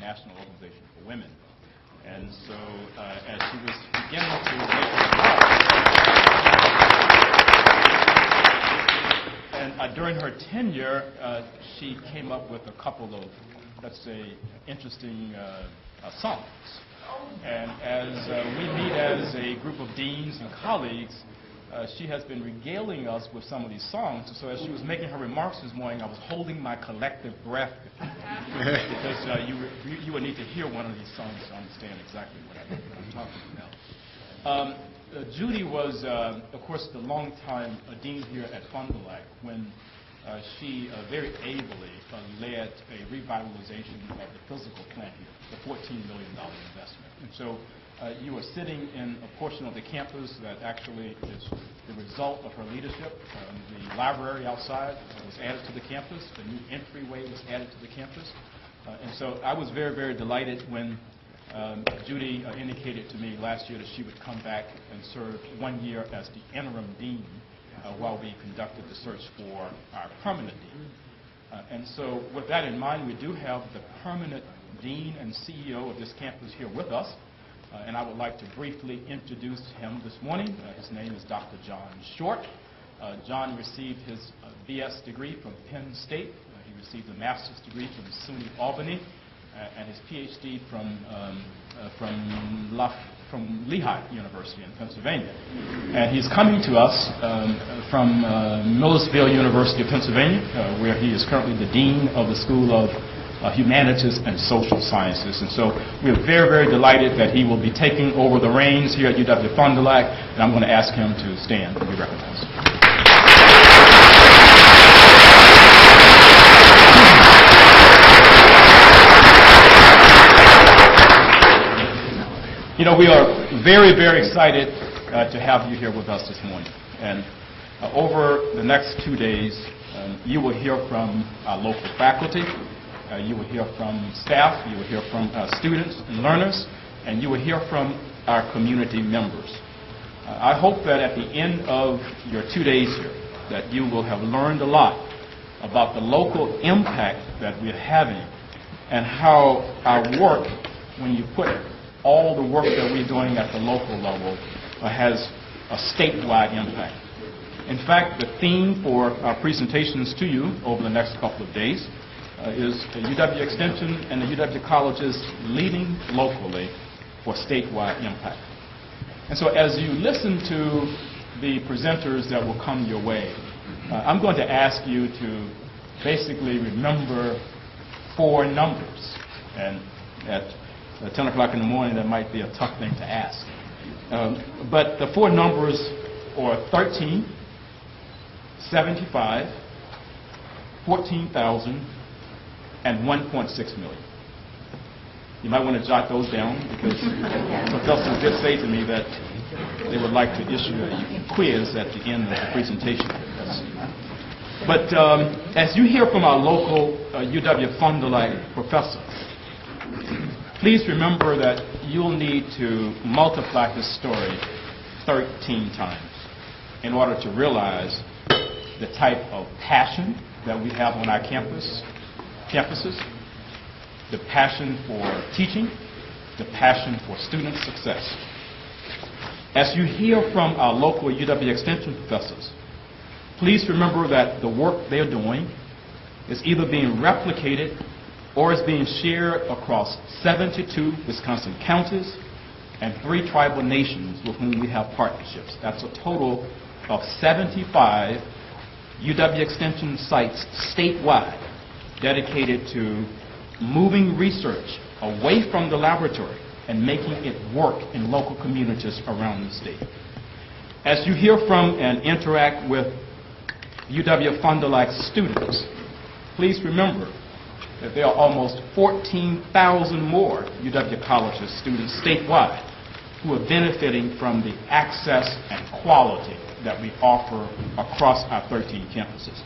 National Organization for Women. And so as she was beginning to make her remarks, and during her tenure, she came up with a couple of, let's say, interesting songs. And as we meet as a group of deans and colleagues, she has been regaling us with some of these songs. So as she was making her remarks this morning, I was holding my collective breath because you would need to hear one of these songs to understand exactly what I'm talking about. Judy was, of course, the longtime dean here at Fond du Lac when she very ably led a revitalization of the physical plant here, the $14 million investment. And so you are sitting in a portion of the campus that actually is the result of her leadership. The library outside was added to the campus. The new entryway was added to the campus. And so I was very, very delighted when Judy indicated to me last year that she would come back and serve 1 year as the interim dean while we conducted the search for our permanent dean. And so with that in mind, we do have the permanent dean and CEO of this campus here with us. And I would like to briefly introduce him this morning. His name is Dr. John Short. John received his BS degree from Penn State. He received a master's degree from SUNY Albany and his PhD from Lehigh University in Pennsylvania. And he's coming to us from Millersville University of Pennsylvania, where he is currently the dean of the School of Humanities and Social Sciences. And so we're very, very delighted that he will be taking over the reins here at UW Fond du Lac, and I'm going to ask him to stand and be recognized. You know, we are very, very excited to have you here with us this morning. And over the next 2 days, you will hear from our local faculty. You will hear from staff, you will hear from students and learners, and you will hear from our community members. I hope that at the end of your 2 days here, that you will have learned a lot about the local impact that we're having and how our work, when you put all the work that we're doing at the local level, has a statewide impact. In fact, the theme for our presentations to you over the next couple of days is UW Extension and the UW colleges leading locally for statewide impact. And so as you listen to the presenters that will come your way, I'm going to ask you to basically remember 4 numbers. And at 10 o'clock in the morning, that might be a tough thing to ask. But the 4 numbers are 13, 75, 14,000, and 1.6 million. You might want to jot those down because professors did say to me that they would like to issue a quiz at the end of the presentation. But as you hear from our local UW Fond du Lac professors, please remember that you'll need to multiply this story 13 times in order to realize the type of passion that we have on our campuses, the passion for teaching, the passion for student success. As you hear from our local UW Extension professors, please remember that the work they're doing is either being replicated or is being shared across 72 Wisconsin counties and 3 tribal nations with whom we have partnerships. That's a total of 75 UW Extension sites statewide dedicated to moving research away from the laboratory and making it work in local communities around the state. As you hear from and interact with UW Fond du Lac students, please remember that there are almost 14,000 more UW colleges students statewide who are benefiting from the access and quality that we offer across our 13 campuses.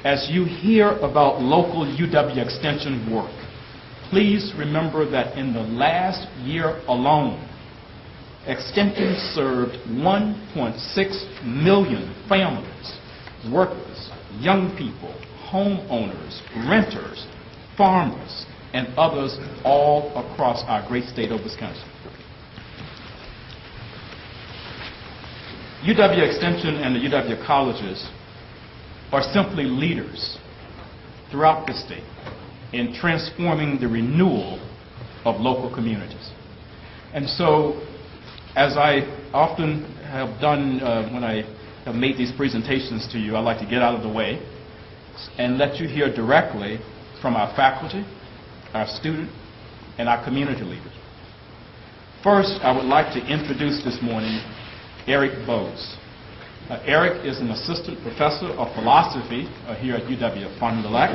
As you hear about local UW Extension work, please remember that in the last year alone, Extension served 1.6 million families, workers, young people, homeowners, renters, farmers, and others all across our great state of Wisconsin. UW Extension and the UW colleges are simply leaders throughout the state in transforming the renewal of local communities. And so, as I often have done when I have made these presentations to you, I like to get out of the way and let you hear directly from our faculty, our student, and our community leaders. First, I would like to introduce this morning Eric Bowes. Eric is an assistant professor of philosophy here at UW-Fond du Lac.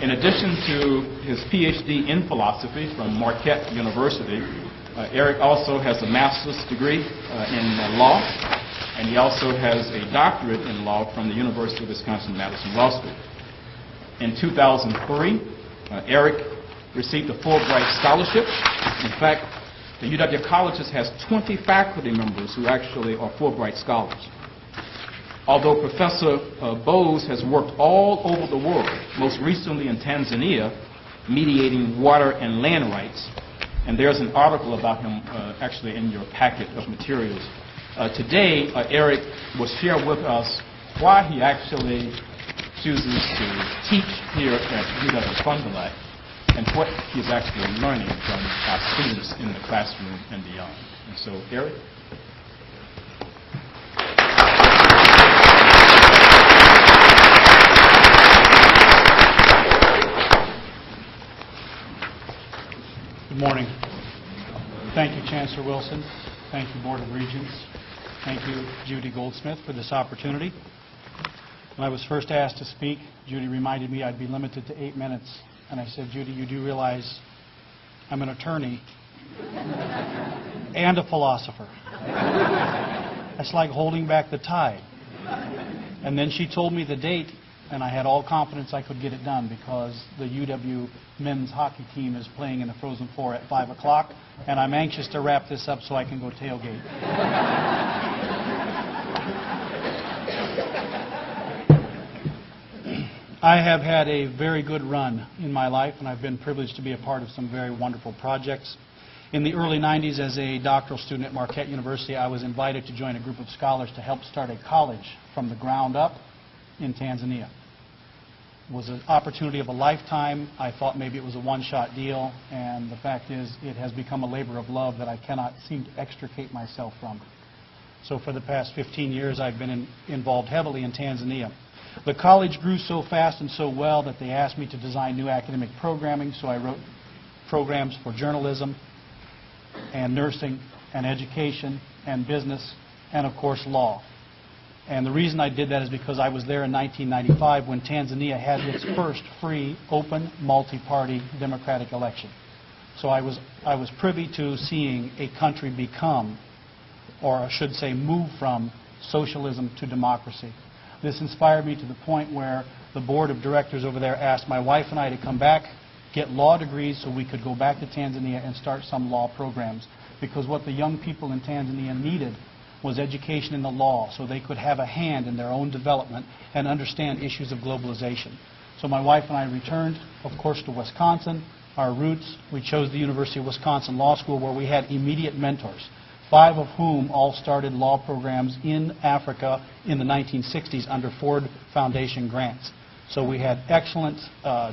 In addition to his PhD in philosophy from Marquette University, Eric also has a master's degree in law, and he also has a doctorate in law from the University of Wisconsin-Madison Law School. In 2003, Eric received a Fulbright scholarship. In fact, the UW Colleges has 20 faculty members who actually are Fulbright scholars. Although Professor Bowes has worked all over the world, most recently in Tanzania, mediating water and land rights, and there's an article about him actually in your packet of materials. Today, Eric will share with us why he actually chooses to teach here at UW-Fond du Lac and what he's actually learning from our students in the classroom and beyond. And so, Eric? Good morning. Thank you, Chancellor Wilson. Thank you, Board of Regents. Thank you, Judy Goldsmith, for this opportunity. When I was first asked to speak, Judy reminded me I'd be limited to 8 minutes. And I said, Judy, you do realize I'm an attorney and a philosopher. That's like holding back the tide. And then she told me the date, and I had all confidence I could get it done because the UW men's hockey team is playing in the Frozen Four at 5 o'clock, and I'm anxious to wrap this up so I can go tailgate. I have had a very good run in my life, and I've been privileged to be a part of some very wonderful projects. In the early 90s, as a doctoral student at Marquette University, I was invited to join a group of scholars to help start a college from the ground up in Tanzania. It was an opportunity of a lifetime. I thought maybe it was a one-shot deal, and the fact is it has become a labor of love that I cannot seem to extricate myself from. So for the past 15 years, I've been involved heavily in Tanzania. The college grew so fast and so well that they asked me to design new academic programming, so I wrote programs for journalism and nursing and education and business and, of course, law. And the reason I did that is because I was there in 1995 when Tanzania had its first free, open, multi-party democratic election. So I was privy to seeing a country become, or I should say move from, socialism to democracy. This inspired me to the point where the board of directors over there asked my wife and I to come back, get law degrees so we could go back to Tanzania and start some law programs. Because what the young people in Tanzania needed was education in the law so they could have a hand in their own development and understand issues of globalization. So my wife and I returned, of course, to Wisconsin. Our roots, we chose the University of Wisconsin Law School where we had immediate mentors, 5 of whom all started law programs in Africa in the 1960s under Ford Foundation grants. So we had excellent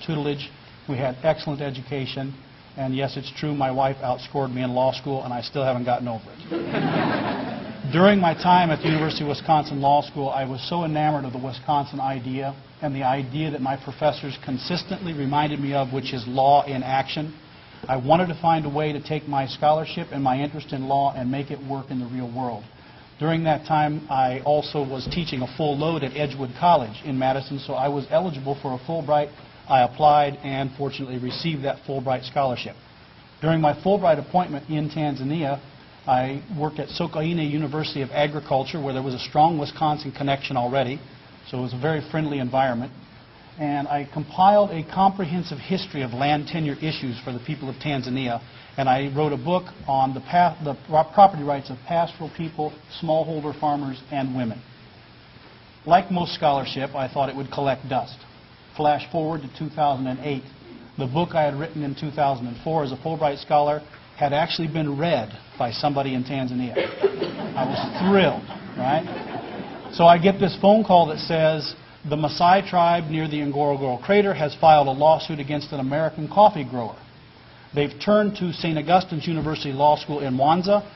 tutelage, we had excellent education, and yes, it's true, my wife outscored me in law school, and I still haven't gotten over it. During my time at the University of Wisconsin Law School, I was so enamored of the Wisconsin idea and the idea that my professors consistently reminded me of, which is law in action. I wanted to find a way to take my scholarship and my interest in law and make it work in the real world. During that time, I also was teaching a full load at Edgewood College in Madison, so I was eligible for a Fulbright. I applied and fortunately received that Fulbright scholarship. During my Fulbright appointment in Tanzania, I worked at Sokoine University of Agriculture, where there was a strong Wisconsin connection already, so it was a very friendly environment. And I compiled a comprehensive history of land tenure issues for the people of Tanzania, and I wrote a book on the property rights of pastoral people, smallholder farmers, and women. Like most scholarship, I thought it would collect dust. Flash forward to 2008. The book I had written in 2004 as a Fulbright scholar had actually been read by somebody in Tanzania. I was thrilled, right? So I get this phone call that says, the Maasai tribe near the Ngorongoro crater has filed a lawsuit against an American coffee grower. They've turned to St. Augustine's University Law School in Mwanza.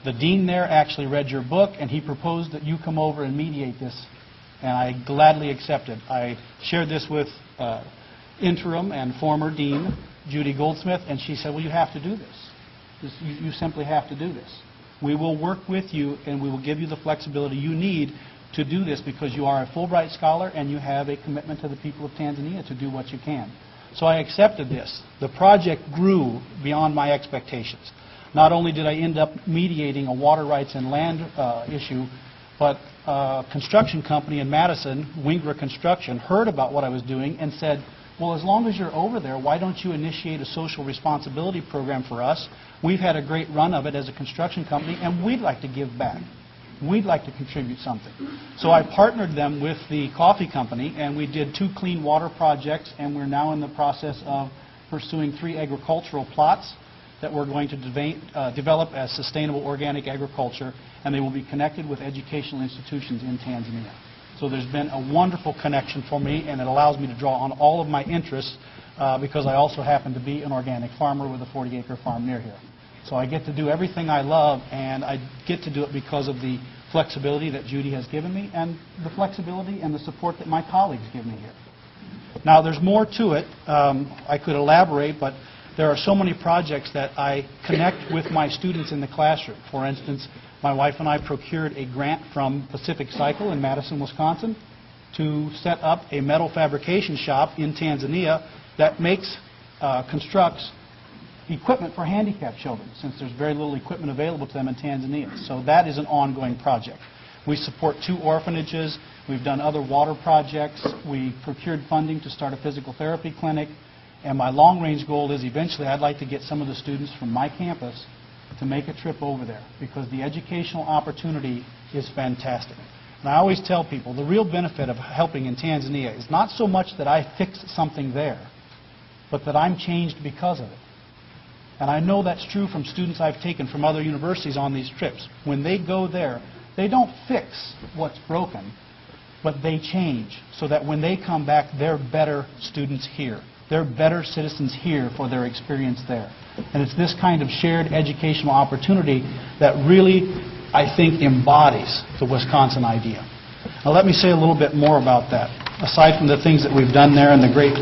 The dean there actually read your book, and he proposed that you come over and mediate this. And I gladly accepted. I shared this with interim and former dean, Judy Goldsmith, and she said, well, you have to do this. You simply have to do this. We will work with you, and we will give you the flexibility you need to do this because you are a Fulbright scholar and you have a commitment to the people of Tanzania to do what you can. So I accepted this. The project grew beyond my expectations. Not only did I end up mediating a water rights and land issue, but a construction company in Madison, Wingra Construction, heard about what I was doing and said, well, as long as you're over there, why don't you initiate a social responsibility program for us? We've had a great run of it as a construction company, and we'd like to give back. We'd like to contribute something. So I partnered them with the coffee company, and we did 2 clean water projects, and we're now in the process of pursuing 3 agricultural plots that we're going to develop as sustainable organic agriculture, and they will be connected with educational institutions in Tanzania. So there's been a wonderful connection for me, and it allows me to draw on all of my interests because I also happen to be an organic farmer with a 40-acre farm near here. So I get to do everything I love, and I get to do it because of the flexibility that Judy has given me and the flexibility and the support that my colleagues give me here. Now, there's more to it. I could elaborate, but there are so many projects that I connect with my students in the classroom. For instance, my wife and I procured a grant from Pacific Cycle in Madison, Wisconsin, to set up a metal fabrication shop in Tanzania that constructs equipment for handicapped children, since there's very little equipment available to them in Tanzania. So that is an ongoing project. We support 2 orphanages. We've done other water projects. We procured funding to start a physical therapy clinic. And my long-range goal is eventually I'd like to get some of the students from my campus to make a trip over there because the educational opportunity is fantastic. And I always tell people the real benefit of helping in Tanzania is not so much that I fixed something there, but that I'm changed because of it. And I know that's true from students I've taken from other universities on these trips. When they go there, they don't fix what's broken, but they change so that when they come back, they're better students here. They're better citizens here for their experience there. And it's this kind of shared educational opportunity that really, I think, embodies the Wisconsin idea. Now let me say a little bit more about that. Aside from the things that we've done there and the great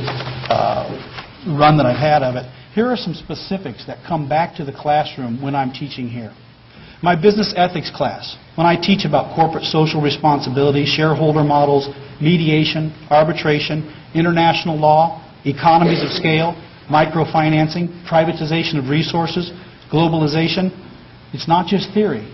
run that I've had of it, here are some specifics that come back to the classroom when I'm teaching here. My business ethics class, when I teach about corporate social responsibility, shareholder models, mediation, arbitration, international law, economies of scale, microfinancing, privatization of resources, globalization, it's not just theory.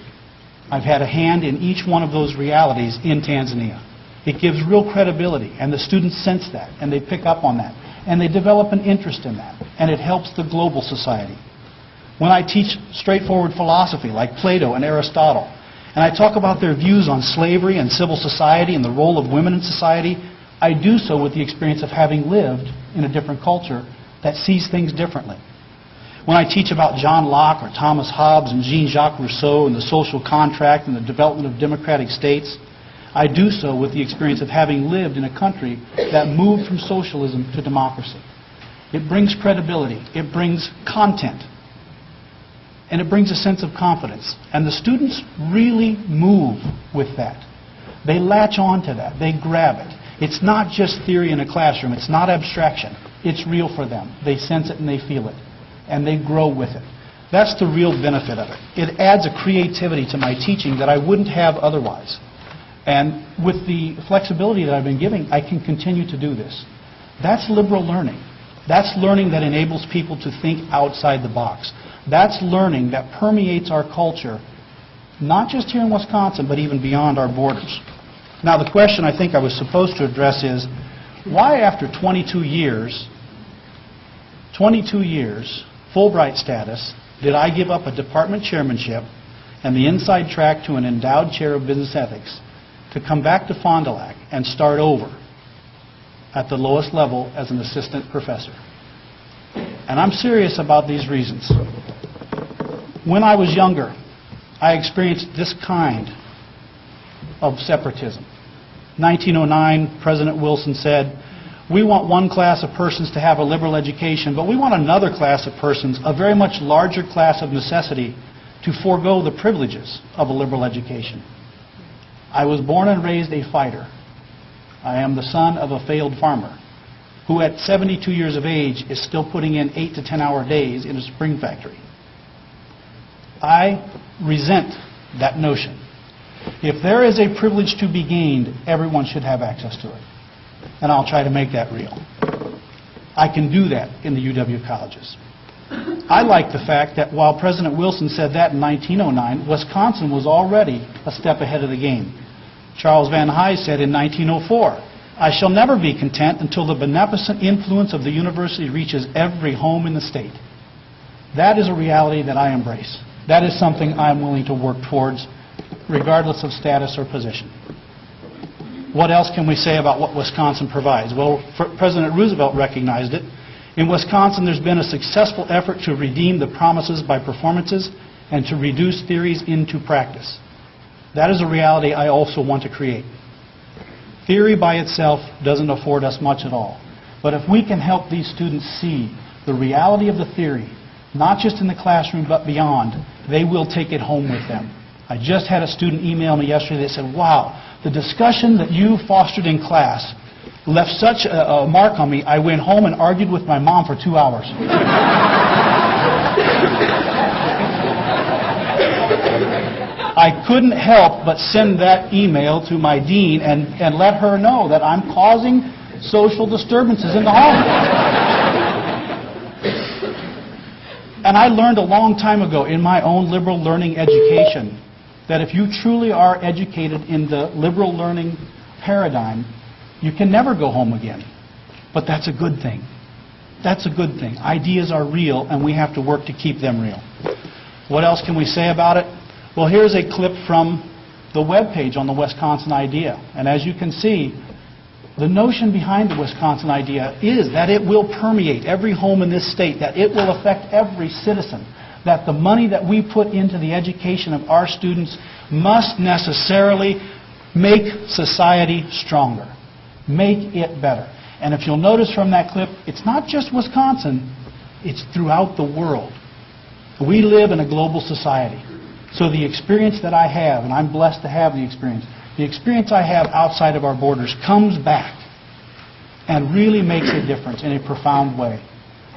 I've had a hand in each one of those realities in Tanzania. It gives real credibility, and the students sense that, and they pick up on that. And they develop an interest in that, and it helps the global society. When I teach straightforward philosophy like Plato and Aristotle, and I talk about their views on slavery and civil society and the role of women in society, I do so with the experience of having lived in a different culture that sees things differently. When I teach about John Locke or Thomas Hobbes and Jean-Jacques Rousseau and the social contract and the development of democratic states, I do so with the experience of having lived in a country that moved from socialism to democracy. It brings credibility, it brings content, and it brings a sense of confidence. And the students really move with that. They latch on to that, they grab it. It's not just theory in a classroom, it's not abstraction. It's real for them. They sense it and they feel it, and they grow with it. That's the real benefit of it. It adds a creativity to my teaching that I wouldn't have otherwise. And with the flexibility that I've been giving, I can continue to do this. That's liberal learning. That's learning that enables people to think outside the box. That's learning that permeates our culture, not just here in Wisconsin, but even beyond our borders. Now, the question I think I was supposed to address is, why after 22 years, Fulbright status, did I give up a department chairmanship and the inside track to an endowed chair of business ethics to come back to Fond du Lac and start over at the lowest level as an assistant professor? And I'm serious about these reasons. When I was younger, I experienced this kind of separatism. 1909, President Wilson said, "We want one class of persons to have a liberal education, but we want another class of persons, a very much larger class of necessity, to forego the privileges of a liberal education." I was born and raised a fighter. I am the son of a failed farmer who at 72 years of age is still putting in 8 to 10-hour days in a spring factory. I resent that notion. If there is a privilege to be gained, everyone should have access to it. And I'll try to make that real. I can do that in the UW colleges. I like the fact that while President Wilson said that in 1909, Wisconsin was already a step ahead of the game. Charles Van Hise said in 1904, "I shall never be content until the beneficent influence of the university reaches every home in the state." That is a reality that I embrace. That is something I'm willing to work towards, regardless of status or position. What else can we say about what Wisconsin provides? Well, President Roosevelt recognized it. In Wisconsin, there's been a successful effort to redeem the promises by performances and to reduce theories into practice. That is a reality I also want to create. Theory by itself doesn't afford us much at all. But if we can help these students see the reality of the theory, not just in the classroom but beyond, they will take it home with them. I just had a student email me yesterday that said, "Wow, the discussion that you fostered in class left such a mark on me, I went home and argued with my mom for 2 hours." I couldn't help but send that email to my dean and let her know that I'm causing social disturbances in the home. And I learned a long time ago in my own liberal learning education that if you truly are educated in the liberal learning paradigm, you can never go home again. But that's a good thing. That's a good thing. Ideas are real, and we have to work to keep them real. What else can we say about it? Well, here's a clip from the webpage on the Wisconsin Idea. And as you can see, the notion behind the Wisconsin Idea is that it will permeate every home in this state, that it will affect every citizen, that the money that we put into the education of our students must necessarily make society stronger, make it better. And if you'll notice from that clip, it's not just Wisconsin, it's throughout the world. We live in a global society. So the experience that I have, and I'm blessed to have the experience I have outside of our borders comes back and really makes a difference in a profound way.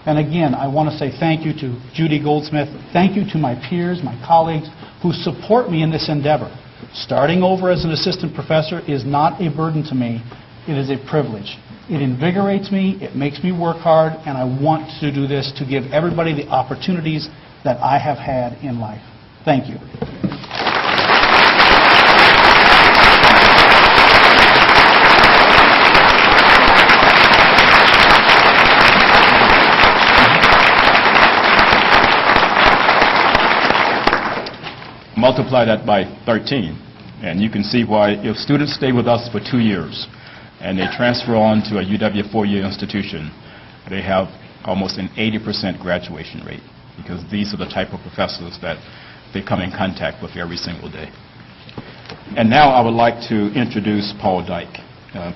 And again, I want to say thank you to Judy Goldsmith. Thank you to my peers, my colleagues, who support me in this endeavor. Starting over as an assistant professor is not a burden to me. It is a privilege. It invigorates me, it makes me work hard, and I want to do this to give everybody the opportunities that I have had in life. Thank you. Multiply that by 13, and you can see why if students stay with us for 2 years and they transfer on to a UW 4-year institution, they have almost an 80% graduation rate, because these are the type of professors that they come in contact with every single day. And now I would like to introduce Paul Dyke.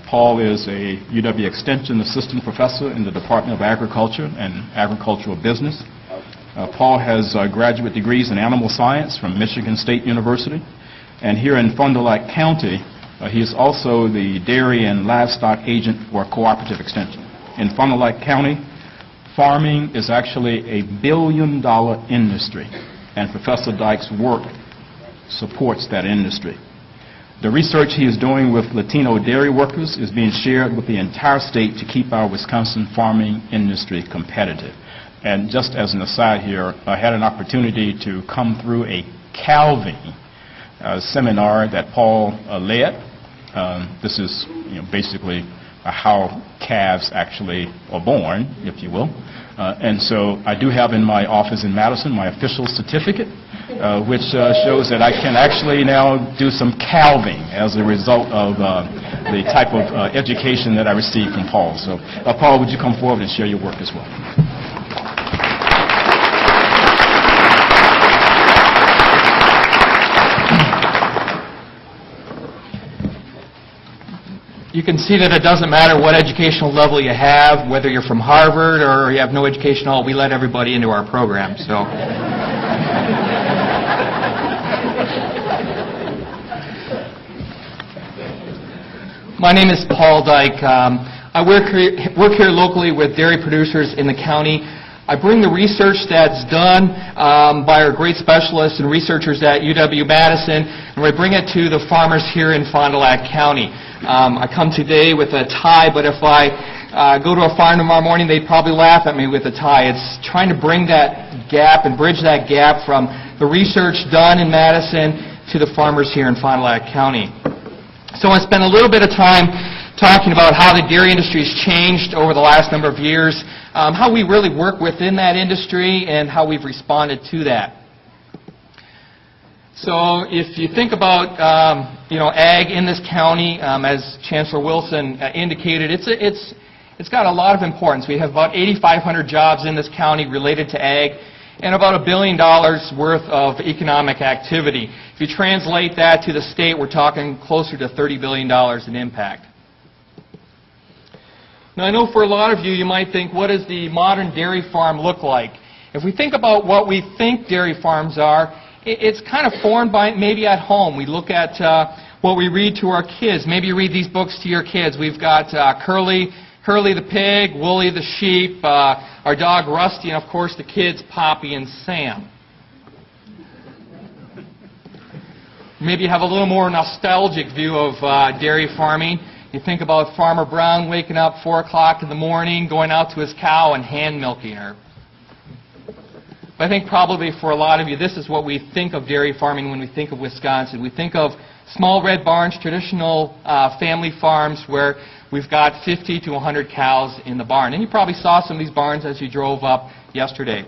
Paul is a UW Extension Assistant Professor in the Department of Agriculture and Agricultural Business. Paul has graduate degrees in animal science from Michigan State University. And here in Fond du Lac County, he is also the dairy and livestock agent for Cooperative Extension. In Fond du Lac County, farming is actually a billion-dollar industry, and Professor Dyke's work supports that industry. The research he is doing with Latino dairy workers is being shared with the entire state to keep our Wisconsin farming industry competitive. And just as an aside here, I had an opportunity to come through a calving seminar that Paul led. This is basically how calves actually are born, if you will. And so I do have in my office in Madison my official certificate, which shows that I can actually now do some calving as a result of the type of education that I received from Paul. So Paul, would you come forward and share your work as well? you can see that it doesn't matter what educational level you have, whether you're from Harvard or you have no education at all, we let everybody into our program. So. My name is Paul Dyke. I work here locally with dairy producers in the county. I bring the research that's done by our great specialists and researchers at UW-Madison, and we bring it to the farmers here in Fond du Lac County. I come today with a tie, but if I go to a farm tomorrow morning, they'd probably laugh at me with a tie. It's trying to bring that gap and bridge that gap from the research done in Madison to the farmers here in Fond du Lac County. So I spent a little bit of time talking about how the dairy industry has changed over the last number of years, how we really work within that industry, and how we've responded to that. So if you think about ag in this county, as Chancellor Wilson indicated, it's got a lot of importance. We have about 8,500 jobs in this county related to ag, and about $1 billion worth of economic activity. If you translate that to the state, we're talking closer to $30 billion in impact. Now, I know for a lot of you, you might think, what does the modern dairy farm look like? If we think about what we think dairy farms are, it's kind of formed by maybe at home. We look at what we read to our kids. Maybe you read these books to your kids. We've got Curly the pig, Wooly the sheep, our dog Rusty, and of course the kids Poppy and Sam. Maybe you have a little more nostalgic view of dairy farming. You think about Farmer Brown waking up 4 o'clock in the morning, going out to his cow and hand milking her. But I think probably for a lot of you, this is what we think of dairy farming when we think of Wisconsin. We think of small red barns, traditional family farms where we've got 50 to 100 cows in the barn. And you probably saw some of these barns as you drove up yesterday.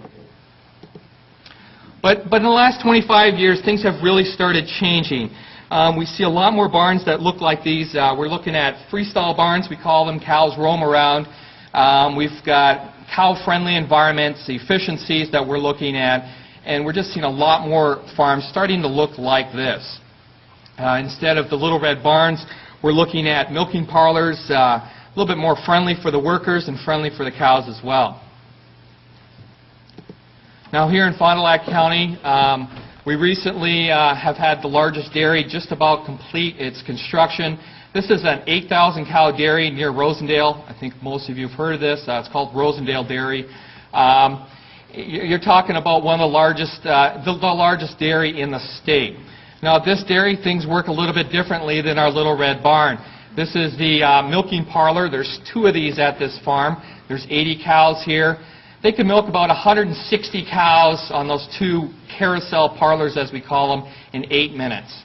But in the last 25 years, things have really started changing. We see a lot more barns that look like these. We're looking at freestyle barns, we call them. Cows roam around. We've got cow-friendly environments, efficiencies that we're looking at, and we're just seeing a lot more farms starting to look like this. Instead of the little red barns, we're looking at milking parlors, a little bit more friendly for the workers and friendly for the cows as well. Now here in Fond du Lac County, we recently have had the largest dairy just about complete its construction. This is an 8,000 cow dairy near Rosendale. I think most of you have heard of this. It's called Rosendale Dairy. You're talking about one of the largest dairy in the state. Now at this dairy, things work a little bit differently than our little red barn. This is the milking parlor. There's 2 of these at this farm. There's 80 cows here. They can milk about 160 cows on those 2 carousel parlors, as we call them, in 8 minutes.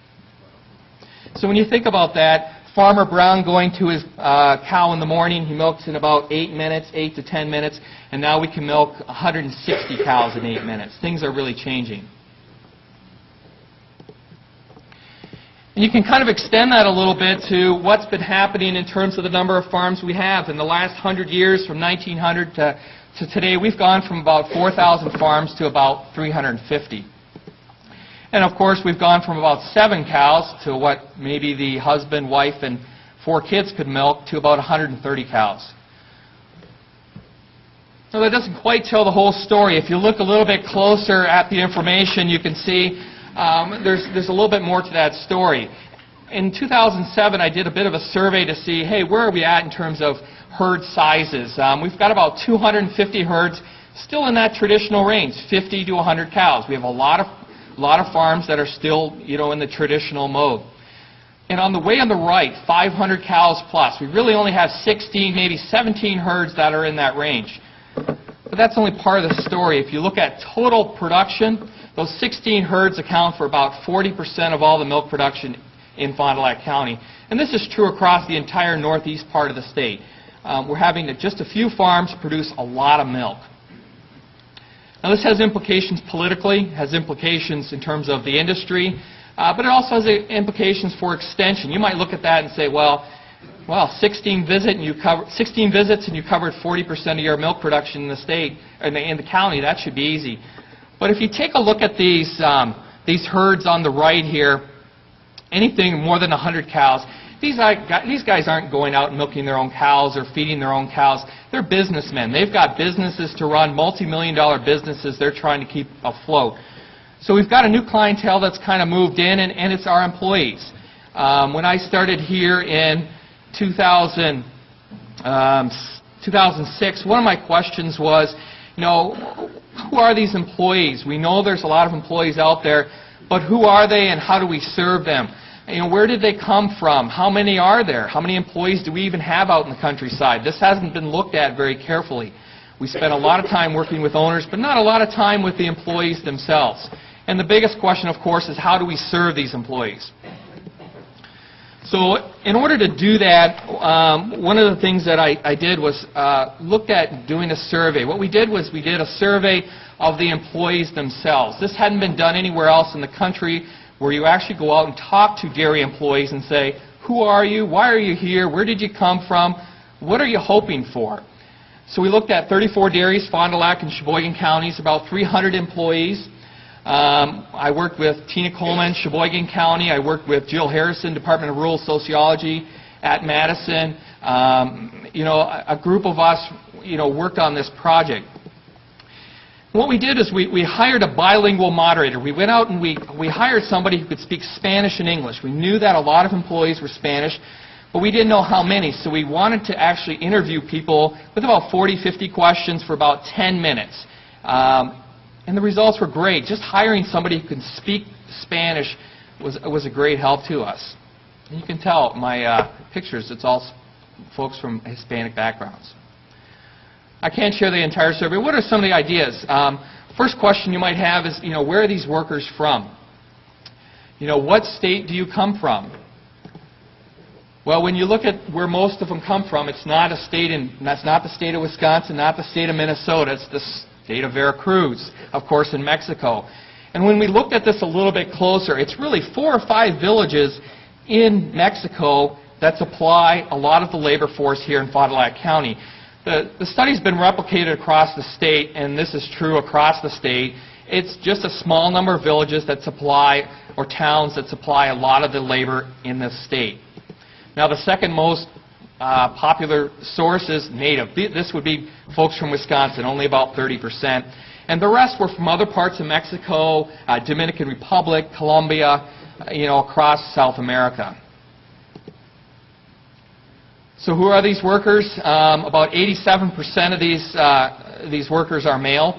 So when you think about that, Farmer Brown going to his cow in the morning, he milks in about 8 minutes, 8 to 10 minutes, and now we can milk 160 cows in 8 minutes. Things are really changing. And you can kind of extend that a little bit to what's been happening in terms of the number of farms we have. In the last 100 years, from 1900 to today, we've gone from about 4,000 farms to about 350. And of course, we've gone from about 7 cows to what maybe the husband, wife, and 4 kids could milk to about 130 cows. Now, that doesn't quite tell the whole story. If you look a little bit closer at the information, you can see there's a little bit more to that story. In 2007, I did a bit of a survey to see, hey, where are we at in terms of herd sizes? We've got about 250 herds, still in that traditional range, 50 to 100 cows. We have a lot of farms that are still, in the traditional mode. And on the way on the right, 500 cows plus. We really only have 16, maybe 17 herds that are in that range. But that's only part of the story. If you look at total production, those 16 herds account for about 40% of all the milk production in Fond du Lac County. And this is true across the entire northeast part of the state. We're having just a few farms produce a lot of milk. Now this has implications politically, has implications in terms of the industry, but it also has implications for extension. You might look at that and say, well, 16 visits and you covered 40% of your milk production in the state, in the county. That should be easy. But if you take a look at these herds on the right here, anything more than 100 cows, These guys aren't going out and milking their own cows or feeding their own cows. They're businessmen. They've got businesses to run, multi-million-dollar businesses they're trying to keep afloat. So we've got a new clientele that's kind of moved in, and it's our employees. When I started here in 2006, one of my questions was, who are these employees? We know there's a lot of employees out there, but who are they and how do we serve them? Where did they come from? How many are there? How many employees do we even have out in the countryside? This hasn't been looked at very carefully. We spend a lot of time working with owners, but not a lot of time with the employees themselves. And the biggest question, of course, is how do we serve these employees? So in order to do that, one of the things that I did was looked at doing a survey. What we did was we did a survey of the employees themselves. This hadn't been done anywhere else in the country, where you actually go out and talk to dairy employees and say, who are you? Why are you here? Where did you come from? What are you hoping for? So we looked at 34 dairies, Fond du Lac and Sheboygan counties, about 300 employees. I worked with Tina Coleman, Sheboygan County. I worked with Jill Harrison, Department of Rural Sociology at Madison. A group of us, worked on this project. What we did is we hired a bilingual moderator. We went out and we hired somebody who could speak Spanish and English. We knew that a lot of employees were Spanish, but we didn't know how many. So we wanted to actually interview people with about 40, 50 questions for about 10 minutes. And the results were great. Just hiring somebody who can speak Spanish was a great help to us. And you can tell my pictures, it's all folks from Hispanic backgrounds. I can't share the entire survey. What are some of the ideas? First question you might have is, where are these workers from? What state do you come from? Well, when you look at where most of them come from, it's not a state that's not the state of Wisconsin, not the state of Minnesota, it's the state of Veracruz, of course, in Mexico. And when we looked at this a little bit closer, it's really 4 or 5 villages in Mexico that supply a lot of the labor force here in Fond du Lac County. The study's been replicated across the state, and this is true across the state. It's just a small number of villages that supply, or towns that supply a lot of the labor in this state. Now, the second most popular source is native. This would be folks from Wisconsin, only about 30%. And the rest were from other parts of Mexico, Dominican Republic, Colombia, across South America. So who are these workers? About 87% of these workers are male.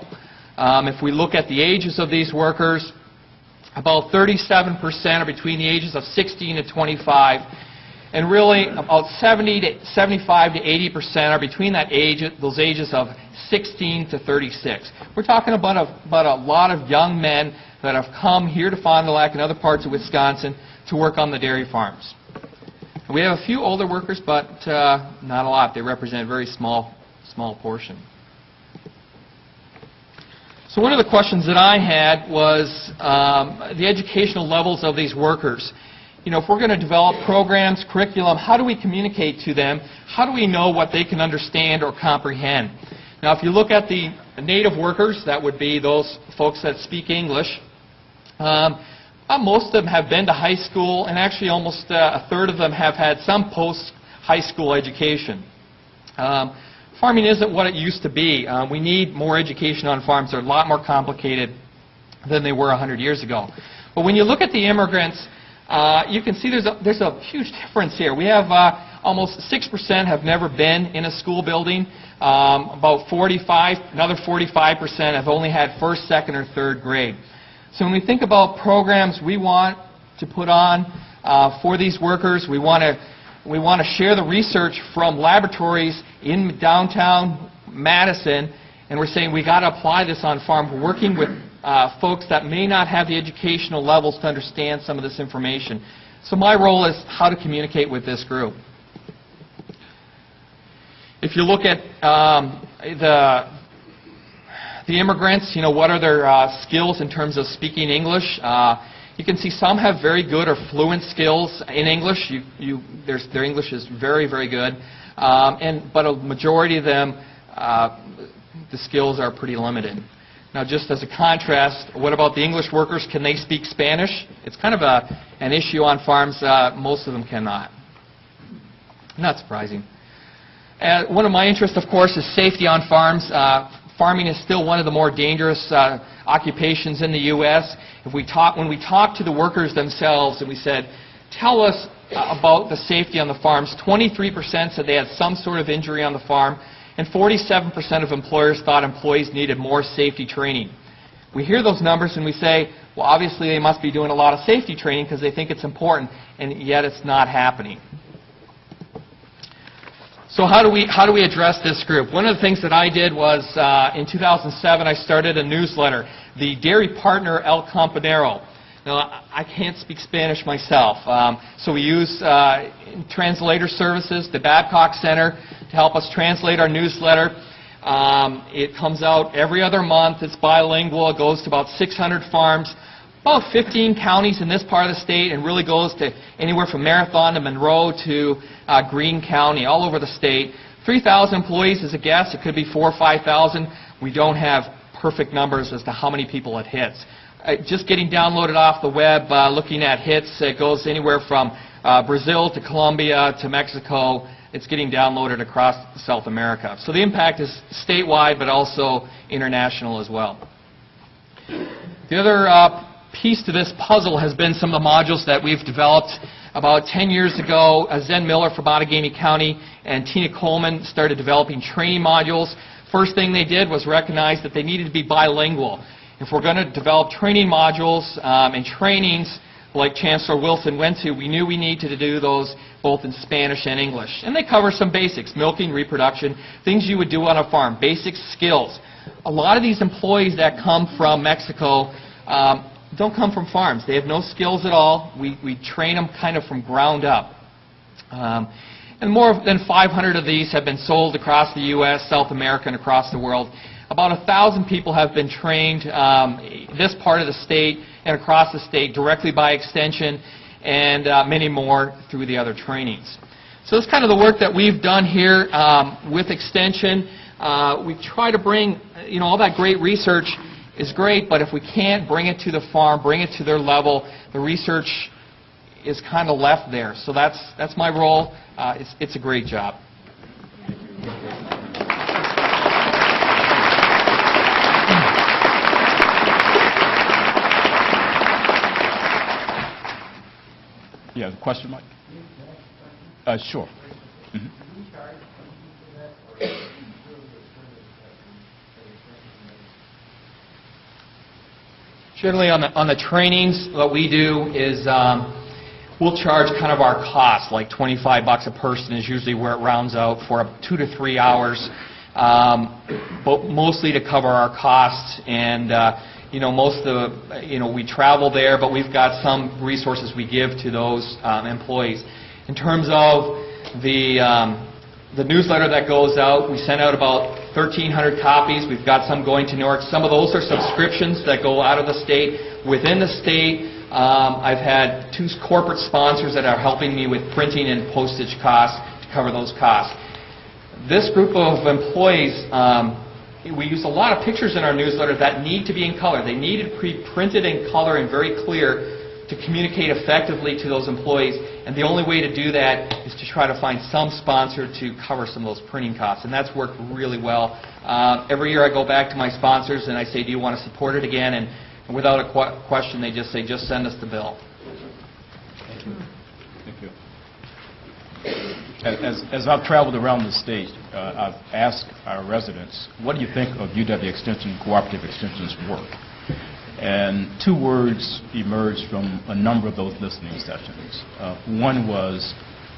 If we look at the ages of these workers, about 37% are between the ages of 16 to 25. And really, about 75 to 80% are between those ages of 16 to 36. We're talking about a lot of young men that have come here to Fond du Lac and other parts of Wisconsin to work on the dairy farms. We have a few older workers, but not a lot. They represent a very small portion. So one of the questions that I had was the educational levels of these workers. If we're going to develop programs, curriculum, how do we communicate to them? How do we know what they can understand or comprehend? Now, if you look at the native workers, that would be those folks that speak English. Most of them have been to high school, and actually almost a third of them have had some post-high school education. Farming isn't what it used to be. We need more education on farms. They're a lot more complicated than they were 100 years ago. But when you look at the immigrants, you can see there's a huge difference here. We have almost 6% have never been in a school building. Another 45% have only had first, second, or third grade. So when we think about programs we want to put on for these workers, we want to share the research from laboratories in downtown Madison, and we're saying we got to apply this on farm. We're working with folks that may not have the educational levels to understand some of this information. So my role is how to communicate with this group. If you look at the immigrants, what are their skills in terms of speaking English? You can see some have very good or fluent skills in English. Their English is very, very good. But a majority of them, the skills are pretty limited. Now, just as a contrast, what about the English workers? Can they speak Spanish? It's kind of an issue on farms. Most of them cannot. Not surprising. One of my interests, of course, is safety on farms. Farming is still one of the more dangerous occupations in the U.S. When we talked to the workers themselves and we said, tell us about the safety on the farms, 23% said they had some sort of injury on the farm, and 47% of employers thought employees needed more safety training. We hear those numbers and we say, well, obviously they must be doing a lot of safety training because they think it's important, and yet it's not happening. So how do we address this group? One of the things that I did was in 2007 I started a newsletter, the Dairy Partner El Campanero. Now I can't speak Spanish myself, so we use translator services, the Babcock Center, to help us translate our newsletter. It comes out every other month. It's bilingual. It goes to about 600 farms, about 15 counties in this part of the state, and really goes to anywhere from Marathon to Monroe to Greene County, all over the state. 3,000 employees is a guess. It could be 4,000 or 5,000. We don't have perfect numbers as to how many people it hits. Just getting downloaded off the web, looking at hits, it goes anywhere from Brazil to Colombia to Mexico. It's getting downloaded across South America. So the impact is statewide, but also international as well. The other piece to this puzzle has been some of the modules that we've developed. About 10 years ago, Zen Miller from Outagamie County and Tina Coleman started developing training modules. First thing they did was recognize that they needed to be bilingual. If we're going to develop training modules and trainings like Chancellor Wilson went to, we knew we needed to do those both in Spanish and English. And they cover some basics, milking, reproduction, things you would do on a farm, basic skills. A lot of these employees that come from Mexico don't come from farms. They have no skills at all. We train them kind of from ground up. And more than 500 of these have been sold across the U.S., South America, and across the world. About 1,000 people have been trained this part of the state and across the state directly by Extension, and many more through the other trainings. So that's kind of the work that we've done here with Extension. We try to bring, all that great research is great, but if we can't bring it to the farm, bring it to their level, the research is kind of left there. So that's my role. It's a great job. Yeah, the question, Mike? Sure. Mm-hmm. Generally on the trainings, what we do is we'll charge kind of our cost, like $25 a person is usually where it rounds out for 2 to 3 hours, but mostly to cover our costs. And most of the, we travel there, but we've got some resources we give to those employees. In terms of the newsletter that goes out, we send out about 1,300 copies. We've got some going to New York. Some of those are subscriptions that go out of the state. Within the state, I've had 2 corporate sponsors that are helping me with printing and postage costs to cover those costs. This group of employees, we use a lot of pictures in our newsletter that need to be in color. They need to be printed in color and very clear to communicate effectively to those employees. And the only way to do that is to try to find some sponsor to cover some of those printing costs. And that's worked really well. Every year I go back to my sponsors and I say, do you want to support it again? And without a question, they just say, just send us the bill. Thank you. Thank you. As I've traveled around the state, I've asked our residents, what do you think of UW Extension, Cooperative Extension's work? And 2 words emerged from a number of those listening sessions. One was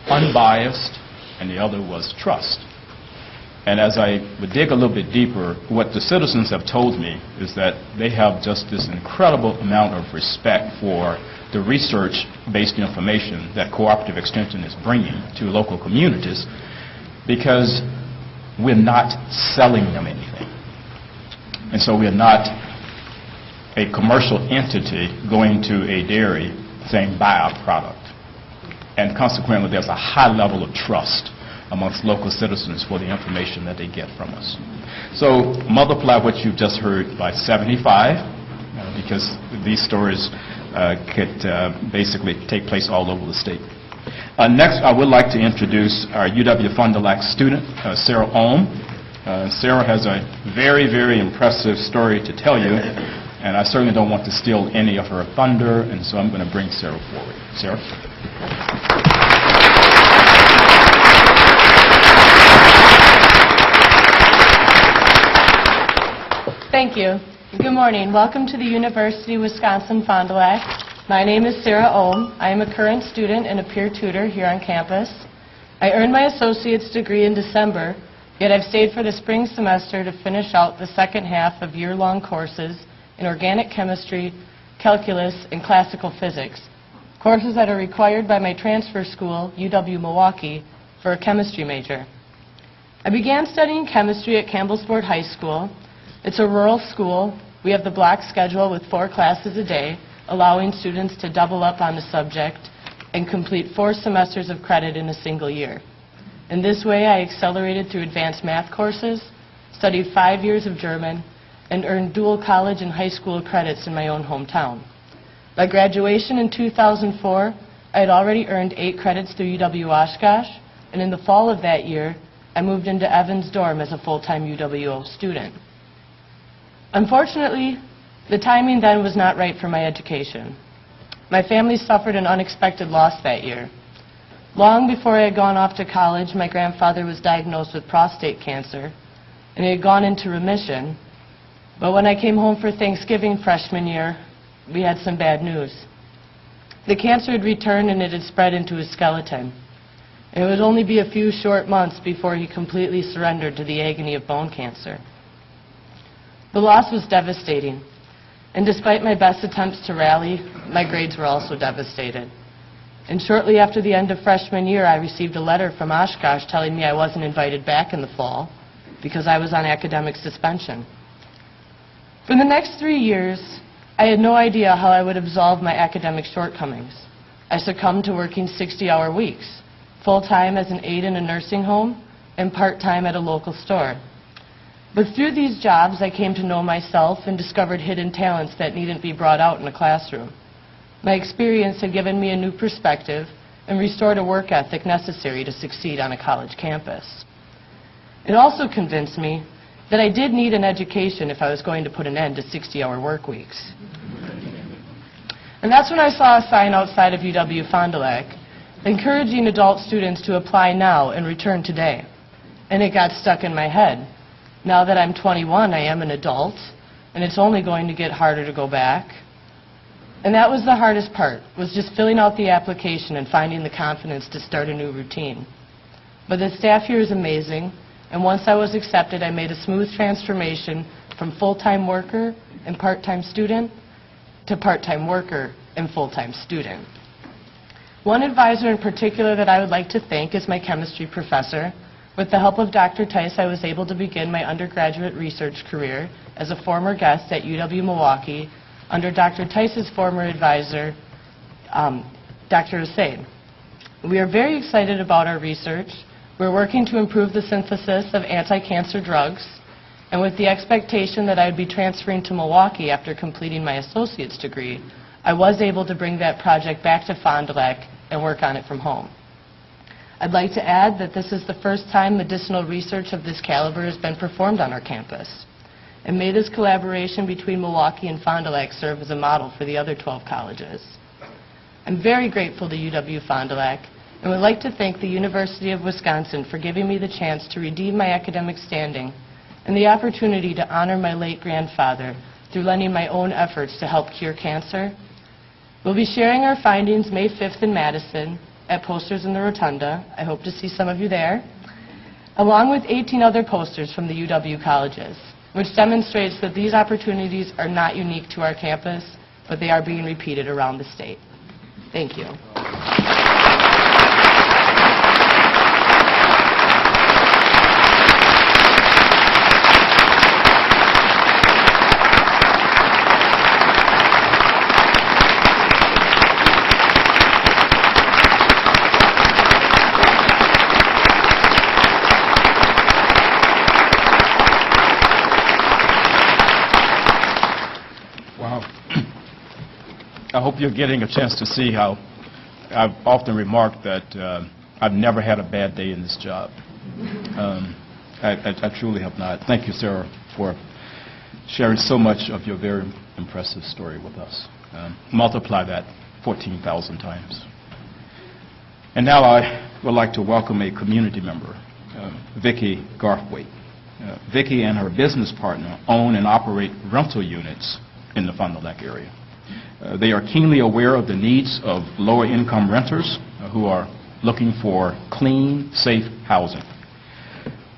unbiased, and the other was trust. And as I would dig a little bit deeper, what the citizens have told me is that they have just this incredible amount of respect for the research-based information that Cooperative Extension is bringing to local communities, because we're not selling them anything. And so we're not a commercial entity going to a dairy saying, buy our product. And consequently, there's a high level of trust amongst local citizens for the information that they get from us. So multiply what you've just heard by 75, because these stories could basically take place all over the state. Next, I would like to introduce our UW-Fond du Lac student, Sarah Ohm. Sarah has a very, very impressive story to tell you, and I certainly don't want to steal any of her thunder, and so I'm going to bring Sarah forward. Sarah? Thank you. Good morning. Welcome to the University of Wisconsin-Fond du Lac. My name is Sarah Ohm. I am a current student and a peer tutor here on campus. I earned my associate's degree in December, yet I've stayed for the spring semester to finish out the second half of year-long courses in organic chemistry, calculus, and classical physics, courses that are required by my transfer school, UW-Milwaukee, for a chemistry major. I began studying chemistry at Campbellsport High School. It's a rural school. We have the block schedule with 4 classes a day, allowing students to double up on the subject and complete 4 semesters of credit in a single year. In this way, I accelerated through advanced math courses, studied 5 years of German, and earned dual college and high school credits in my own hometown. By graduation in 2004, I had already earned 8 credits through UW-Oshkosh, and in the fall of that year, I moved into Evans Dorm as a full-time UWO student. Unfortunately, the timing then was not right for my education. My family suffered an unexpected loss that year. Long before I had gone off to college, my grandfather was diagnosed with prostate cancer, and he had gone into remission. But when I came home for Thanksgiving freshman year, we had some bad news. The cancer had returned and it had spread into his skeleton. It would only be a few short months before he completely surrendered to the agony of bone cancer. The loss was devastating, and despite my best attempts to rally, my grades were also devastated. And shortly after the end of freshman year, I received a letter from Oshkosh telling me I wasn't invited back in the fall because I was on academic suspension. For the next 3 years, I had no idea how I would absolve my academic shortcomings. I succumbed to working 60-hour weeks, full-time as an aide in a nursing home and part-time at a local store. But through these jobs, I came to know myself and discovered hidden talents that needn't be brought out in a classroom. My experience had given me a new perspective and restored a work ethic necessary to succeed on a college campus. It also convinced me that I did need an education if I was going to put an end to 60-hour work weeks. And that's when I saw a sign outside of UW-Fond du Lac encouraging adult students to apply now and return today. And it got stuck in my head. Now that I'm 21, I am an adult, and it's only going to get harder to go back. And that was the hardest part, was just filling out the application and finding the confidence to start a new routine. But the staff here is amazing, and once I was accepted, I made a smooth transformation from full-time worker and part-time student to part-time worker and full-time student. One advisor in particular that I would like to thank is my chemistry professor. With the help of Dr. Tice, I was able to begin my undergraduate research career as a former guest at UW-Milwaukee under Dr. Tice's former advisor, Dr. Hussain. We are very excited about our research. We're working to improve the synthesis of anti-cancer drugs, and with the expectation that I would be transferring to Milwaukee after completing my associate's degree, I was able to bring that project back to Fond du Lac and work on it from home. I'd like to add that this is the first time medicinal research of this caliber has been performed on our campus. And may this collaboration between Milwaukee and Fond du Lac serve as a model for the other 12 colleges. I'm very grateful to UW-Fond du Lac and would like to thank the University of Wisconsin for giving me the chance to redeem my academic standing and the opportunity to honor my late grandfather through lending my own efforts to help cure cancer. We'll be sharing our findings May 5th in Madison at Posters in the Rotunda. I hope to see some of you there, along with 18 other posters from the UW colleges, which demonstrates that these opportunities are not unique to our campus, but they are being repeated around the state. Thank you. I hope you're getting a chance to see how I've often remarked that I've never had a bad day in this job. I truly have not. Thank you, Sarah, for sharing so much of your very impressive story with us. Multiply that 14,000 times. And now I would like to welcome a community member, Vicki Garthwaite. Vicki and her business partner own and operate rental units in the Fond du Lac area. They are keenly aware of the needs of lower-income renters who are looking for clean, safe housing.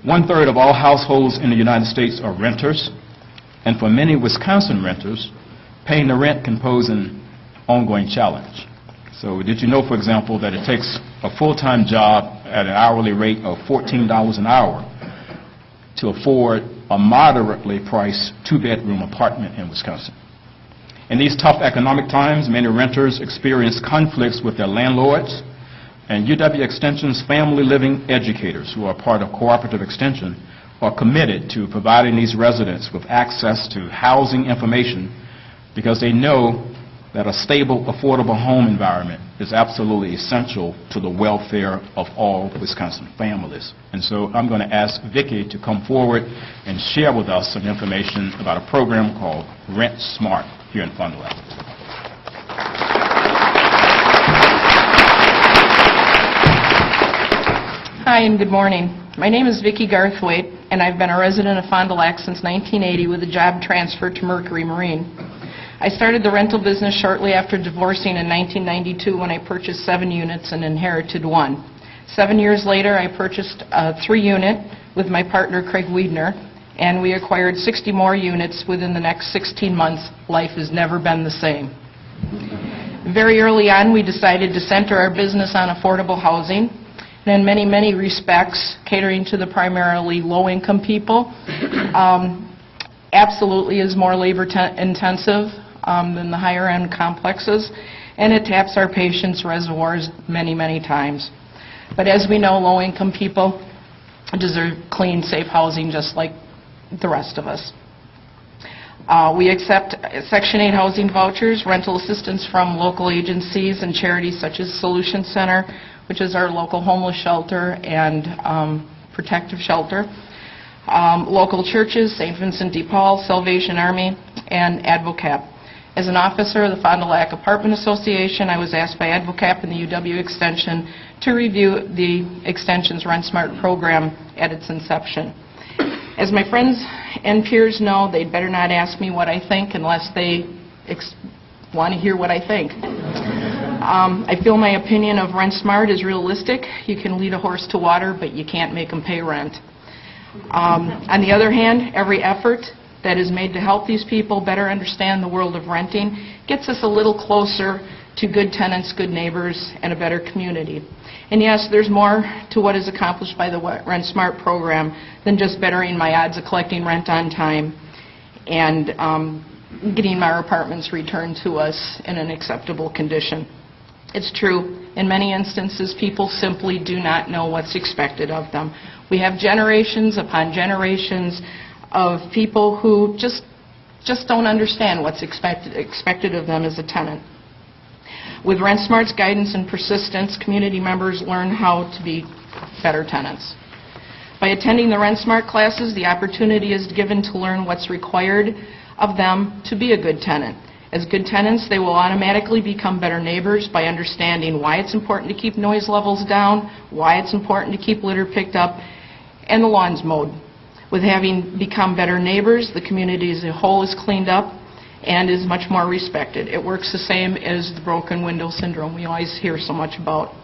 1/3 of all households in the United States are renters, and for many Wisconsin renters, paying the rent can pose an ongoing challenge. So did you know, for example, that it takes a full-time job at an hourly rate of $14 an hour to afford a moderately priced two-bedroom apartment in Wisconsin? In these tough economic times, many renters experience conflicts with their landlords, and UW Extension's family living educators, who are part of Cooperative Extension, are committed to providing these residents with access to housing information because they know that a stable, affordable home environment is absolutely essential to the welfare of all Wisconsin families. And so I'm going to ask Vicki to come forward and share with us some information about a program called Rent Smart here in Fond du Lac. Hi and good morning. My name is Vicki Garthwaite, and I've been a resident of Fond du Lac since 1980 with a job transfer to Mercury Marine. I started the rental business shortly after divorcing in 1992 when I purchased 7 units and inherited 1. 7 years later, I purchased a 3-unit with my partner Craig Wiedner, and we acquired 60 more units within the next 16 months. Life has never been the same. Very early on, we decided to center our business on affordable housing, and in many, many respects, catering to the primarily low-income people. Absolutely is more labor-intensive than the higher-end complexes, and it taps our patients' reservoirs many, many times. But as we know, low-income people deserve clean, safe housing just like the rest of us. We accept Section 8 housing vouchers, rental assistance from local agencies and charities such as Solution Center, which is our local homeless shelter and protective shelter, local churches, St. Vincent de Paul, Salvation Army, and AdvoCap. As an officer of the Fond du Lac Apartment Association, I was asked by AdvoCap and the UW Extension to review the Extension's Rent Smart program at its inception. As my friends and peers know, they'd better not ask me what I think unless they want to hear what I think. I feel my opinion of Rent Smart is realistic. You can lead a horse to water, but you can't make him pay rent. On the other hand, every effort that is made to help these people better understand the world of renting gets us a little closer to good tenants, good neighbors, and a better community. And yes, there's more to what is accomplished by the Rent Smart program than just bettering my odds of collecting rent on time and getting our apartments returned to us in an acceptable condition. It's true, in many instances, people simply do not know what's expected of them. We have generations upon generations of people who just don't understand what's expected of them as a tenant. With Rent Smart's guidance and persistence, community members learn how to be better tenants. By attending the Rent Smart classes, the opportunity is given to learn what's required of them to be a good tenant. As good tenants, they will automatically become better neighbors by understanding why it's important to keep noise levels down, why it's important to keep litter picked up, and the lawns mowed. With having become better neighbors, the community as a whole is cleaned up and is much more respected. It works the same as the broken window syndrome we always hear so much about.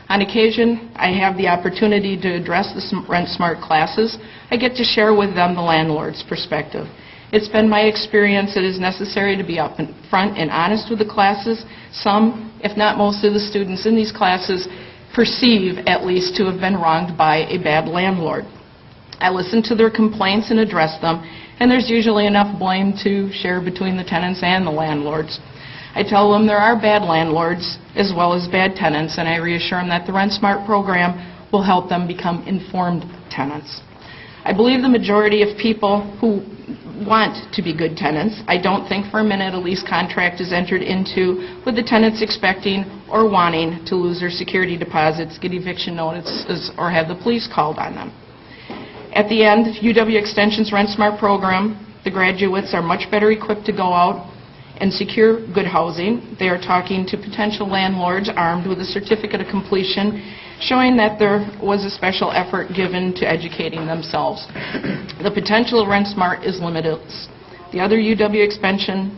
On occasion, I have the opportunity to address the Rent Smart classes. I get to share with them the landlord's perspective. It's been my experience it is necessary to be up in front and honest with the classes. Some, if not most of the students in these classes, perceive at least to have been wronged by a bad landlord. I listen to their complaints and address them, and there's usually enough blame to share between the tenants and the landlords. I tell them there are bad landlords as well as bad tenants, and I reassure them that the Rent Smart program will help them become informed tenants. I believe the majority of people who want to be good tenants. I don't think for a minute a lease contract is entered into with the tenants expecting or wanting to lose their security deposits, get eviction notices, or have the police called on them. At the end, UW Extension's Rent Smart program, the graduates are much better equipped to go out and secure good housing. They are talking to potential landlords armed with a certificate of completion showing that there was a special effort given to educating themselves. The potential of Rent Smart is limitless. The other UW Extension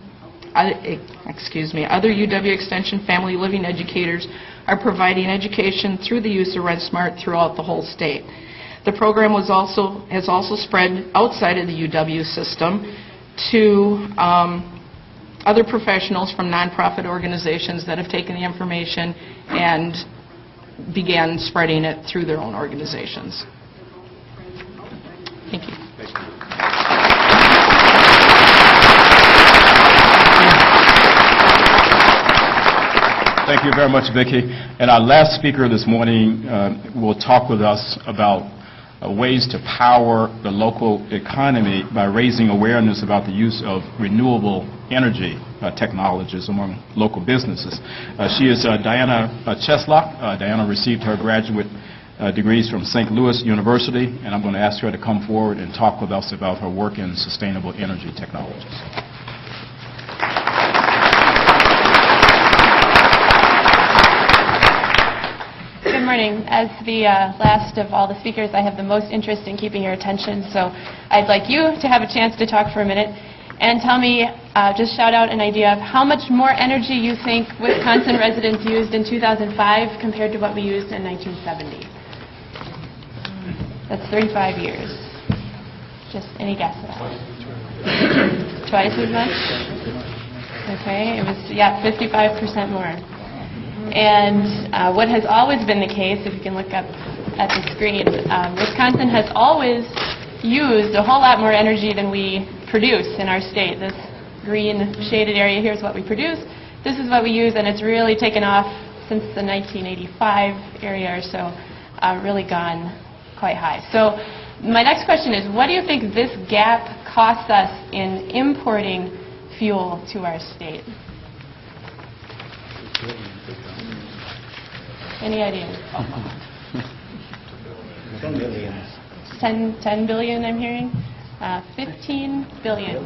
family living educators are providing education through the use of Rent Smart throughout the whole state. The program has also spread outside of the UW system to other professionals from nonprofit organizations that have taken the information and began spreading it through their own organizations. Thank you. Thank you very much, Vicki. And our last speaker this morning will talk with us about ways to power the local economy by raising awareness about the use of renewable energy technologies among local businesses. She is Diana Cheslock. Diana received her graduate degrees from St. Louis University, and I'm going to ask her to come forward and talk with us about her work in sustainable energy technologies. Good morning. As the last of all the speakers, I have the most interest in keeping your attention, so I'd like you to have a chance to talk for a minute and tell me, just shout out an idea of how much more energy you think Wisconsin residents used in 2005 compared to what we used in 1970. That's 35 years. Just any guess at all? Twice as much? Okay, it was, 55% more. And what has always been the case, if you can look up at the screen, Wisconsin has always used a whole lot more energy than we produce in our state. This green shaded area here is what we produce. This is what we use, and it's really taken off since the 1985 area or so, really gone quite high. So my next question is, what do you think this gap costs us in importing fuel to our state? Any ideas? 10 billion. 10 billion, I'm hearing? 15 billion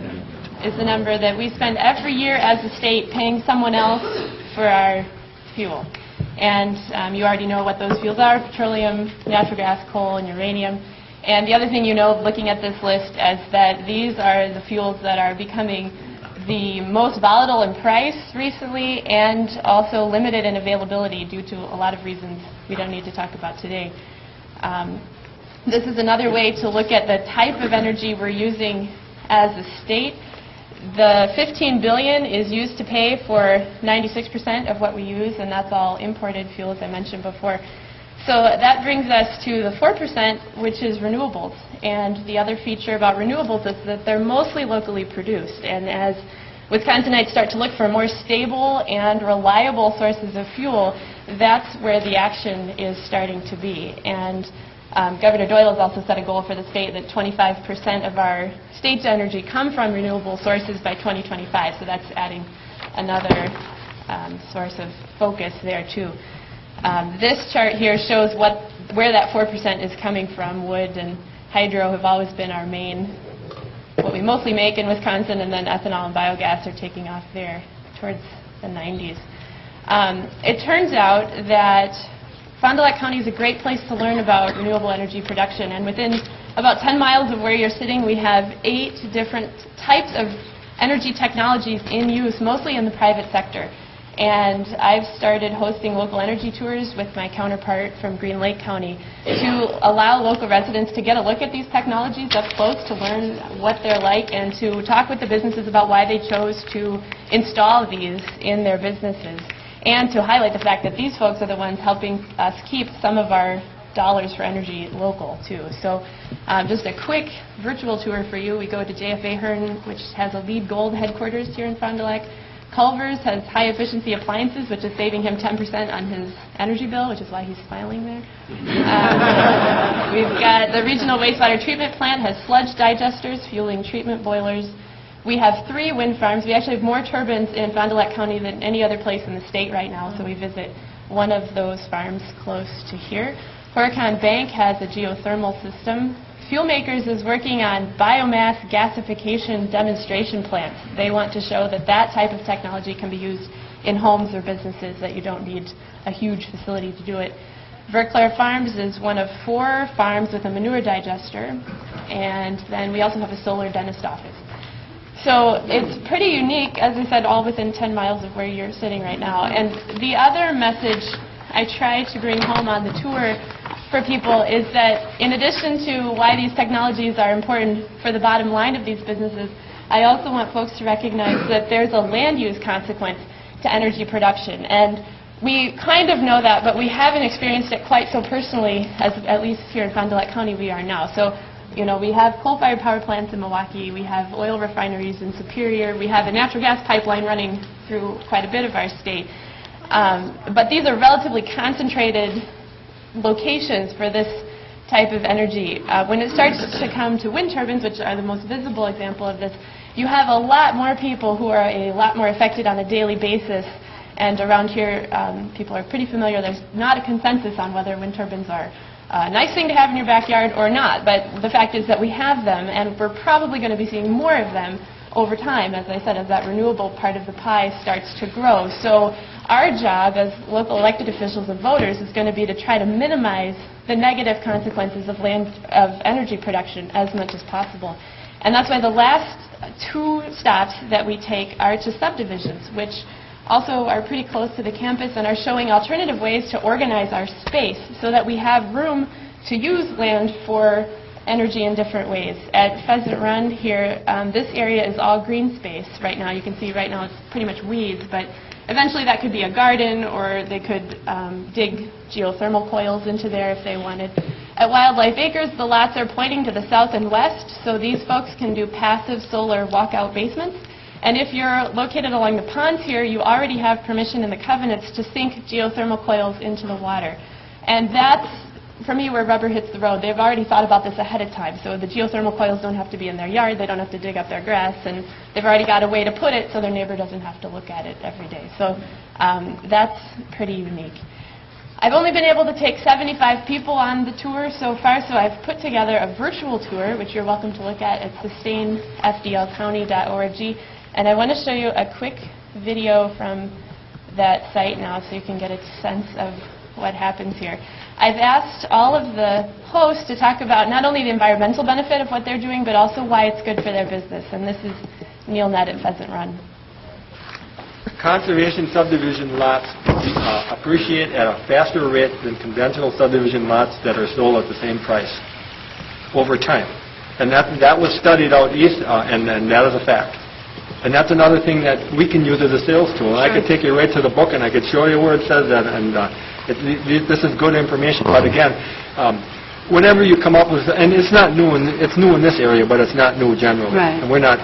is the number that we spend every year as a state paying someone else for our fuel. And you already know what those fuels are: petroleum, natural gas, coal, and uranium. And the other thing you know, looking at this list, is that these are the fuels that are becoming the most volatile in price recently, and also limited in availability due to a lot of reasons we don't need to talk about today. This is another way to look at the type of energy we're using as a state. The 15 billion is used to pay for 96% of what we use, and that's all imported fuel, as I mentioned before. So that brings us to the 4%, which is renewables. And the other feature about renewables is that they're mostly locally produced. And as Wisconsinites start to look for more stable and reliable sources of fuel, that's where the action is starting to be. And Governor Doyle has also set a goal for the state that 25% of our state's energy come from renewable sources by 2025. So that's adding another source of focus there too. This chart here shows where that 4% is coming from. Wood and hydro have always been our main, what we mostly make in Wisconsin, and then ethanol and biogas are taking off there towards the 90s. It turns out that Fond du Lac County is a great place to learn about renewable energy production, and within about 10 miles of where you're sitting, we have 8 different types of energy technologies in use, mostly in the private sector. And I've started hosting local energy tours with my counterpart from Green Lake County to allow local residents to get a look at these technologies up close, to learn what they're like, and to talk with the businesses about why they chose to install these in their businesses, and to highlight the fact that these folks are the ones helping us keep some of our dollars for energy local, too. So just a quick virtual tour for you. We go to JFA Hearn, which has a LEED Gold headquarters here in Fond du Lac. Culver's has high-efficiency appliances, which is saving him 10% on his energy bill, which is why he's smiling there. We've got the regional wastewater treatment plant has sludge digesters fueling treatment boilers. We have 3 wind farms. We actually have more turbines in Fond du Lac County than any other place in the state right now, so we visit one of those farms close to here. Horicon Bank has a geothermal system. Fuelmakers is working on biomass gasification demonstration plants. They want to show that that type of technology can be used in homes or businesses, that you don't need a huge facility to do it. Verclair Farms is one of 4 farms with a manure digester, and then we also have a solar dentist office. So it's pretty unique, as I said, all within 10 miles of where you're sitting right now. And the other message I try to bring home on the tour for people is that in addition to why these technologies are important for the bottom line of these businesses, I also want folks to recognize that there's a land use consequence to energy production. And we kind of know that, but we haven't experienced it quite so personally as, at least here in Fond du Lac County, we are now. So, you know, we have coal-fired power plants in Milwaukee, we have oil refineries in Superior, we have a natural gas pipeline running through quite a bit of our state. But these are relatively concentrated locations for this type of energy. When it starts to come to wind turbines, which are the most visible example of this, you have a lot more people who are a lot more affected on a daily basis. And around here, people are pretty familiar. There's not a consensus on whether wind turbines are a nice thing to have in your backyard or not. But the fact is that we have them, and we're probably going to be seeing more of them over time, as I said, as that renewable part of the pie starts to grow. So our job as local elected officials and voters is going to be to try to minimize the negative consequences of energy production as much as possible. And that's why the last 2 stops that we take are to subdivisions, which also are pretty close to the campus and are showing alternative ways to organize our space so that we have room to use land for energy in different ways. At Pheasant Run here, this area is all green space right now. You can see right now it's pretty much weeds, but eventually that could be a garden, or they could dig geothermal coils into there if they wanted. At Wildlife Acres, the lots are pointing to the south and west, so these folks can do passive solar walkout basements. And if you're located along the ponds here, you already have permission in the covenants to sink geothermal coils into the water. And that's, for me, where rubber hits the road. They've already thought about this ahead of time, so the geothermal coils don't have to be in their yard, they don't have to dig up their grass, and they've already got a way to put it so their neighbor doesn't have to look at it every day. So that's pretty unique. I've only been able to take 75 people on the tour so far, so I've put together a virtual tour, which you're welcome to look at sustainfdlcounty.org. And I want to show you a quick video from that site now so you can get a sense of what happens here. I've asked all of the hosts to talk about not only the environmental benefit of what they're doing, but also why it's good for their business. And this is Neil Nett at Pheasant Run. Conservation subdivision lots appreciate at a faster rate than conventional subdivision lots that are sold at the same price over time. And that was studied out east, and that is a fact. And that's another thing that we can use as a sales tool. Sure. I could take you right to the book and I could show you where it says that, and this is good information. But again, whenever you come up with, and it's not new, it's new in this area, but it's not new generally. Right. And we're not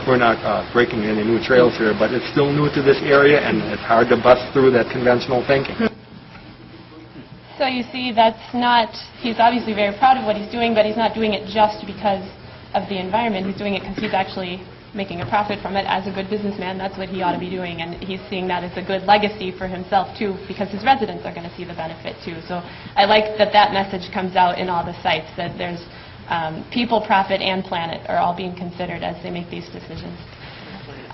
breaking any new trails here, but it's still new to this area, and it's hard to bust through that conventional thinking. So you see, that's not, he's obviously very proud of what he's doing, but he's not doing it just because of the environment. He's doing it because he's actually making a profit from it. As a good businessman, that's what he ought to be doing, and he's seeing that as a good legacy for himself too, because his residents are going to see the benefit too. So I like that that message comes out in all the sites, that there's people, profit, and planet are all being considered as they make these decisions.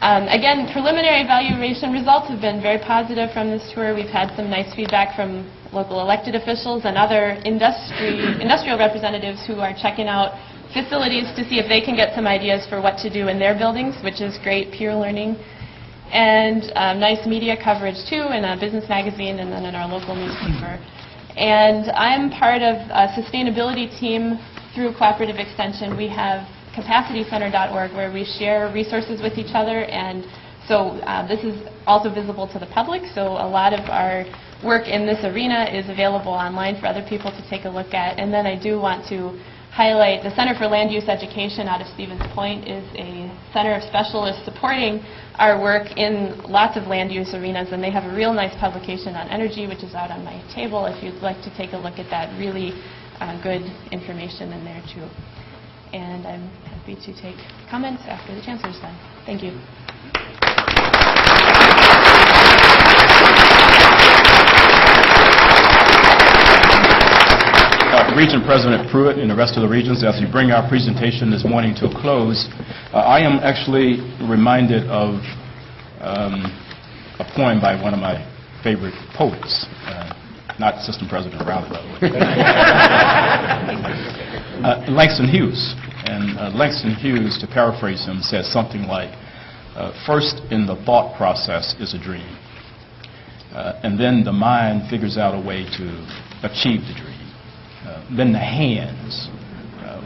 Again, preliminary evaluation results have been very positive from this tour. We've had some nice feedback from local elected officials and other industrial representatives who are checking out facilities to see if they can get some ideas for what to do in their buildings, which is great peer learning. And nice media coverage too, in a business magazine and then in our local newspaper. And I'm part of a sustainability team through Cooperative Extension. We have capacitycenter.org where we share resources with each other, and so this is also visible to the public, so a lot of our work in this arena is available online for other people to take a look at. And then I do want to highlight the Center for Land Use Education out of Stevens Point is a center of specialists supporting our work in lots of land use arenas, and they have a real nice publication on energy, which is out on my table if you'd like to take a look at that. Really good information in there too. And I'm happy to take comments after the Chancellor's done. Thank you. Regent President Pruitt and the rest of the Regents, as we bring our presentation this morning to a close, I am actually reminded of a poem by one of my favorite poets, not Assistant President Riley, by the way. Langston Hughes. And Langston Hughes, to paraphrase him, says something like, first in the thought process is a dream, and then the mind figures out a way to achieve the dream. Then the hands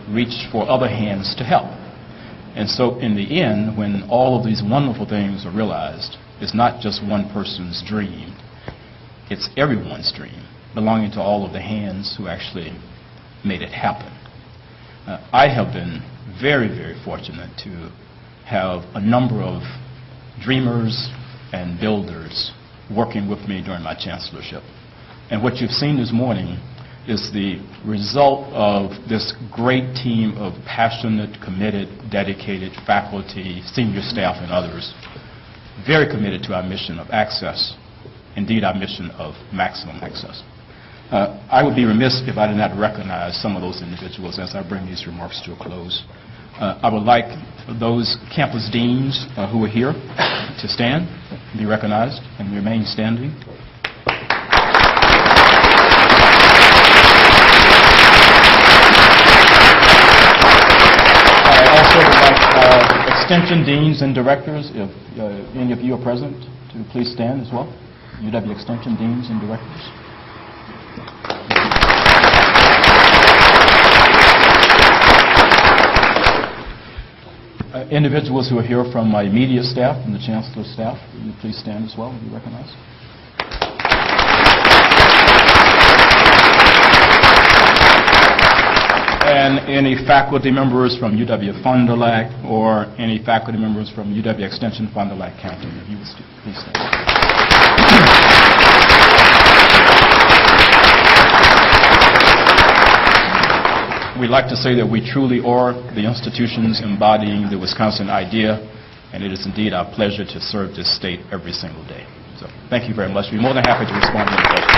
reach for other hands to help. And so in the end, when all of these wonderful things are realized, it's not just one person's dream, it's everyone's dream, belonging to all of the hands who actually made it happen. I have been very, very fortunate to have a number of dreamers and builders working with me during my chancellorship. And what you've seen this morning is the result of this great team of passionate, committed, dedicated faculty, senior staff, and others, very committed to our mission of access, indeed our mission of maximum access. I would be remiss if I did not recognize some of those individuals as I bring these remarks to a close. I would like those campus deans who are here to stand, be recognized, and remain standing. Also would like extension deans and directors, if any of you are present, to please stand as well. UW extension deans and directors. Individuals who are here from my immediate staff and the Chancellor's staff, will you please stand as well and be recognized. And any faculty members from UW-Fond du Lac or any faculty members from UW Extension Fond du Lac County, if you would please stand. We'd like to say that we truly are the institutions embodying the Wisconsin idea, and it is indeed our pleasure to serve this state every single day. So thank you very much. We'd be more than happy to respond to any questions.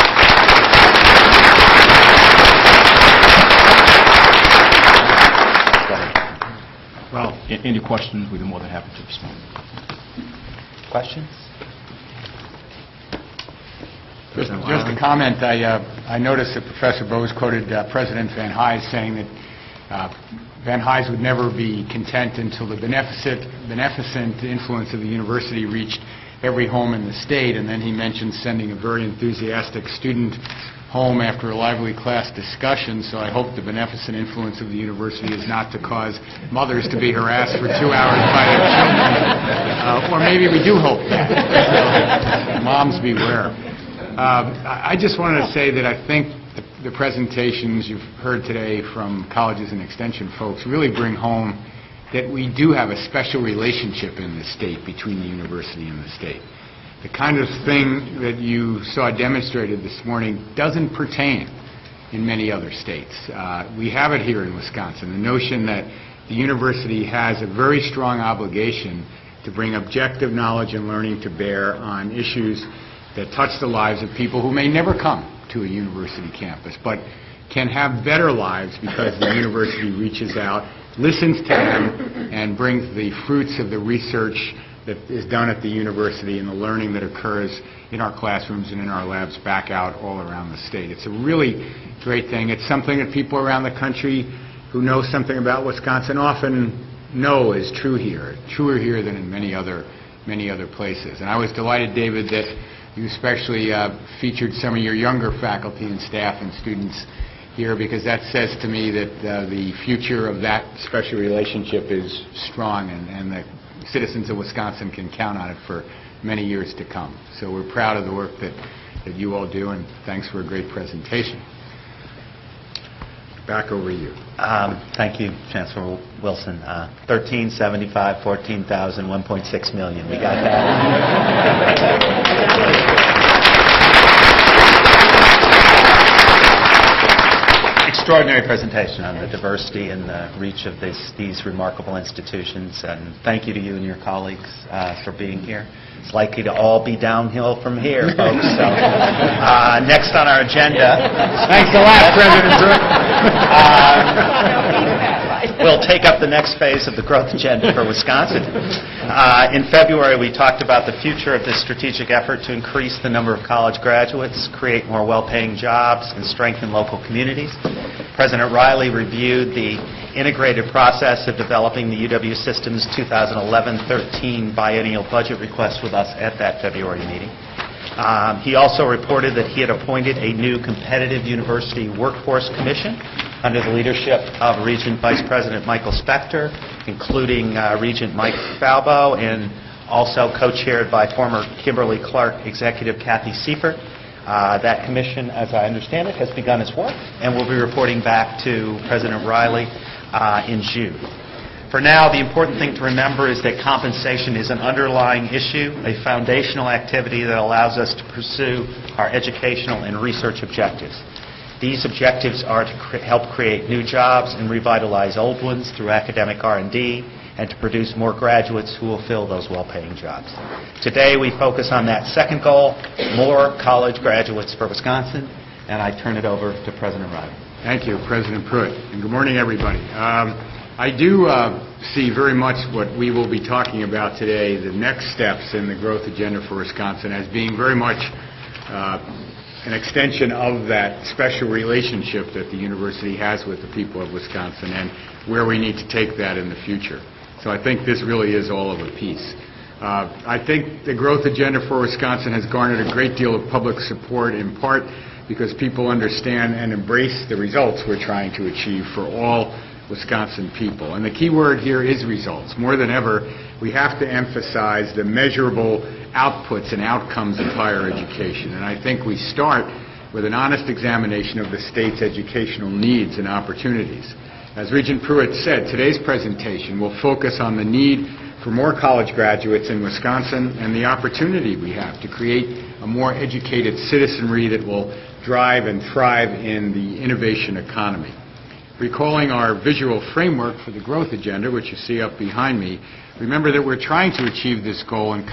Well, any questions, we'd be more than happy to respond. Questions? Just a comment. I noticed that Professor Bose quoted President Van Hise saying that Van Hise would never be content until the beneficent influence of the university reached every home in the state, and then he mentioned sending a very enthusiastic student home after a lively class discussion. So I hope the beneficent influence of the university is not to cause mothers to be harassed for 2 hours by their children. Or maybe we do hope that. So, moms beware. I just wanted to say that I think the presentations you've heard today from colleges and extension folks really bring home that we do have a special relationship in the state between the university and the state. The kind of thing that you saw demonstrated this morning doesn't pertain in many other states. We have it here in Wisconsin, the notion that the university has a very strong obligation to bring objective knowledge and learning to bear on issues that touch the lives of people who may never come to a university campus, but can have better lives because the university reaches out, listens to them, and brings the fruits of the research that is done at the university and the learning that occurs in our classrooms and in our labs back out all around the state. It's a really great thing. It's something that people around the country who know something about Wisconsin often know is true here, truer here than in many other places. And I was delighted, David, that you especially featured some of your younger faculty and staff and students here, because that says to me that the future of that special relationship is strong, and the citizens of Wisconsin can count on it for many years to come. So we're proud of the work that you all do, and thanks for a great presentation. back over to you. Thank you, Chancellor Wilson. 1375, 14,000, 1.6 million. We got that. Extraordinary presentation on the diversity and the reach of these remarkable institutions. And thank you to you and your colleagues for being here. It's likely to all be downhill from here, folks. So, next on our agenda. Thanks a lot, President Brooke. We'll take up the next phase of the growth agenda for Wisconsin. In February, we talked about the future of this strategic effort to increase the number of college graduates, create more well-paying jobs, and strengthen local communities. President Riley reviewed the integrated process of developing the UW System's 2011-13 biennial budget request with us at that February meeting. He also reported that he had appointed a new competitive university workforce commission under the leadership of Regent Vice President Michael Spector, including Regent Mike Falbo, and also co-chaired by former Kimberly-Clark executive Kathy Seifert. That commission, as I understand it, has begun its work and will be reporting back to President Riley in June. For now, the important thing to remember is that compensation is an underlying issue, a foundational activity that allows us to pursue our educational and research objectives. These objectives are to help create new jobs and revitalize old ones through academic R&D and to produce more graduates who will fill those well-paying jobs. Today, we focus on that second goal, more college graduates for Wisconsin, and I turn it over to President Riley. Thank you, President Pruitt, and good morning, everybody. I do see very much what we will be talking about today, the next steps in the growth agenda for Wisconsin, as being very much an extension of that special relationship that the university has with the people of Wisconsin and where we need to take that in the future. So I think this really is all of a piece. I think the growth agenda for Wisconsin has garnered a great deal of public support, in part because people understand and embrace the results we're trying to achieve for all Wisconsin people. And the key word here is results. More than ever, we have to emphasize the measurable outputs and outcomes of higher education. And I think we start with an honest examination of the state's educational needs and opportunities. As Regent Pruitt said, today's presentation will focus on the need for more college graduates in Wisconsin and the opportunity we have to create a more educated citizenry that will drive and thrive in the innovation economy. Recalling our visual framework for the growth agenda, which you see up behind me, remember that we're trying to achieve this goal in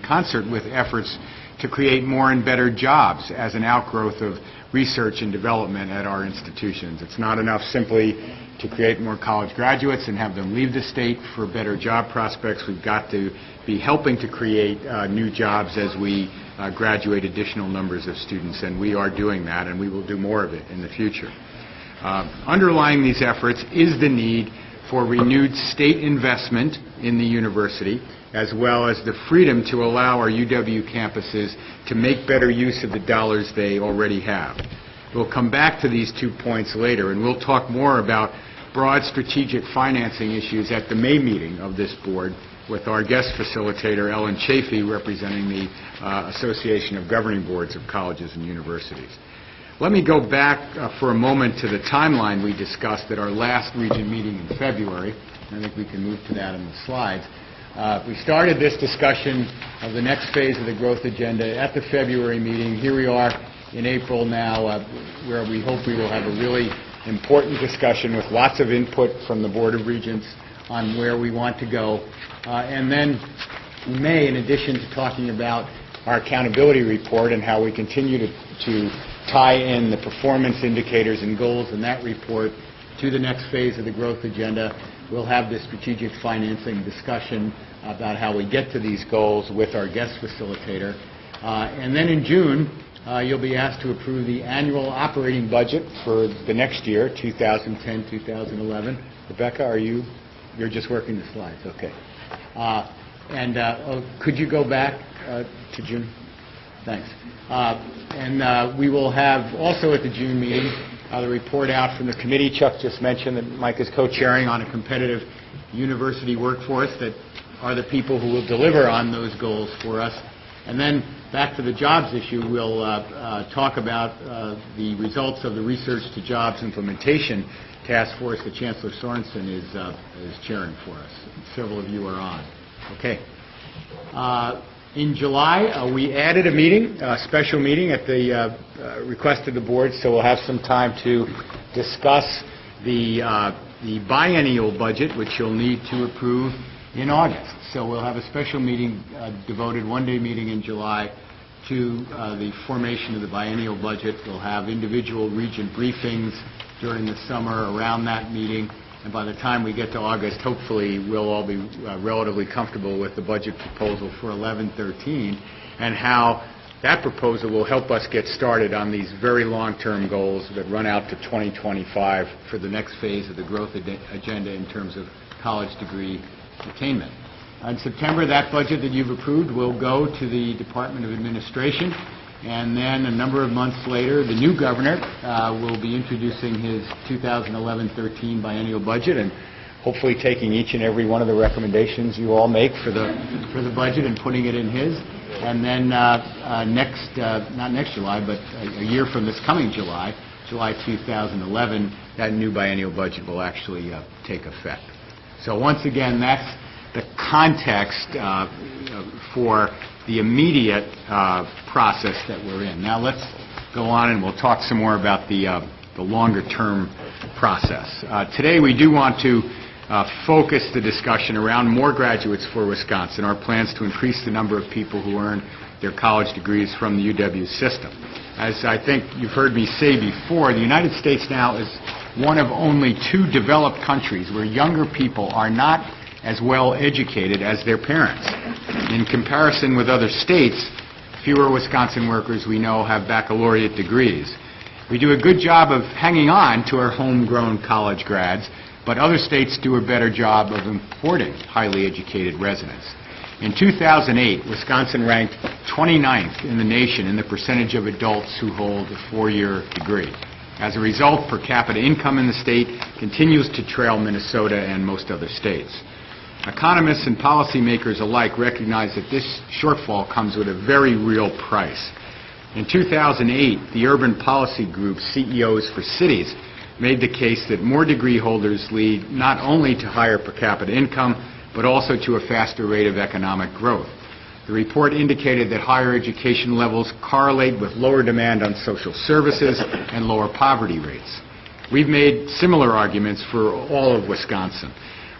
concert with efforts to create more and better jobs as an outgrowth of research and development at our institutions. It's not enough simply to create more college graduates and have them leave the state for better job prospects. We've got to be helping to create new jobs as we graduate additional numbers of students, and we are doing that, and we will do more of it in the future. Underlying these efforts is the need for renewed state investment in the university, as well as the freedom to allow our UW campuses to make better use of the dollars they already have. We'll come back to these 2 points later, and we'll talk more about broad strategic financing issues at the May meeting of this board with our guest facilitator, Ellen Chafee, representing the Association of Governing Boards of Colleges and Universities. Let me go back for a moment to the timeline we discussed at our last Regent meeting in February. I think we can move to that on the slides. We started this discussion of the next phase of the growth agenda at the February meeting. Here we are in April now, where we hope we will have a really important discussion with lots of input from the Board of Regents on where we want to go. And then in May, in addition to talking about our accountability report and how we continue to tie in the performance indicators and goals in that report to the next phase of the growth agenda, we'll have the strategic financing discussion about how we get to these goals with our guest facilitator. And then in June, you'll be asked to approve the annual operating budget for the next year, 2010-2011. Rebecca, you're just working the slides, okay. Could you go back to June? Thanks. And we will have also at the June meeting the report out from the committee Chuck just mentioned that Mike is co-chairing on a competitive university workforce that are the people who will deliver on those goals for us. And then back to the jobs issue, we'll talk about the results of the Research to Jobs Implementation Task Force that Chancellor Sorensen is chairing for us. Several of you are on. Okay. In July, we added a special meeting at the request of the board, so we'll have some time to discuss the biennial budget, which you'll need to approve in August. So we'll have a special meeting, devoted one-day meeting in July to the formation of the biennial budget. We'll have individual regent briefings during the summer around that meeting. And by the time we get to August, hopefully we'll all be relatively comfortable with the budget proposal for 11-13 and how that proposal will help us get started on these very long-term goals that run out to 2025 for the next phase of the growth agenda in terms of college degree attainment. In September, that budget that you've approved will go to the Department of Administration. And then a number of months later, the new governor will be introducing his 2011-13 biennial budget and hopefully taking each and every one of the recommendations you all make for the budget and putting it in his. And then not next July, but a year from this coming July 2011, that new biennial budget will actually take effect. So once again, that's the context for the immediate process that we're in. Now let's go on and we'll talk some more about the longer-term process. Today we do want to focus the discussion around more graduates for Wisconsin, our plans to increase the number of people who earn their college degrees from the UW system. As I think you've heard me say before, the United States now is one of only 2 developed countries where younger people are not as well educated as their parents. In comparison with other states, fewer Wisconsin workers we know have baccalaureate degrees. We do a good job of hanging on to our homegrown college grads, but other states do a better job of importing highly educated residents. In 2008, Wisconsin ranked 29th in the nation in the percentage of adults who hold a 4-year degree. As a result, per capita income in the state continues to trail Minnesota and most other states. Economists and policymakers alike recognize that this shortfall comes with a very real price. In 2008, the Urban Policy Group, CEOs for Cities, made the case that more degree holders lead not only to higher per capita income, but also to a faster rate of economic growth. The report indicated that higher education levels correlate with lower demand on social services and lower poverty rates. We've made similar arguments for all of Wisconsin.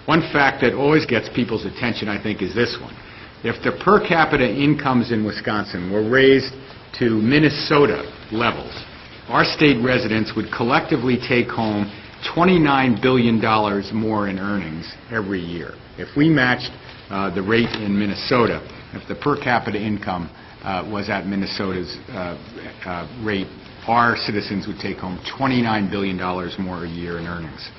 One fact that always gets people's attention, I think, is this one. If the per capita incomes in Wisconsin were raised to Minnesota levels, our state residents would collectively take home $29 billion more in earnings every year. If we matched the rate in Minnesota, if the per capita income was at Minnesota's rate, our citizens would take home $29 billion more a year in earnings.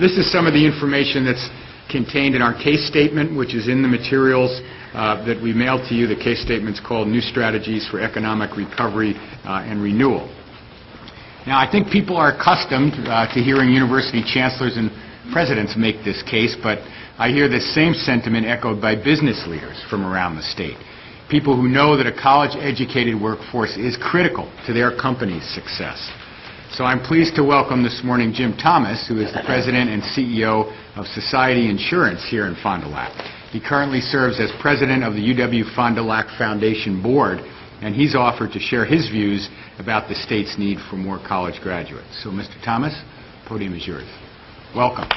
This is some of the information that's contained in our case statement, which is in the materials that we mailed to you. The case statement's called New Strategies for Economic Recovery and Renewal. Now, I think people are accustomed to hearing university chancellors and presidents make this case, but I hear this same sentiment echoed by business leaders from around the state. People who know that a college-educated workforce is critical to their company's success. So I'm pleased to welcome this morning Jim Thomas, who is the President and CEO of Society Insurance here in Fond du Lac. He currently serves as President of the UW Fond du Lac Foundation Board, and he's offered to share his views about the state's need for more college graduates. So, Mr. Thomas, the podium is yours. Welcome.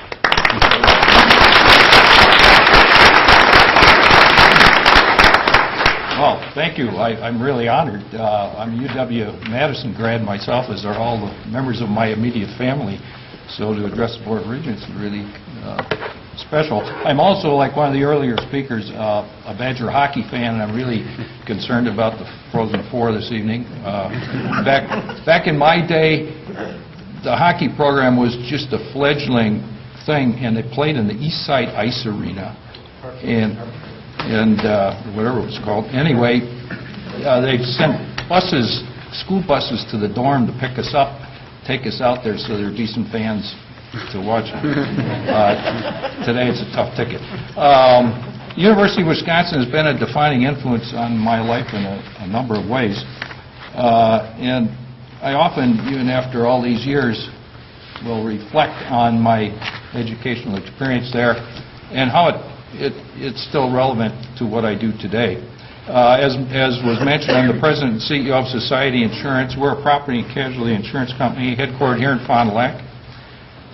Well, thank you. I'm really honored. I'm a UW-Madison grad myself, as are all the members of my immediate family. So to address the Board of Regents is really special. I'm also, like one of the earlier speakers, a Badger hockey fan, and I'm really concerned about the Frozen Four this evening. Back in my day, the hockey program was just a fledgling thing, and they played in the East Side Ice Arena, and whatever it was called. Anyway, they sent buses, school buses, to the dorm to pick us up, take us out there so they're decent fans to watch. Today it's a tough ticket. The University of Wisconsin has been a defining influence on my life in a number of ways. And I often, even after all these years, will reflect on my educational experience there and how it's still relevant to what I do today. As was mentioned, I'm the President and CEO of Society Insurance. We're a property and casualty insurance company headquartered here in Fond du Lac.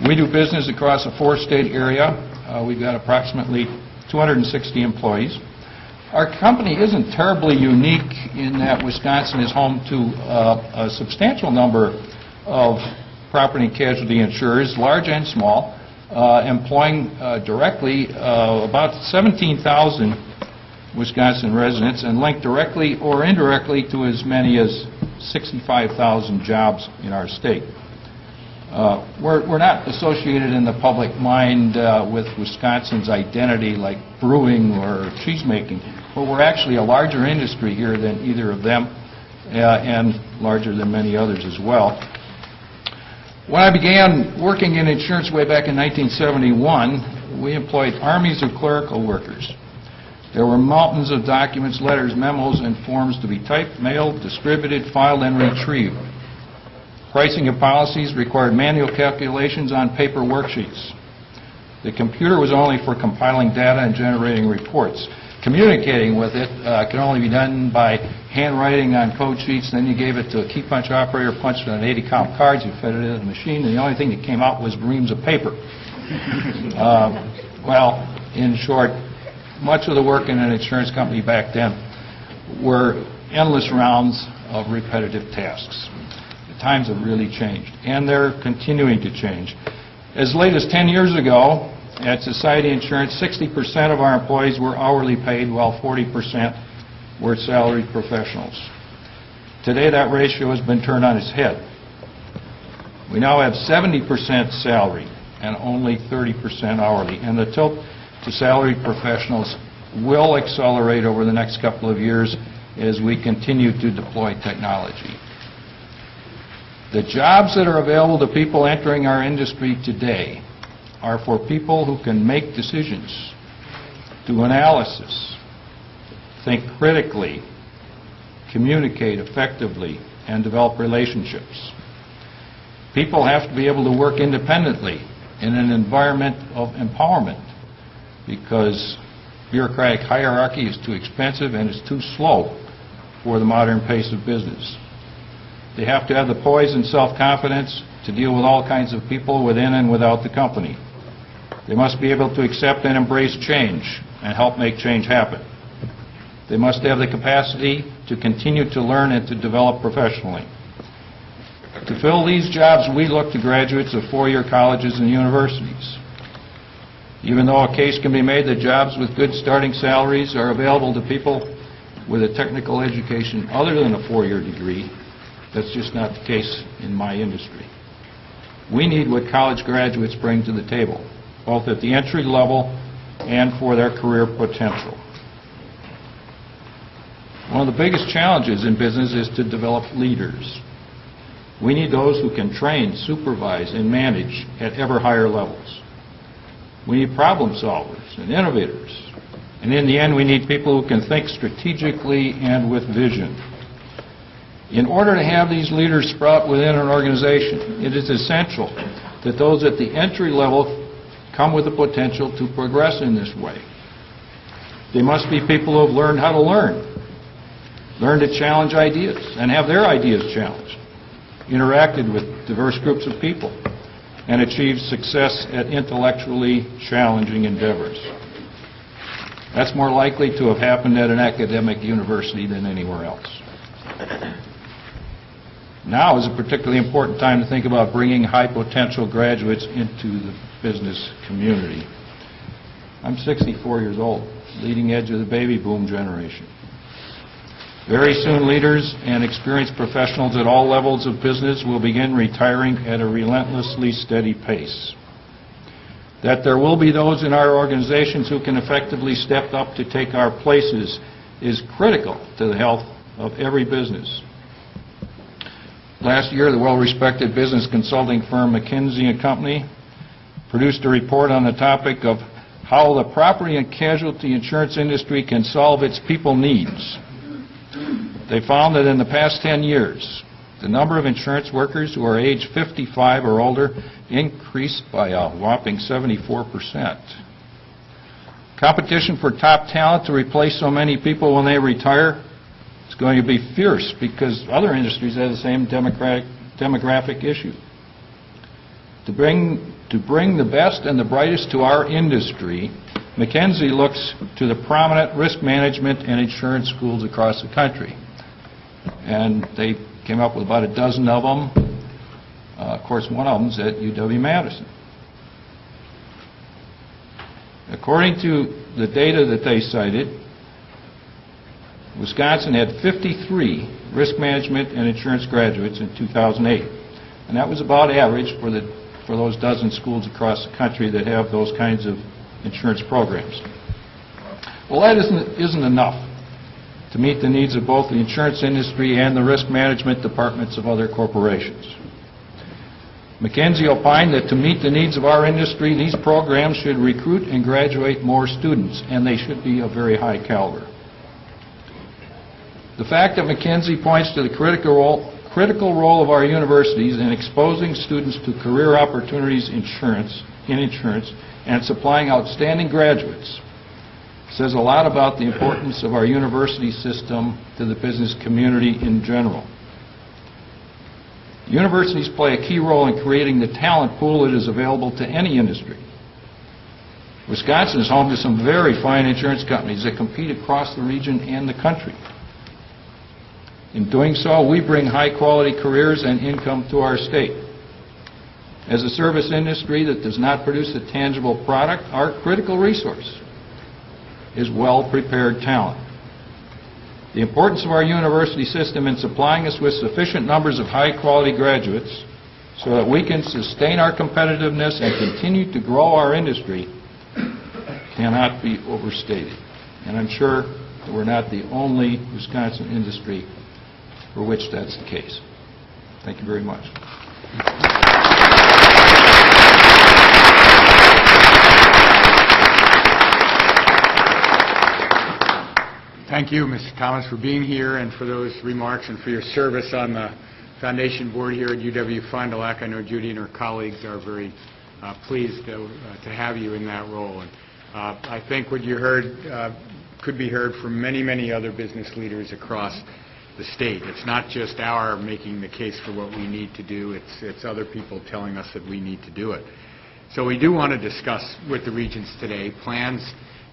We do business across a 4-state area. We've got approximately 260 employees. Our company isn't terribly unique in that Wisconsin is home to a substantial number of property and casualty insurers, large and small, employing directly about 17,000 Wisconsin residents and linked directly or indirectly to as many as 65,000 jobs in our state. We're not associated in the public mind with Wisconsin's identity like brewing or cheesemaking, but we're actually a larger industry here than either of them and larger than many others as well. When I began working in insurance way back in 1971, we employed armies of clerical workers. There were mountains of documents, letters, memos, and forms to be typed, mailed, distributed, filed, and retrieved. Pricing of policies required manual calculations on paper worksheets. The computer was only for compiling data and generating reports. Communicating with it could only be done by handwriting on code sheets, then you gave it to a key punch operator, punched on 80-count cards, you fed it into the machine, and the only thing that came out was reams of paper. Well, in short, much of the work in an insurance company back then were endless rounds of repetitive tasks. The times have really changed, and they're continuing to change. As late as 10 years ago, at Society Insurance, 60% of our employees were hourly paid, while 40% were salaried professionals. Today, that ratio has been turned on its head. We now have 70% salary and only 30% hourly, and the tilt to salaried professionals will accelerate over the next couple of years as we continue to deploy technology. The jobs that are available to people entering our industry today are for people who can make decisions, do analysis, think critically, communicate effectively, and develop relationships. People have to be able to work independently in an environment of empowerment because bureaucratic hierarchy is too expensive and is too slow for the modern pace of business. They have to have the poise and self-confidence to deal with all kinds of people within and without the company. They must be able to accept and embrace change and help make change happen. They must have the capacity to continue to learn and to develop professionally. To fill these jobs, we look to graduates of four-year colleges and universities. Even though a case can be made that jobs with good starting salaries are available to people with a technical education other than a four-year degree, that's just not the case in my industry. We need what college graduates bring to the table, both at the entry level and for their career potential. One of the biggest challenges in business is to develop leaders. We need those who can train, supervise, and manage at ever higher levels. We need problem solvers and innovators. And in the end, we need people who can think strategically and with vision. In order to have these leaders sprout within an organization, it is essential that those at the entry level come with the potential to progress in this way. They must be people who have learned how to learn to challenge ideas and have their ideas challenged, interacted with diverse groups of people, and achieved success at intellectually challenging endeavors. That's more likely to have happened at an academic university than anywhere else. Now is a particularly important time to think about bringing high-potential graduates into the business community. I'm 64 years old, leading edge of the baby boom generation. Very soon, leaders and experienced professionals at all levels of business will begin retiring at a relentlessly steady pace. That there will be those in our organizations who can effectively step up to take our places is critical to the health of every business. Last year, the well-respected business consulting firm McKinsey & Company produced a report on the topic of how the property and casualty insurance industry can solve its people needs. They found that in the past 10 years, the number of insurance workers who are age 55 or older increased by a whopping 74%. Competition for top talent to replace so many people when they retire is going to be fierce because other industries have the same demographic issue. To bring the best and the brightest to our industry, McKinsey looks to the prominent risk management and insurance schools across the country. And they came up with about a dozen of them. Of course, one of them is at UW-Madison. According to the data that they cited, Wisconsin had 53 risk management and insurance graduates in 2008. And that was about average for those dozen schools across the country that have those kinds of insurance programs. Well, that isn't enough to meet the needs of both the insurance industry and the risk management departments of other corporations. McKinsey opined that to meet the needs of our industry, these programs should recruit and graduate more students, and they should be of very high caliber. The fact that McKinsey points to the critical role of our universities in exposing students to career opportunities in insurance and supplying outstanding graduates says a lot about the importance of our university system to the business community in general. Universities play a key role in creating the talent pool that is available to any industry. Wisconsin is home to some very fine insurance companies that compete across the region and the country. In doing so, we bring high-quality careers and income to our state. As a service industry that does not produce a tangible product, our critical resource is well-prepared talent. The importance of our university system in supplying us with sufficient numbers of high-quality graduates so that we can sustain our competitiveness and continue to grow our industry cannot be overstated. And I'm sure that we're not the only Wisconsin industry for which that's the case. Thank you very much. Thank you, Mr. Thomas, for being here and for those remarks and for your service on the Foundation Board here at UW-Fond du Lac. I know Judy and her colleagues are very pleased to have you in that role. And I think what you heard could be heard from many, many other business leaders across the state. It's not just our making the case for what we need to do, it's other people telling us that we need to do it. So we do want to discuss with the Regents today plans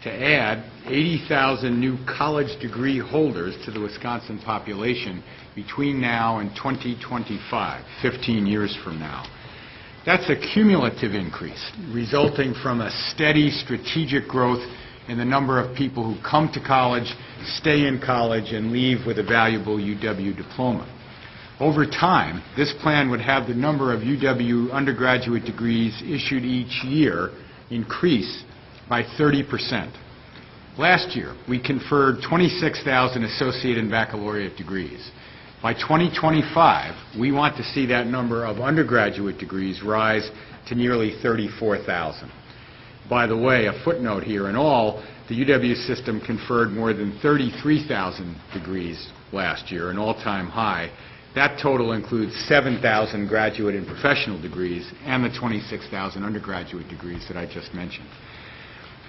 to add 80,000 new college degree holders to the Wisconsin population between now and 2025, 15 years from now. That's a cumulative increase resulting from a steady strategic growth in the number of people who come to college, stay in college, and leave with a valuable UW diploma. Over time, this plan would have the number of UW undergraduate degrees issued each year increase by 30%. Last year, we conferred 26,000 associate and baccalaureate degrees. By 2025, we want to see that number of undergraduate degrees rise to nearly 34,000. By the way, a footnote here, in all, the UW system conferred more than 33,000 degrees last year, an all-time high. That total includes 7,000 graduate and professional degrees and the 26,000 undergraduate degrees that I just mentioned.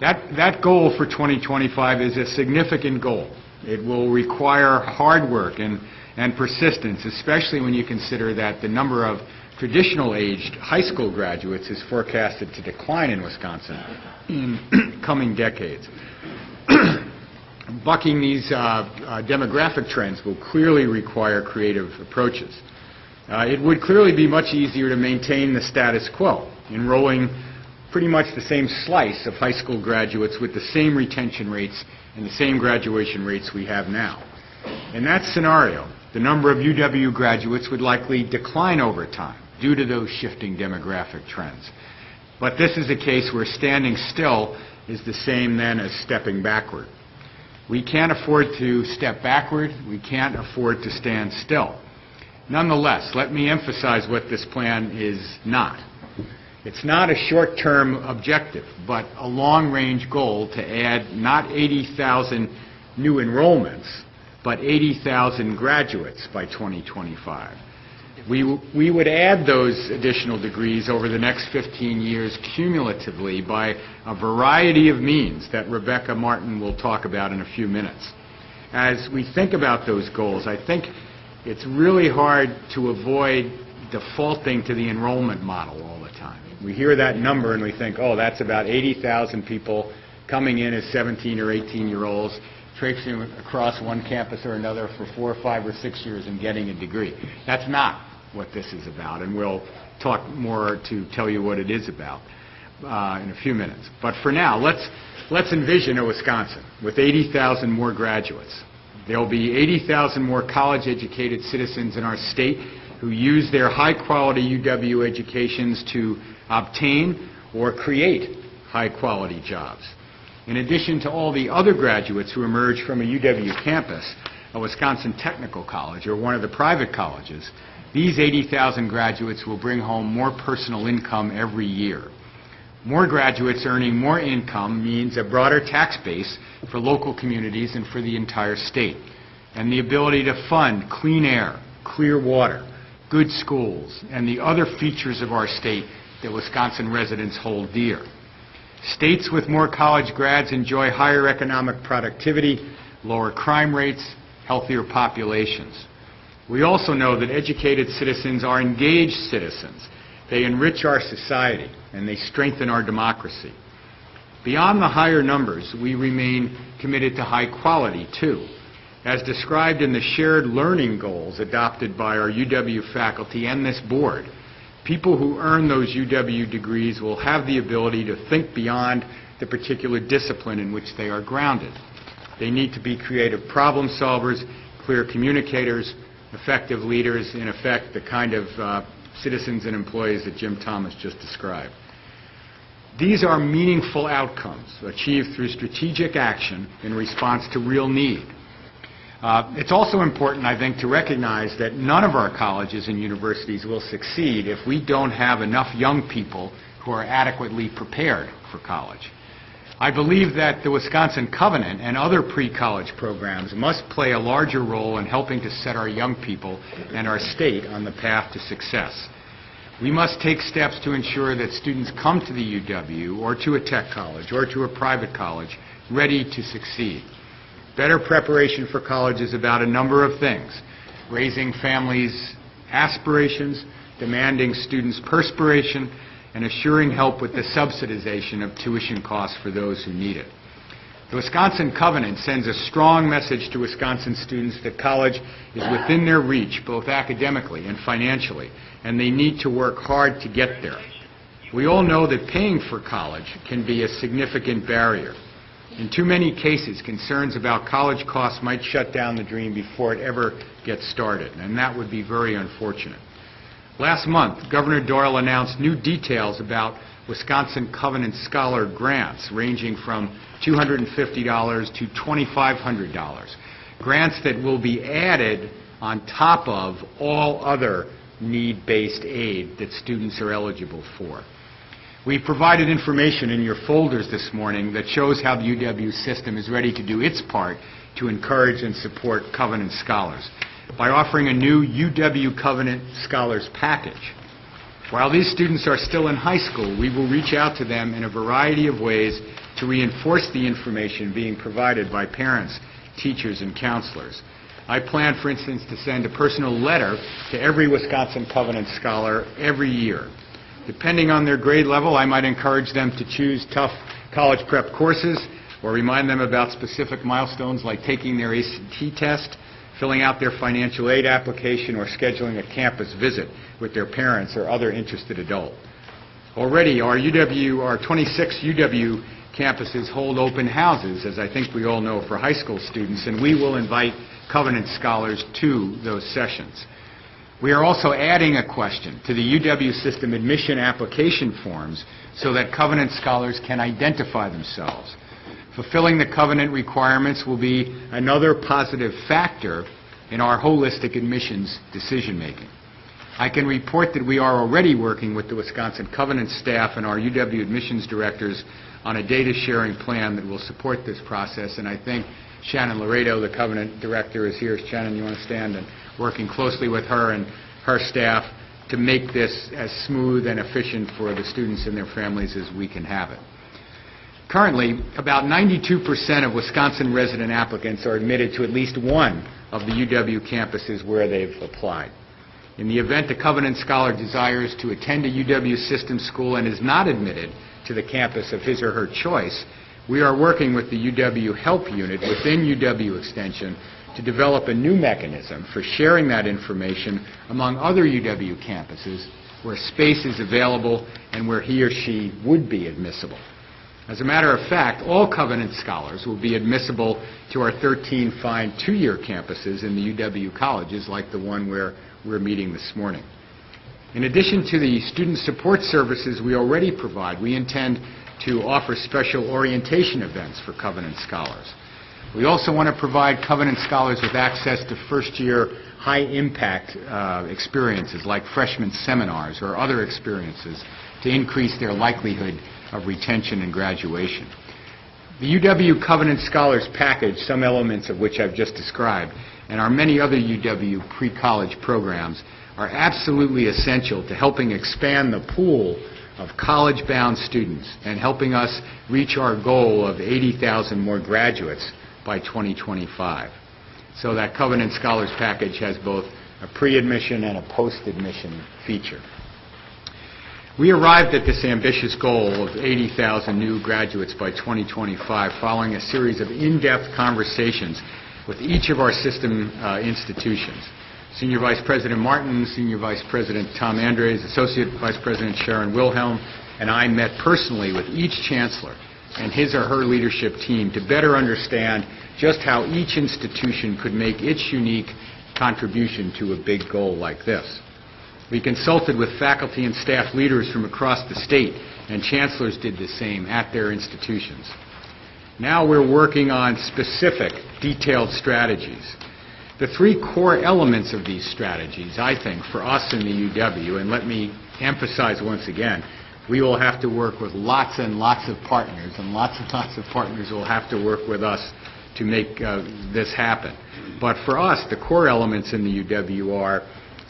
That goal for 2025 is a significant goal. It will require hard work and persistence, especially when you consider that the number of traditional-aged high school graduates is forecasted to decline in Wisconsin in coming decades. Bucking these demographic trends will clearly require creative approaches. It would clearly be much easier to maintain the status quo, enrolling pretty much the same slice of high school graduates with the same retention rates and the same graduation rates we have now. In that scenario, the number of UW graduates would likely decline over time due to those shifting demographic trends. But this is a case where standing still is the same then as stepping backward. We can't afford to step backward. We can't afford to stand still. Nonetheless, let me emphasize what this plan is not. It's not a short-term objective, but a long-range goal to add not 80,000 new enrollments, but 80,000 graduates by 2025. We would add those additional degrees over the next 15 years cumulatively by a variety of means that Rebecca Martin will talk about in a few minutes. As we think about those goals, I think it's really hard to avoid defaulting to the enrollment model all the time. We hear that number and we think, oh, that's about 80,000 people coming in as 17 or 18-year-olds, traipsing across one campus or another for 4 or 5 or 6 years and getting a degree. That's not what this is about, and we'll talk more to tell you what it is about in a few minutes. But for now, let's envision a Wisconsin with 80,000 more graduates. There will be 80,000 more college-educated citizens in our state who use their high-quality UW educations to obtain or create high-quality jobs. In addition to all the other graduates who emerge from a UW campus, a Wisconsin technical college, or one of the private colleges, these 80,000 graduates will bring home more personal income every year. More graduates earning more income means a broader tax base for local communities and for the entire state, and the ability to fund clean air, clear water, good schools, and the other features of our state that Wisconsin residents hold dear. States with more college grads enjoy higher economic productivity, lower crime rates, healthier populations. We also know that educated citizens are engaged citizens. They enrich our society, and they strengthen our democracy. Beyond the higher numbers, we remain committed to high quality, too. As described in the shared learning goals adopted by our UW faculty and this board, people who earn those UW degrees will have the ability to think beyond the particular discipline in which they are grounded. They need to be creative problem solvers, clear communicators, effective leaders, in effect, the kind of citizens and employees that Jim Thomas just described. These are meaningful outcomes achieved through strategic action in response to real need. It's also important, I think, to recognize that none of our colleges and universities will succeed if we don't have enough young people who are adequately prepared for college. I believe that the Wisconsin Covenant and other pre-college programs must play a larger role in helping to set our young people and our state on the path to success. We must take steps to ensure that students come to the UW or to a tech college or to a private college ready to succeed. Better preparation for college is about a number of things: raising families' aspirations, demanding students' perspiration, and assuring help with the subsidization of tuition costs for those who need it. The Wisconsin Covenant sends a strong message to Wisconsin students that college is within their reach, both academically and financially, and they need to work hard to get there. We all know that paying for college can be a significant barrier. In too many cases, concerns about college costs might shut down the dream before it ever gets started, and that would be very unfortunate. Last month, Governor Doyle announced new details about Wisconsin Covenant Scholar grants ranging from $250 to $2,500, grants that will be added on top of all other need-based aid that students are eligible for. We provided information in your folders this morning that shows how the UW system is ready to do its part to encourage and support Covenant scholars by offering a new UW Covenant Scholars Package. While these students are still in high school, we will reach out to them in a variety of ways to reinforce the information being provided by parents, teachers, and counselors. I plan, for instance, to send a personal letter to every Wisconsin Covenant scholar every year. Depending on their grade level, I might encourage them to choose tough college prep courses or remind them about specific milestones like taking their ACT test, filling out their financial aid application, or scheduling a campus visit with their parents or other interested adult. Already, our 26 UW campuses hold open houses, as I think we all know, for high school students, and we will invite Covenant scholars to those sessions. We are also adding a question to the UW system admission application forms so that Covenant scholars can identify themselves. Fulfilling the Covenant requirements will be another positive factor in our holistic admissions decision-making. I can report that we are already working with the Wisconsin Covenant staff and our UW admissions directors on a data sharing plan that will support this process, and I think Shannon Laredo, the Covenant director, is here. Shannon, you want to stand? And working closely with her and her staff to make this as smooth and efficient for the students and their families as we can have it. Currently, about 92% of Wisconsin resident applicants are admitted to at least one of the UW campuses where they've applied. In the event a Covenant scholar desires to attend a UW system school and is not admitted to the campus of his or her choice, we are working with the UW Help Unit within UW Extension to develop a new mechanism for sharing that information among other UW campuses where space is available and where he or she would be admissible. As a matter of fact, all Covenant scholars will be admissible to our 13 fine two-year campuses in the UW colleges like the one where we're meeting this morning. In addition to the student support services we already provide, we intend to offer special orientation events for Covenant scholars. We also want to provide Covenant scholars with access to first-year high-impact experiences like freshman seminars or other experiences to increase their likelihood of retention and graduation. The UW Covenant Scholars Package, some elements of which I've just described, and our many other UW pre-college programs are absolutely essential to helping expand the pool of college-bound students and helping us reach our goal of 80,000 more graduates by 2025. So that Covenant Scholars Package has both a pre-admission and a post-admission feature. We arrived at this ambitious goal of 80,000 new graduates by 2025 following a series of in-depth conversations with each of our system institutions. Senior Vice President Martin, Senior Vice President Tom Andres, Associate Vice President Sharon Wilhelm, and I met personally with each chancellor and his or her leadership team to better understand just how each institution could make its unique contribution to a big goal like this. We consulted with faculty and staff leaders from across the state, and chancellors did the same at their institutions. Now we're working on specific, detailed strategies. The three core elements of these strategies, I think, for us in the UW, and let me emphasize once again, we will have to work with lots and lots of partners, and lots of partners will have to work with us to make this happen. But for us, the core elements in the UW are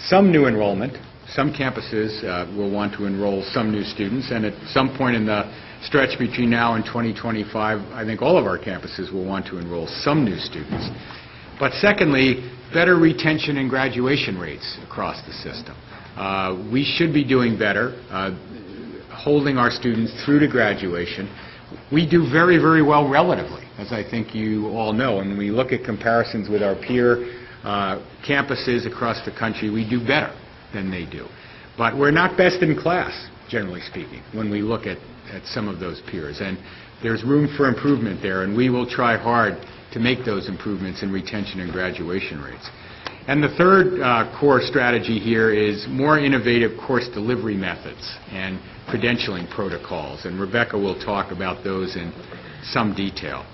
some new enrollment. Some campuses will want to enroll some new students, and at some point in the stretch between now and 2025, I think all of our campuses will want to enroll some new students. But secondly, better retention and graduation rates across the system. We should be doing better, holding our students through to graduation. We do very, very well relatively, as I think you all know. And when we look at comparisons with our peer campuses across the country, we do better than they do. But we're not best in class, generally speaking, when we look at some of those peers. And there's room for improvement there, and we will try hard to make those improvements in retention and graduation rates. And the third core strategy here is more innovative course delivery methods and credentialing protocols, and Rebecca will talk about those in some detail.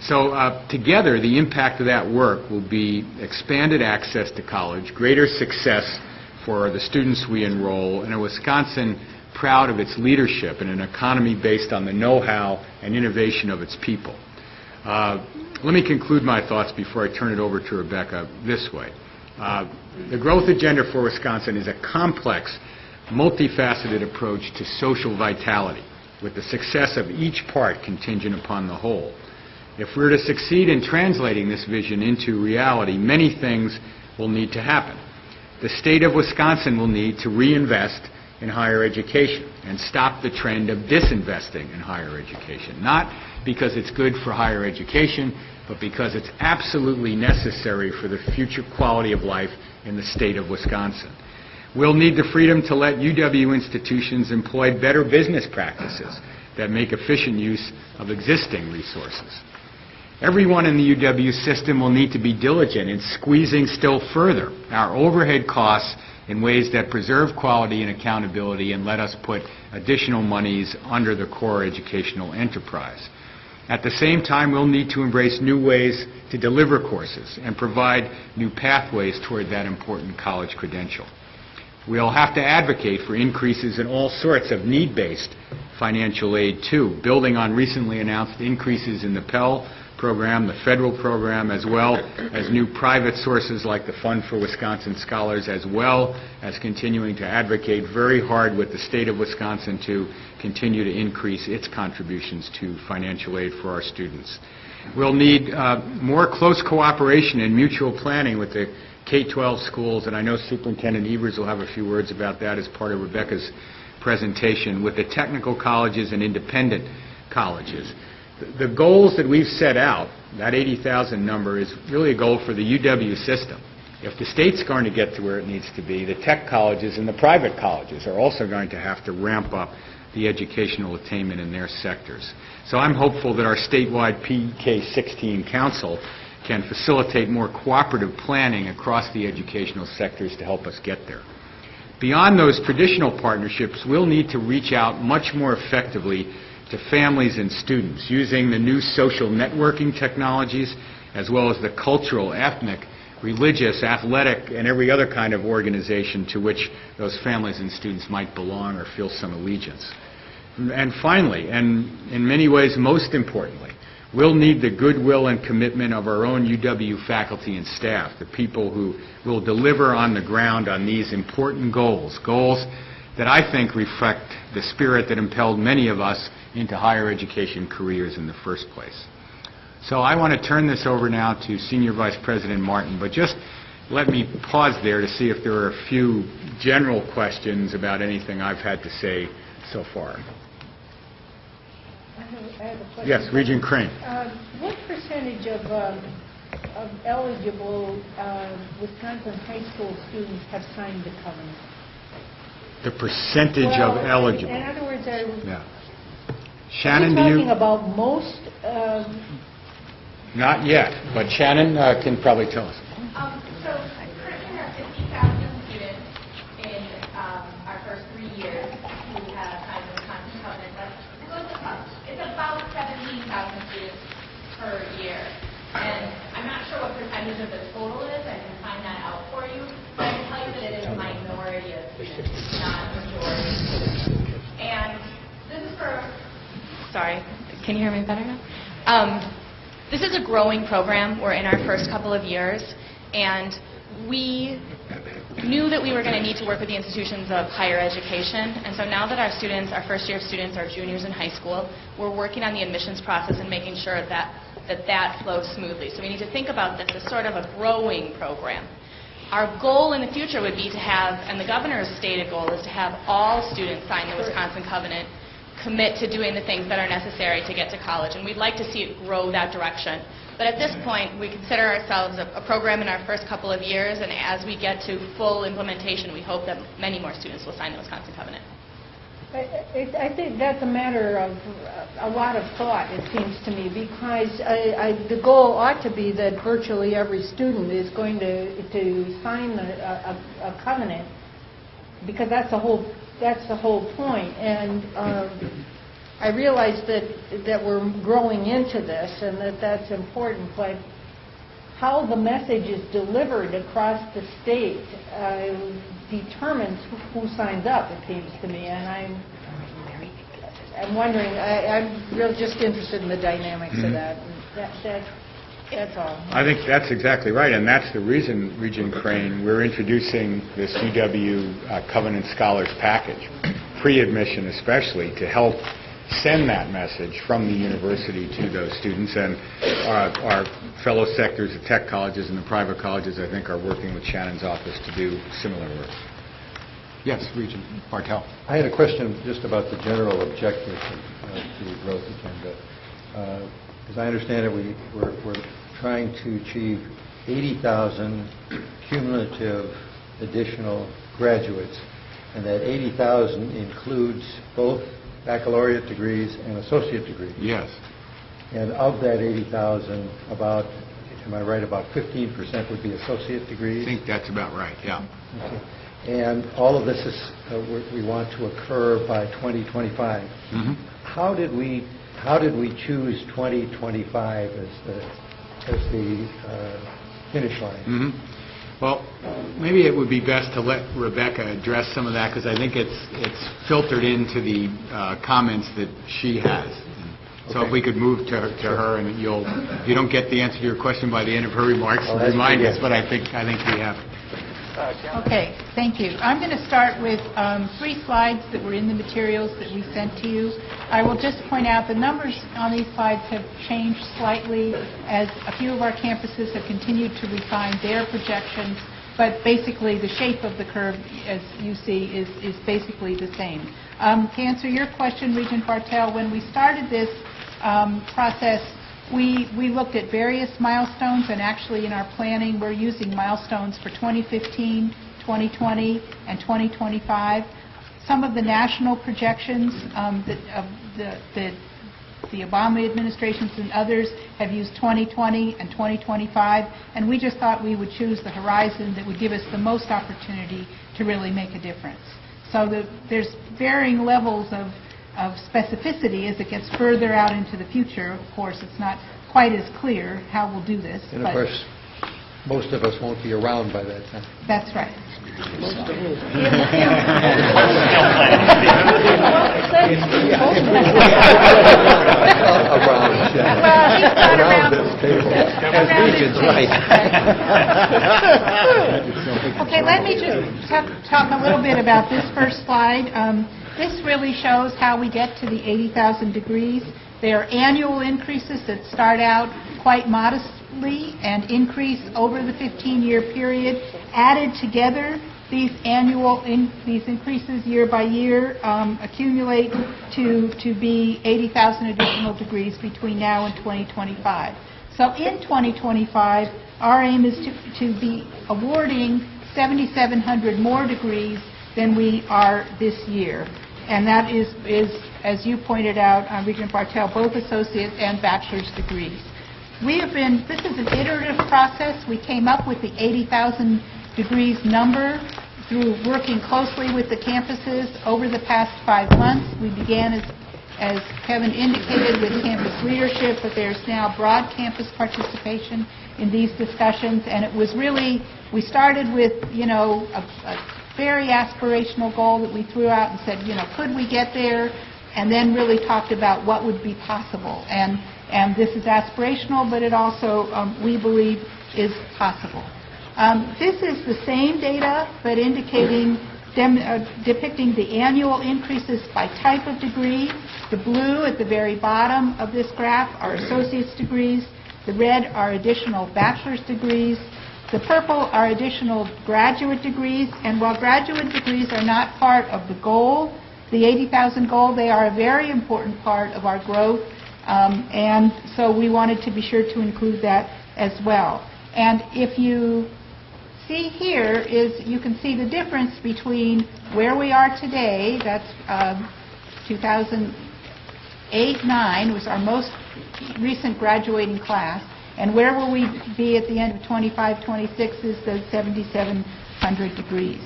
So together, the impact of that work will be expanded access to college, greater success for the students we enroll, and a Wisconsin proud of its leadership in an economy based on the know-how and innovation of its people. Let me conclude my thoughts before I turn it over to Rebecca this way. The growth agenda for Wisconsin is a complex, multifaceted approach to social vitality, with the success of each part contingent upon the whole. If we're to succeed in translating this vision into reality, many things will need to happen. The state of Wisconsin will need to reinvest in higher education and stop the trend of disinvesting in higher education, not because it's good for higher education, but because it's absolutely necessary for the future quality of life in the state of Wisconsin. We'll need the freedom to let UW institutions employ better business practices that make efficient use of existing resources. Everyone in the UW system will need to be diligent in squeezing still further our overhead costs in ways that preserve quality and accountability and let us put additional monies under the core educational enterprise. At the same time, we'll need to embrace new ways to deliver courses and provide new pathways toward that important college credential. We'll have to advocate for increases in all sorts of need-based financial aid, too, building on recently announced increases in the Pell program, the federal program, as well as new private sources like the Fund for Wisconsin Scholars, as well as continuing to advocate very hard with the state of Wisconsin to continue to increase its contributions to financial aid for our students. We'll need more close cooperation and mutual planning with the K-12 schools, and I know Superintendent Evers will have a few words about that as part of Rebecca's presentation, with the technical colleges and independent colleges. The goals that we've set out, that 80,000 number, is really a goal for the UW system. If the state's going to get to where it needs to be, the tech colleges and the private colleges are also going to have to ramp up the educational attainment in their sectors. So I'm hopeful that our statewide PK16 Council can facilitate more cooperative planning across the educational sectors to help us get there. Beyond those traditional partnerships, we'll need to reach out much more effectively to families and students using the new social networking technologies as well as the cultural, ethnic, religious, athletic, and every other kind of organization to which those families and students might belong or feel some allegiance. And finally, and in many ways most importantly, we'll need the goodwill and commitment of our own UW faculty and staff, the people who will deliver on the ground on these important goals, goals that I think reflect the spirit that impelled many of us into higher education careers in the first place. So I want to turn this over now to Senior Vice President Martin, but just let me pause there to see if there are a few general questions about anything I've had to say so far. I have a question. Yes, Regent Crane. What percentage of eligible Wisconsin high school students have signed the covenant? The percentage of eligible. In other words, Yeah. Shannon, are do you you? talking about most? Not yet, but Shannon can probably tell us. So currently we have 50,000 students in our first 3 years who have signed the Wisconsin covenant. It's about 17,000 students per year. And I'm not sure what percentage of the total is. I can find that out for you. But I can tell you that it is a minority of students, not a majority. And this is for, sorry, can you hear me better now? This is a growing program. We're in our first couple of years, and we knew that we were going to need to work with the institutions of higher education. And so now that our students, our first-year students, are juniors in high school, we're working on the admissions process and making sure that flows smoothly. So we need to think about this as sort of a growing program. Our goal in the future would be to have, and the governor's stated goal is to have all students sign the Wisconsin Covenant, commit to doing the things that are necessary to get to college, and we'd like to see it grow that direction. But at this point, we consider ourselves a program in our first couple of years, and as we get to full implementation, we hope that many more students will sign the Wisconsin Covenant. I think that's a matter of a lot of thought, it seems to me, because the goal ought to be that virtually every student is going to sign a covenant, because that's the whole point. And I realize that we're growing into this and that's important, but how the message is delivered across the state determines who signs up, it seems to me. And I'm wondering, I'm really just interested in the dynamics of that. That's all. I think that's exactly right, and that's the reason, Regent Crane, we're introducing this UW Covenant Scholars Package, pre-admission especially, to help send that message from the university to those students. And our fellow sectors, the tech colleges and the private colleges, I think, are working with Shannon's office to do similar work. Yes, Regent Bartel. I had a question just about the general objectives of the growth agenda. As I understand it, we're trying to achieve 80,000 cumulative additional graduates, and that 80,000 includes both baccalaureate degrees and associate degrees. Yes. And of that 80,000, about, am I right, about 15% would be associate degrees? I think that's about right, yeah. Okay. And all of this is, we want to occur by 2025. Mm-hmm. How did we choose 2025 as the finish line? Mm-hmm. Well, maybe it would be best to let Rebecca address some of that, because I think it's filtered into the comments that she has. So if we could move to her, and if you don't get the answer to your question by the end of her remarks, remind us, but I think we have. Okay, thank you. I'm going to start with 3 slides that were in the materials that we sent to you. I will just point out the numbers on these slides have changed slightly as a few of our campuses have continued to refine their projections, but basically the shape of the curve, as you see, is basically the same. To answer your question, Regent Bartel, when we started this process, we looked at various milestones, and actually in our planning we're using milestones for 2015, 2020, and 2025. Some of the national projections that the Obama administrations and others have used 2020 and 2025, and we just thought we would choose the horizon that would give us the most opportunity to really make a difference. So there's varying levels of specificity as it gets further out into the future. Of course, it's not quite as clear how we'll do this. And of course, most of us won't be around by that time. That's right. Around this table. As Regents, right. Okay, let me just talk a little bit about this first slide. This really shows how we get to the 80,000 degrees. They are annual increases that start out quite modestly and increase over the 15-year period. Added together, these these increases year by year accumulate to be 80,000 additional degrees between now and 2025. So in 2025, our aim is to be awarding 7,700 more degrees than we are this year. And that is, as you pointed out, Regent Bartel, both associate and bachelor's degrees. This is an iterative process. We came up with the 80,000 degrees number through working closely with the campuses over the past 5 months. We began, as Kevin indicated, with campus leadership, but there's now broad campus participation in these discussions. And it was really, we started with, a very aspirational goal that we threw out and said, could we get there? And then really talked about what would be possible. And this is aspirational, but it also, we believe, is possible. This is the same data, but depicting the annual increases by type of degree. The blue at the very bottom of this graph are associate's degrees. The red are additional bachelor's degrees. The purple are additional graduate degrees, and while graduate degrees are not part of the goal, the 80,000 goal, they are a very important part of our growth, and so we wanted to be sure to include that as well. And if you see here you can see the difference between where we are today, that's 2008-9 was our most recent graduating class, and where will we be at the end of 25-26 is the 7,700 degrees.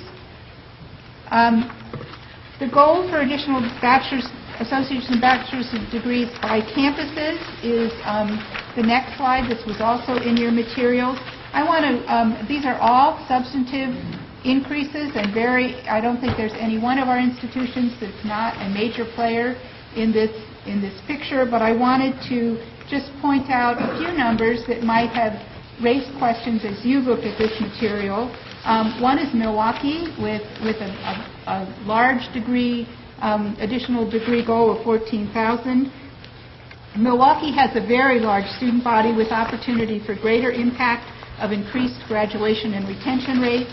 The goal for additional bachelor's, associates and bachelor's degrees by campuses is the next slide. This was also in your materials. These are all substantive increases, and I don't think there's any one of our institutions that's not a major player in this picture, but I wanted to just point out a few numbers that might have raised questions as you looked at this material. One is Milwaukee with a large degree, additional degree goal of 14,000. Milwaukee has a very large student body with opportunity for greater impact of increased graduation and retention rates.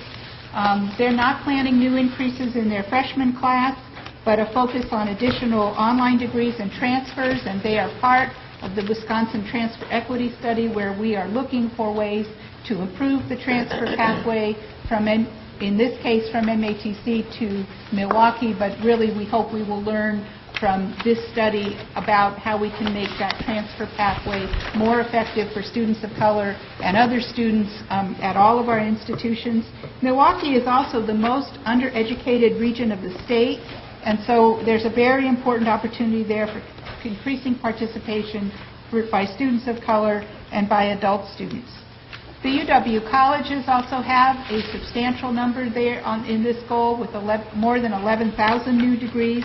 They're not planning new increases in their freshman class, but a focus on additional online degrees and transfers, and they are part of the Wisconsin Transfer Equity Study, where we are looking for ways to improve the transfer pathway from, in this case, from MATC to Milwaukee, but really we hope we will learn from this study about how we can make that transfer pathway more effective for students of color and other students at all of our institutions. Milwaukee is also the most undereducated region of the state, and so there's a very important opportunity there for increasing participation by students of color and by adult students. The UW colleges also have a substantial number there in this goal with more than 11,000 new degrees.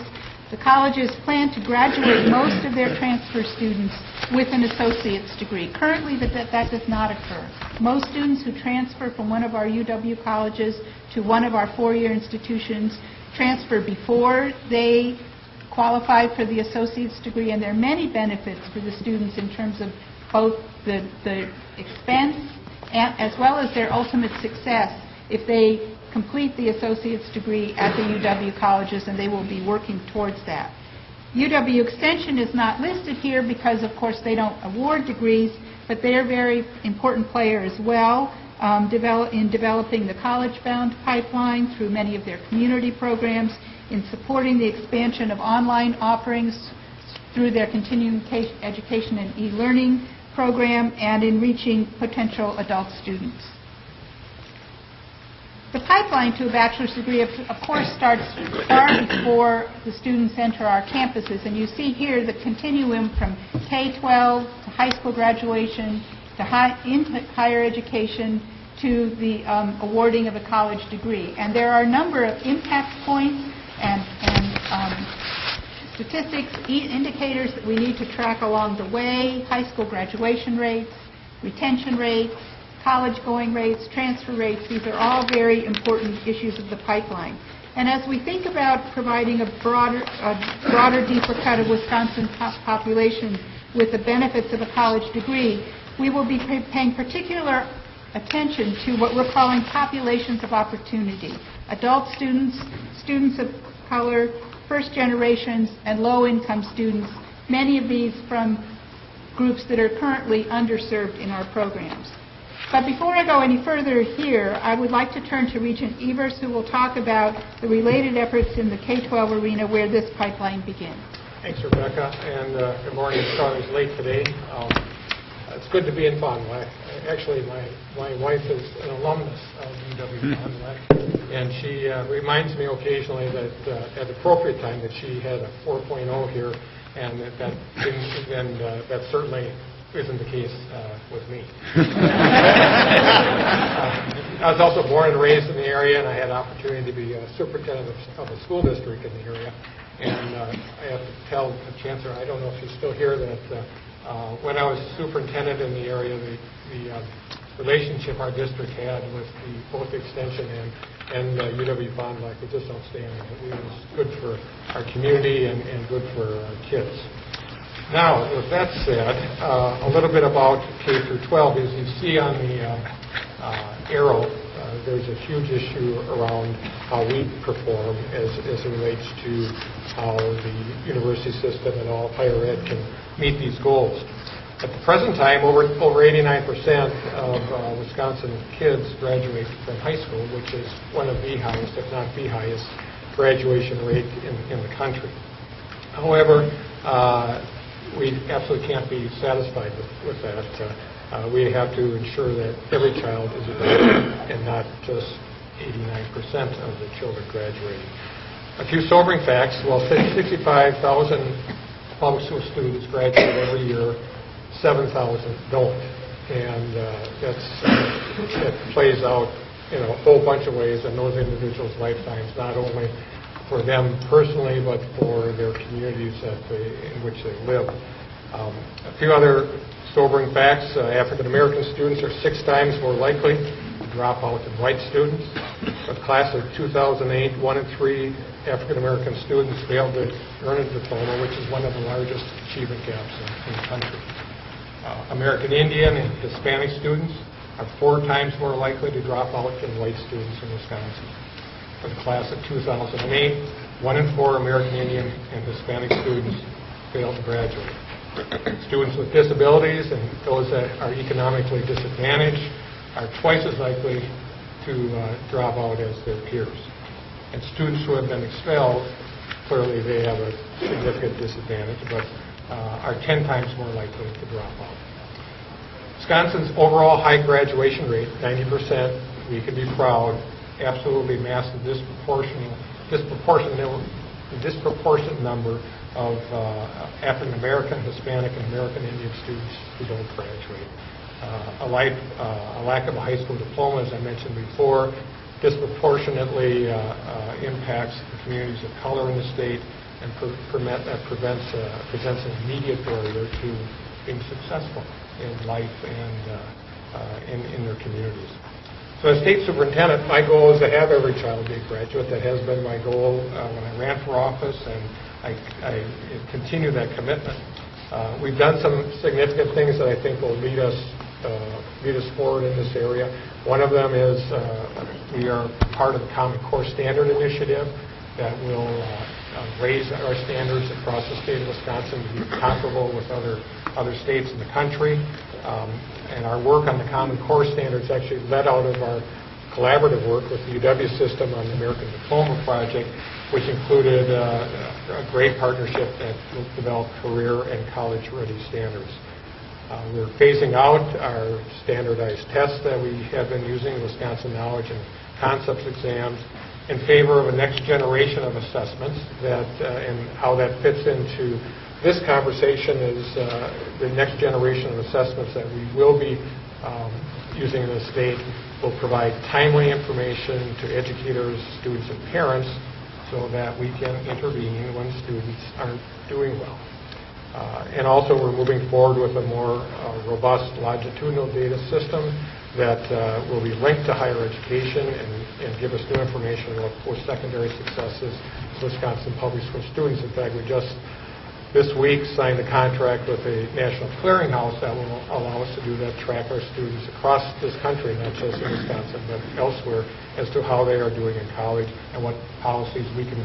The colleges plan to graduate most of their transfer students with an associate's degree. Currently, that does not occur. Most students who transfer from one of our UW colleges to one of our four-year institutions transfer before they qualify for the associate's degree, and there are many benefits for the students in terms of both the expense as well as their ultimate success if they complete the associate's degree at the UW colleges, and they will be working towards that. UW Extension is not listed here because, of course, they don't award degrees, but they're a very important player as well in developing the college-bound pipeline through many of their community programs, in supporting the expansion of online offerings through their continuing education and e-learning program, and in reaching potential adult students. The pipeline to a bachelor's degree, of course, starts far before the students enter our campuses, and you see here the continuum from K-12 to high school graduation to into higher education to the awarding of a college degree. And there are a number of impact points and statistics, indicators that we need to track along the way: high school graduation rates, retention rates, college-going rates, transfer rates. These are all very important issues of the pipeline. And as we think about providing a broader, deeper cut of Wisconsin population with the benefits of a college degree, we will be paying particular attention to what we're calling populations of opportunity: adult students, students of color, first generations, and low-income students, many of these from groups that are currently underserved in our programs. But before I go any further here, I would like to turn to Regent Evers, who will talk about the related efforts in the K-12 arena where this pipeline begins. Thanks, Rebecca, and good morning. Sorry I was late today. It's good to be in Fond du Lac. Actually, my wife is an alumnus of UW Fond du Lac, and she reminds me occasionally that at the appropriate time that she had a 4.0 here, and that certainly isn't the case with me. I was also born and raised in the area, and I had an opportunity to be a superintendent of a school district in the area. And I have to tell the Chancellor, I don't know if she's still here, that when I was superintendent in the area, the relationship our district had with both the Extension and UW Fond du Lac was just outstanding. It was good for our community and good for our kids. Now, with that said, a little bit about K through 12. As you see on the arrow, there's a huge issue around how we perform as it relates to how the university system and all higher ed can meet these goals. At the present time, over 89% of Wisconsin kids graduate from high school, which is one of the highest, if not the highest, graduation rate in the country. However, we absolutely can't be satisfied with that. We have to ensure that every child is a graduate and not just 89% of the children graduating. A few sobering facts: well, 65,000 public school students graduate every year, 7,000 don't, and that plays out in a whole bunch of ways in those individuals' lifetimes, not only for them personally, but for their communities in which they live. A few other sobering facts: African American students are 6 times more likely to drop out than white students. For the class of 2008, 1 in 3 African American students failed to earn a diploma, which is one of the largest achievement gaps in the country. American Indian and Hispanic students are 4 times more likely to drop out than white students in Wisconsin. For the class of 2008, 1 in 4 American Indian and Hispanic students failed to graduate. Students with disabilities and those that are economically disadvantaged are twice as likely to drop out as their peers. And students who have been expelled, clearly they have a significant disadvantage, but are 10 times more likely to drop out. Wisconsin's overall high graduation rate, 90%, we can be proud, absolutely massive, disproportionate number of African American, Hispanic, and American Indian students who don't graduate. a lack of a high school diploma, as I mentioned before, disproportionately impacts the communities of color in the state and presents an immediate barrier to being successful in life and in their communities. So as state superintendent, my goal is to have every child be a graduate. That has been my goal when I ran for office, and I continue that commitment. We've done some significant things that I think will lead us forward in this area. One of them is we are part of the Common Core Standard Initiative that will raise our standards across the state of Wisconsin to be comparable with other states in the country. And our work on the Common Core Standards actually led out of our collaborative work with the UW system on the American Diploma Project, which included a great partnership that will develop career and college-ready standards. We're phasing out our standardized tests that we have been using, Wisconsin Knowledge and Concepts exams, in favor of a next generation of assessments and how that fits into this conversation is the next generation of assessments that we will be using in the state will provide timely information to educators, students, and parents so that we can intervene when students aren't doing well. And also we're moving forward with a more robust longitudinal data system that will be linked to higher education and give us new information about post-secondary successes of Wisconsin public school students. In fact, we just this week signed a contract with a national clearinghouse that will allow us to do that, track our students across this country, not just in Wisconsin, but elsewhere, as to how they are doing in college and what policies we can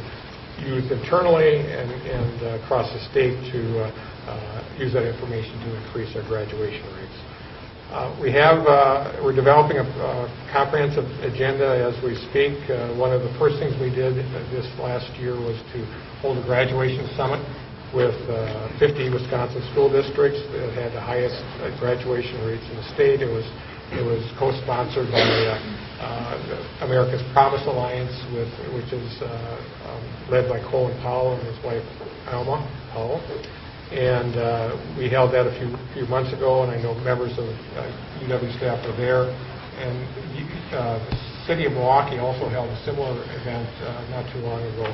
use internally and across the state to use that information to increase our graduation rates. We're developing a comprehensive agenda as we speak. One of the first things we did this last year was to hold a graduation summit with 50 Wisconsin school districts that had the highest graduation rates in the state. It was co-sponsored by America's Promise Alliance, which is led by Colin Powell and his wife Alma Powell. And we held that a few months ago, and I know members of UW staff were there. And the city of Milwaukee also held a similar event not too long ago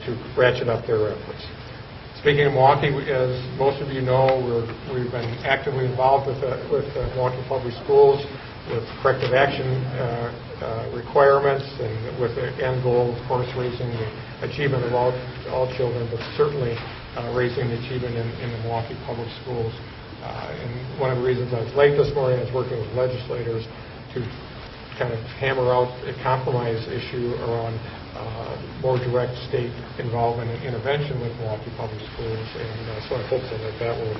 to ratchet up their efforts. Speaking of Milwaukee, as most of you know, we've been actively involved with Milwaukee Public Schools with corrective action requirements and with the end goal, of course, raising the achievement of all children, but certainly raising the achievement in the Milwaukee Public Schools. And one of the reasons I was late this morning, I was working with legislators to kind of hammer out a compromise issue around more direct state involvement and intervention with Milwaukee Public Schools, and so I'm hopeful that will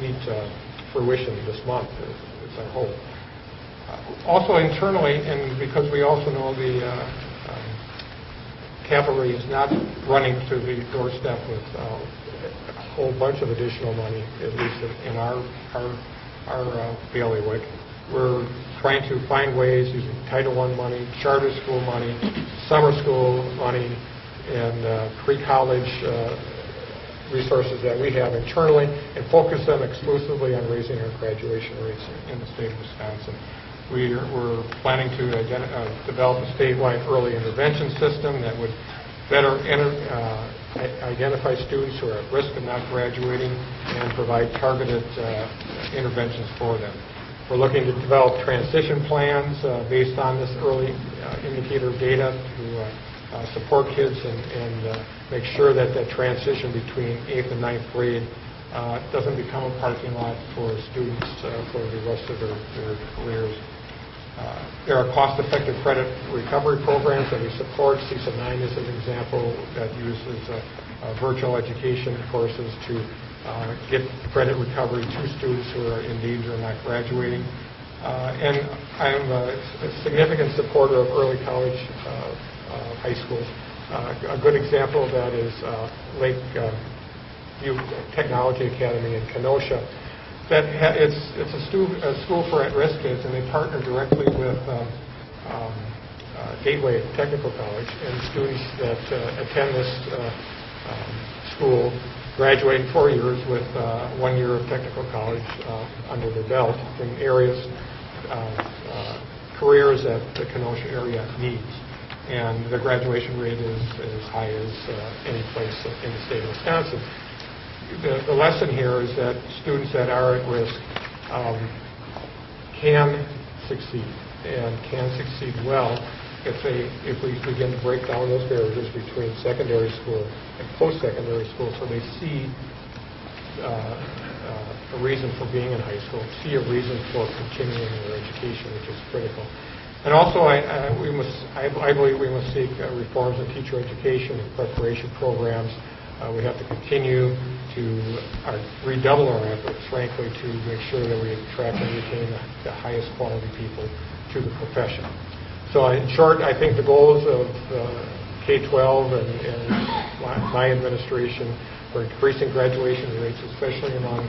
meet fruition this month, is our hope. Also internally, and because we also know the cavalry is not running to the doorstep with a whole bunch of additional money, at least in our bailiwick. We're trying to find ways using Title I money, charter school money, summer school money, and pre-college resources that we have internally, and focus them exclusively on raising our graduation rates in the state of Wisconsin. We're planning to develop a statewide early intervention system that would better identify students who are at risk of not graduating and provide targeted interventions for them. We're looking to develop transition plans based on this early indicator data to support kids and make sure that that transition between 8th and 9th grade doesn't become a parking lot for students for the rest of their careers. There are cost-effective credit recovery programs that we support. CISA 9 is an example that uses virtual education courses to get credit recovery to students who are in danger of not graduating. And I'm a significant supporter of early college high schools. A good example of that is Lakeview Technology Academy in Kenosha. It's a school for at-risk kids, and they partner directly with Gateway Technical College, and students that attend this school graduate in 4 years with 1 year of technical college under their belt in areas, careers that the Kenosha area needs. And the graduation rate is as high as any place in the state of Wisconsin. The lesson here is that students that are at risk can succeed, and can succeed well if we begin to break down those barriers between secondary school and post-secondary school, so they see a reason for being in high school, see a reason for continuing their education, which is critical. And also, I believe we must seek reforms in teacher education and preparation programs. We have to continue to redouble our efforts, frankly, to make sure that we attract and retain the highest quality people to the profession. So in short, I think the goals of K-12 and my administration for increasing graduation rates, especially among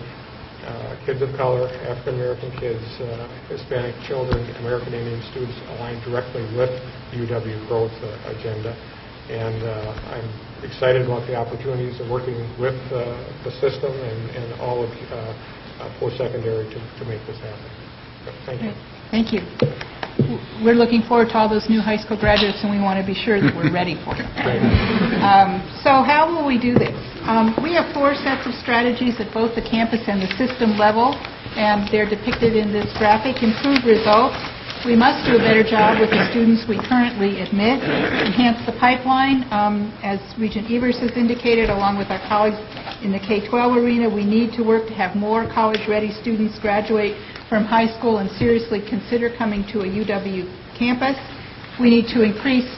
kids of color, African American kids, Hispanic children, American Indian students, align directly with the UW growth agenda. And I'm excited about the opportunities of working with the system and all of post-secondary to make this happen. So, thank you. Thank you. We're looking forward to all those new high school graduates, and we want to be sure that we're ready for them. So how will we do this? We have 4 sets of strategies at both the campus and the system level, and they're depicted in this graphic. Improve results. We must do a better job with the students we currently admit. Enhance the pipeline. As Regent Evers has indicated, along with our colleagues in the K-12 arena, we need to work to have more college-ready students graduate from high school and seriously consider coming to a UW campus. We need to increase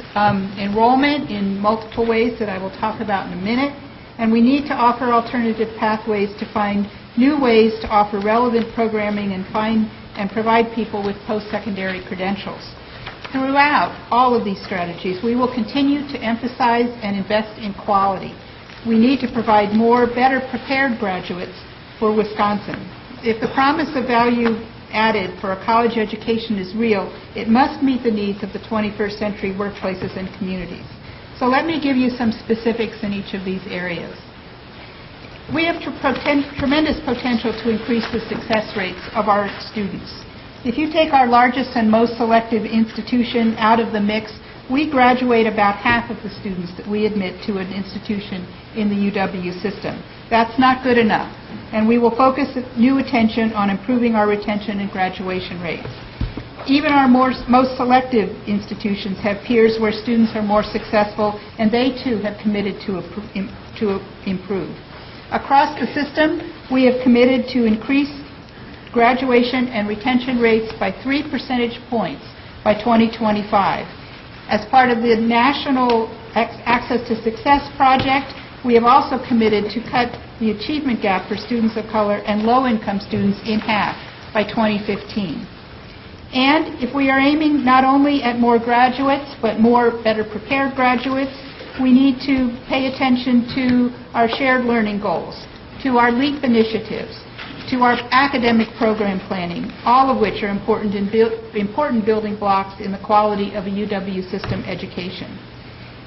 enrollment in multiple ways that I will talk about in a minute. And we need to offer alternative pathways to find new ways to offer relevant programming and provide people with post-secondary credentials. Throughout all of these strategies, we will continue to emphasize and invest in quality. We need to provide more better prepared graduates for Wisconsin. If the promise of value added for a college education is real, it must meet the needs of the 21st century workplaces and communities. So let me give you some specifics in each of these areas. We have tremendous potential to increase the success rates of our students. If you take our largest and most selective institution out of the mix, we graduate about half of the students that we admit to an institution in the UW system. That's not good enough, and we will focus new attention on improving our retention and graduation rates. Even our most selective institutions have peers where students are more successful, and they too have committed to improve. Across the system, we have committed to increase graduation and retention rates by 3 percentage points by 2025. As part of the National Access to Success project, we have also committed to cut the achievement gap for students of color and low-income students in half by 2015. And if we are aiming not only at more graduates, but more better prepared graduates, we need to pay attention to our shared learning goals, to our LEAP initiatives, to our academic program planning, all of which are important building blocks in the quality of a UW system education.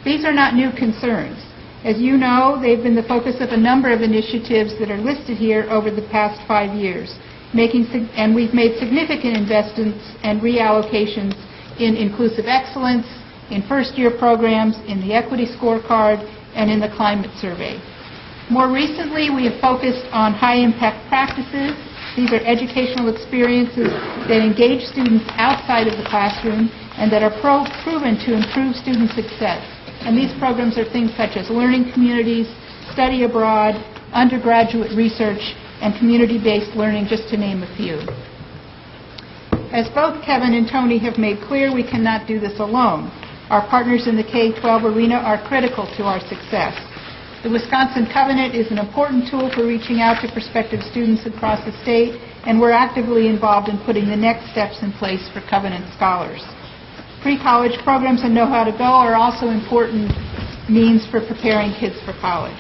These are not new concerns. As you know, they've been the focus of a number of initiatives that are listed here over the past 5 years, and we've made significant investments and reallocations in inclusive excellence, in first-year programs, in the equity scorecard, and in the climate survey. More recently, we have focused on high-impact practices. These are educational experiences that engage students outside of the classroom and that are proven to improve student success. And these programs are things such as learning communities, study abroad, undergraduate research, and community-based learning, just to name a few. As both Kevin and Tony have made clear, we cannot do this alone. Our partners in the K-12 arena are critical to our success. The Wisconsin Covenant is an important tool for reaching out to prospective students across the state, and we're actively involved in putting the next steps in place for Covenant scholars. Pre-college programs and Know How to Go are also important means for preparing kids for college.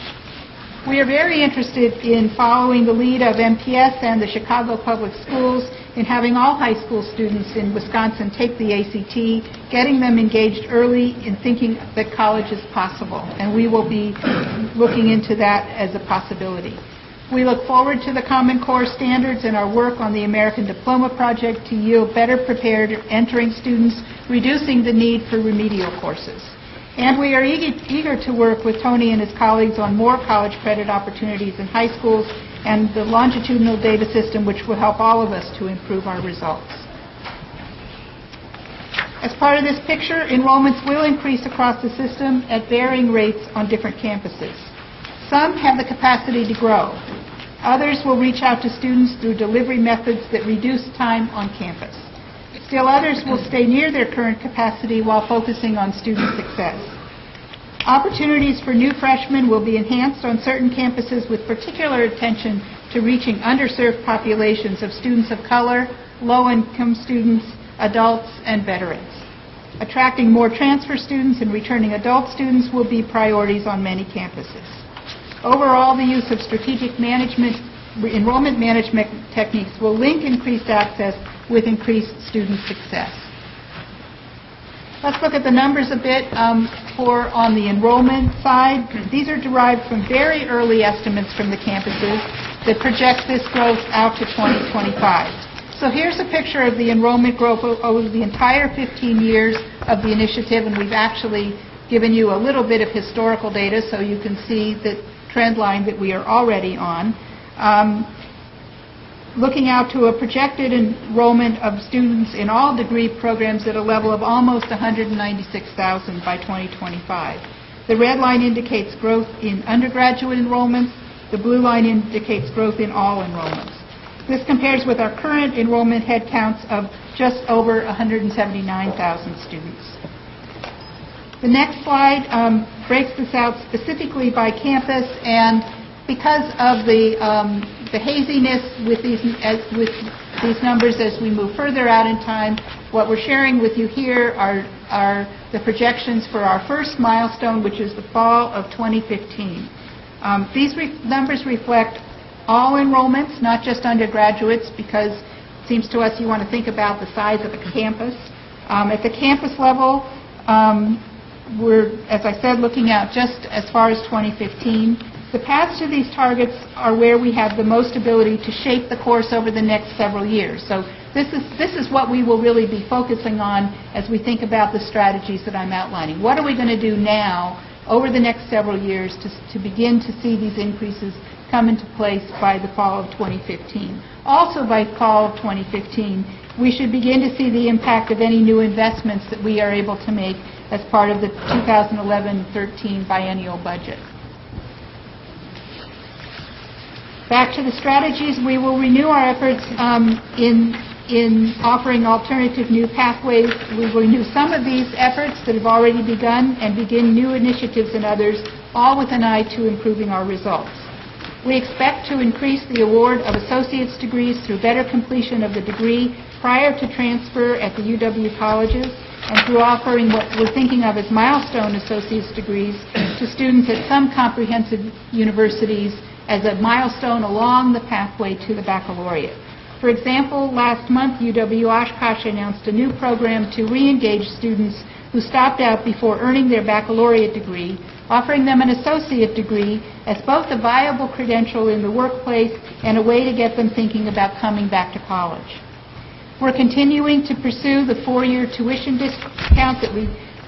We are very interested in following the lead of MPS and the Chicago Public Schools in having all high school students in Wisconsin take the ACT, getting them engaged early in thinking that college is possible, and we will be looking into that as a possibility. We look forward to the Common Core standards and our work on the American Diploma Project to yield better prepared entering students, reducing the need for remedial courses. And we are eager to work with Tony and his colleagues on more college credit opportunities in high schools and the longitudinal data system, which will help all of us to improve our results. As part of this picture, enrollments will increase across the system at varying rates on different campuses. Some have the capacity to grow. Others will reach out to students through delivery methods that reduce time on campus. Still others will stay near their current capacity while focusing on student success. Opportunities for new freshmen will be enhanced on certain campuses with particular attention to reaching underserved populations of students of color, low-income students, adults, and veterans. Attracting more transfer students and returning adult students will be priorities on many campuses. Overall, the use of strategic management, enrollment management techniques will link increased access with increased student success. Let's look at the numbers a bit on the enrollment side. These are derived from very early estimates from the campuses that project this growth out to 2025. So here's a picture of the enrollment growth over the entire 15 years of the initiative, and we've actually given you a little bit of historical data so you can see the trend line that we are already on. Looking out to a projected enrollment of students in all degree programs at a level of almost 196,000 by 2025. The red line indicates growth in undergraduate enrollments. The blue line indicates growth in all enrollments. This compares with our current enrollment head counts of just over 179,000 students. The next slide breaks this out specifically by campus, and because of the haziness with these numbers as we move further out in time, what we're sharing with you here are the projections for our first milestone, which is the fall of 2015. These numbers reflect all enrollments, not just undergraduates, because it seems to us you want to think about the size of a campus. At the campus level, we're, as I said, looking at just as far as 2015. The paths to these targets are where we have the most ability to shape the course over the next several years. So this is what we will really be focusing on as we think about the strategies that I'm outlining. What are we going to do now over the next several years to begin to see these increases come into place by the fall of 2015? Also by fall of 2015, we should begin to see the impact of any new investments that we are able to make as part of the 2011-13 biennial budget. Back to the strategies, we will renew our efforts in offering alternative new pathways. We will renew some of these efforts that have already begun and begin new initiatives in others, all with an eye to improving our results. We expect to increase the award of associate's degrees through better completion of the degree prior to transfer at the UW colleges, and through offering what we're thinking of as milestone associate's degrees to students at some comprehensive universities as a milestone along the pathway to the baccalaureate. For example, last month, UW-Oshkosh announced a new program to re-engage students who stopped out before earning their baccalaureate degree, offering them an associate degree as both a viable credential in the workplace and a way to get them thinking about coming back to college. We're continuing to pursue the 4-year tuition discount that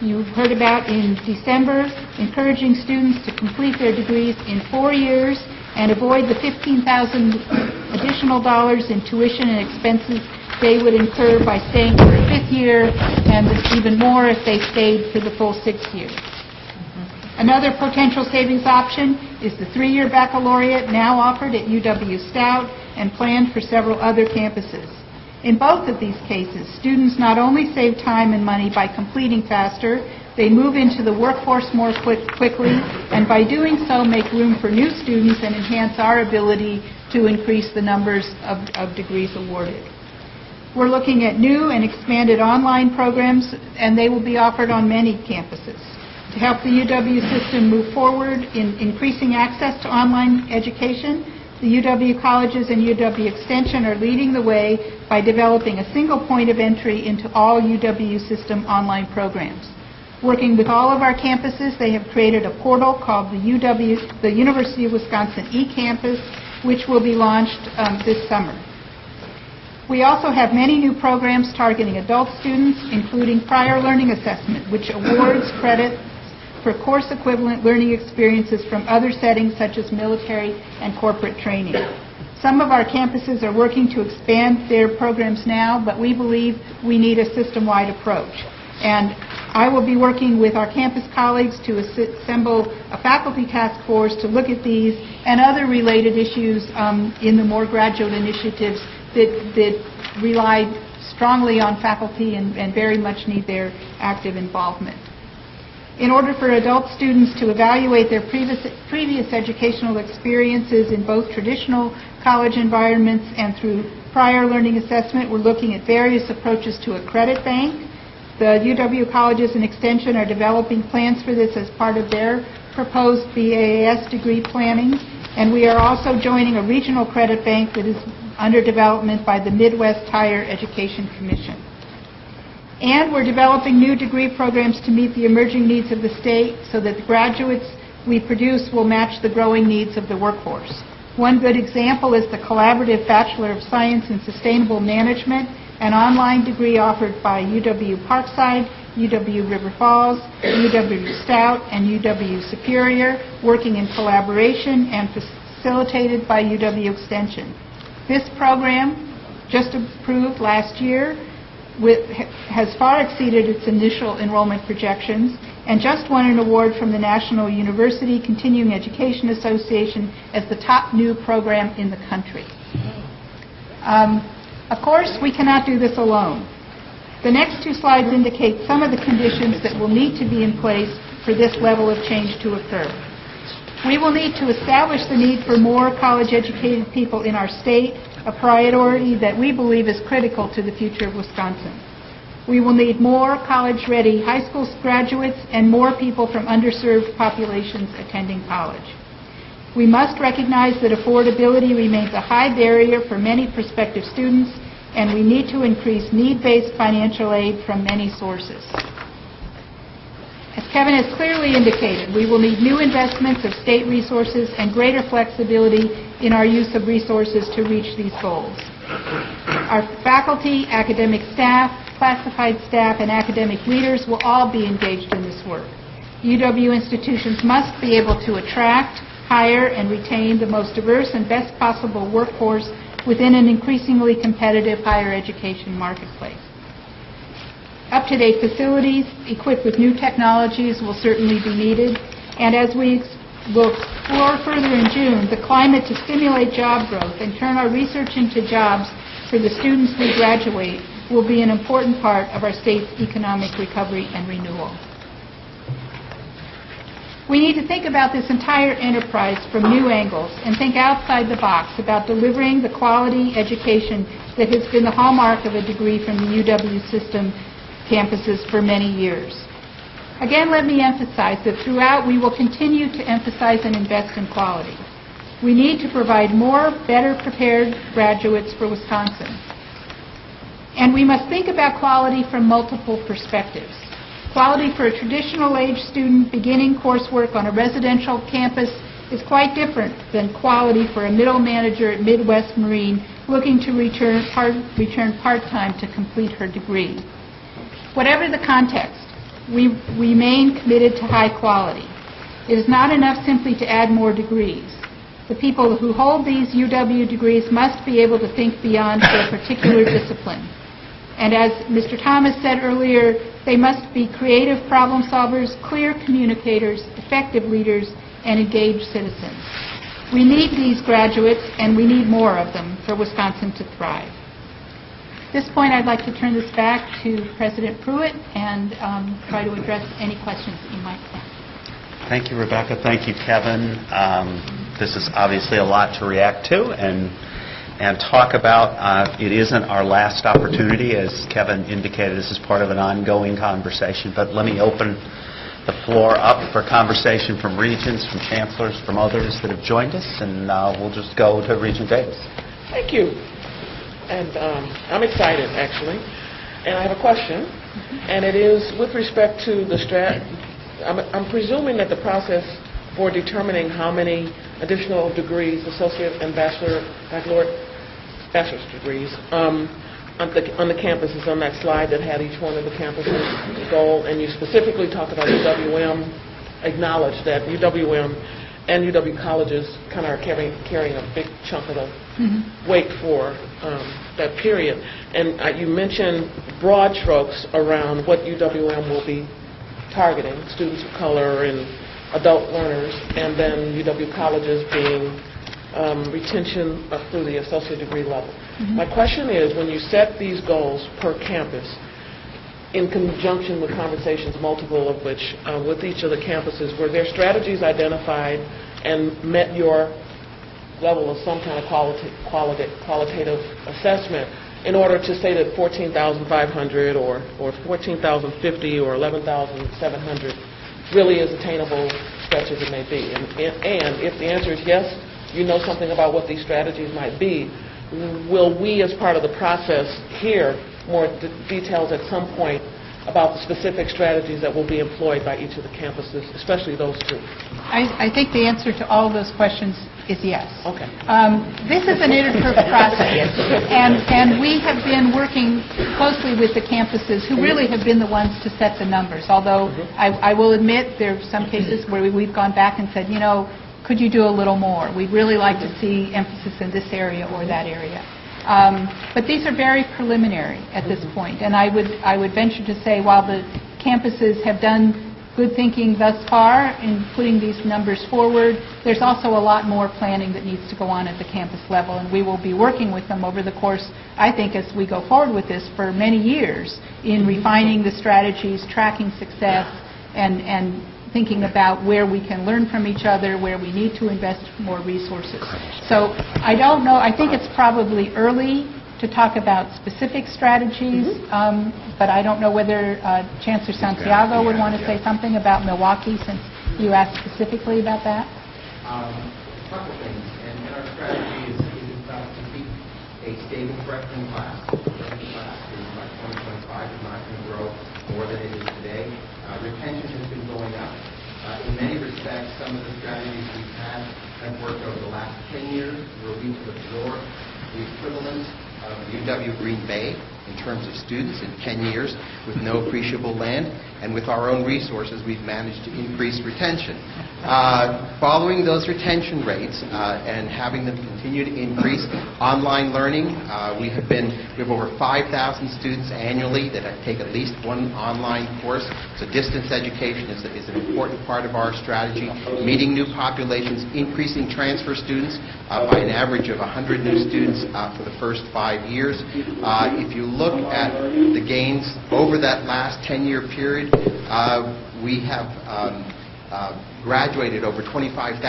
you heard about in December, encouraging students to complete their degrees in 4 years and avoid the $15,000 additional dollars in tuition and expenses they would incur by staying for the 5th year, and even more if they stayed for the full 6 years. Another potential savings option is the 3-year baccalaureate now offered at UW-Stout and planned for several other campuses. In both of these cases, students not only save time and money by completing faster, they move into the workforce more quickly, and by doing so make room for new students and enhance our ability to increase the numbers of degrees awarded. We're looking at new and expanded online programs, and they will be offered on many campuses. To help the UW system move forward in increasing access to online education, The UW colleges and UW Extension are leading the way by developing a single point of entry into all UW system online programs. Working with all of our campuses, they have created a portal called the University of Wisconsin eCampus, which will be launched this summer. We also have many new programs targeting adult students, including prior learning assessment, which awards credit for course equivalent learning experiences from other settings such as military and corporate training. Some of our campuses are working to expand their programs now, but we believe we need a system-wide approach. And I will be working with our campus colleagues to assemble a faculty task force to look at these and other related issues in the more graduate initiatives that rely strongly on faculty and very much need their active involvement. In order for adult students to evaluate their previous educational experiences in both traditional college environments and through prior learning assessment, we're looking at various approaches to a credit bank. The UW colleges and Extension are developing plans for this as part of their proposed BAS degree planning, and we are also joining a regional credit bank that is under development by the Midwest Higher Education Commission. And we're developing new degree programs to meet the emerging needs of the state so that the graduates we produce will match the growing needs of the workforce. One good example is the collaborative Bachelor of Science in Sustainable Management, an online degree offered by UW Parkside, UW River Falls, UW Stout, and UW Superior, working in collaboration and facilitated by UW Extension. This program, just approved last year, has far exceeded its initial enrollment projections and just won an award from the National University Continuing Education Association as the top new program in the country. Of course, we cannot do this alone. The next two slides indicate some of the conditions that will need to be in place for this level of change to occur. We will need to establish the need for more college-educated people in our state, a priority that we believe is critical to the future of Wisconsin. We will need more college-ready high school graduates and more people from underserved populations attending college. We must recognize that affordability remains a high barrier for many prospective students, and we need to increase need-based financial aid from many sources. As Kevin has clearly indicated, we will need new investments of state resources and greater flexibility in our use of resources to reach these goals. Our faculty, academic staff, classified staff, and academic leaders will all be engaged in this work. UW institutions must be able to attract, hire, and retain the most diverse and best possible workforce within an increasingly competitive higher education marketplace. Up-to-date facilities equipped with new technologies will certainly be needed, and as we will explore further in June, the climate to stimulate job growth and turn our research into jobs for the students we graduate will be an important part of our state's economic recovery and renewal. We need to think about this entire enterprise from new angles and think outside the box about delivering the quality education that has been the hallmark of a degree from the UW system campuses for many years. Again, let me emphasize that throughout we will continue to emphasize and invest in quality. We need to provide more better prepared graduates for Wisconsin. And we must think about quality from multiple perspectives. Quality for a traditional age student beginning coursework on a residential campus is quite different than quality for a middle manager at Midwest Marine looking to return part-time to complete her degree. Whatever the context, we remain committed to high quality. It is not enough simply to add more degrees. The people who hold these UW degrees must be able to think beyond their particular discipline. And as Mr. Thomas said earlier, they must be creative problem solvers, clear communicators, effective leaders, and engaged citizens. We need these graduates, and we need more of them for Wisconsin to thrive. At this point, I'd like to turn this back to President Pruitt and try to address any questions that you might have. Thank you, Rebecca. Thank you, Kevin. This is obviously a lot to react to and talk about. It isn't our last opportunity. As Kevin indicated, this is part of an ongoing conversation. But let me open the floor up for conversation from Regents, from Chancellors, from others that have joined us, and we'll just go to Regent Davis. Thank you. And I'm excited, actually. And I have a question, and it is with respect to the I'm presuming that the process for determining how many additional degrees, associate and bachelor's degrees, on the campus is on that slide that had each one of the campuses' goal, and you specifically talked about UWM, acknowledged that UWM and UW colleges kind of are carrying a big chunk of the weight for that period. And you mentioned broad strokes around what UWM will be targeting, students of color and adult learners, and then UW colleges being retention up through the associate degree level. My question is, when you set these goals per campus, in conjunction with conversations, multiple of which, with each of the campuses, were there strategies identified and met your level of some kind of qualitative assessment in order to say that 14,500 or 14,050 or 11,700 really is attainable, stretch as it may be? And if the answer is yes, you know something about what these strategies might be, will we, as part of the process, hear more details at some point about the specific strategies that will be employed by each of the campuses, especially those two? I think the answer to all of those questions is yes. Okay. This is an iterative process, and we have been working closely with the campuses who really have been the ones to set the numbers, although I will admit there are some cases where we've gone back and said, you know, could you do a little more? We'd really like to see emphasis in this area or that area. But these are very preliminary at this point, and I would venture to say while the campuses have done good thinking thus far in putting these numbers forward, there's also a lot more planning that needs to go on at the campus level, and we will be working with them over the course, I think, as we go forward with this for many years in refining the strategies, tracking success, and thinking about where we can learn from each other, where we need to invest more resources. So I don't know. I think it's probably early to talk about specific strategies, but I don't know whether Chancellor Santiago would want to say something about Milwaukee, since you asked specifically about that. A couple things. And our strategy is to keep a stable freshman class. Freshman class by 2025 is not going to grow more than it is today. Retention has been going up. In many respects, some of the strategies we've had have worked over the last 10 years, where we've absorbed the equivalent of UW Green Bay in terms of students in 10 years with no appreciable land, and with our own resources we've managed to increase retention. Following those retention rates and having them continue to increase, online learning, we have over 5,000 students annually that take at least one online course. So distance education is an important part of our strategy, meeting new populations, increasing transfer students by an average of 100 new students for the first 5 years. If you look at the gains over that last 10-year period, we have graduated over 25,000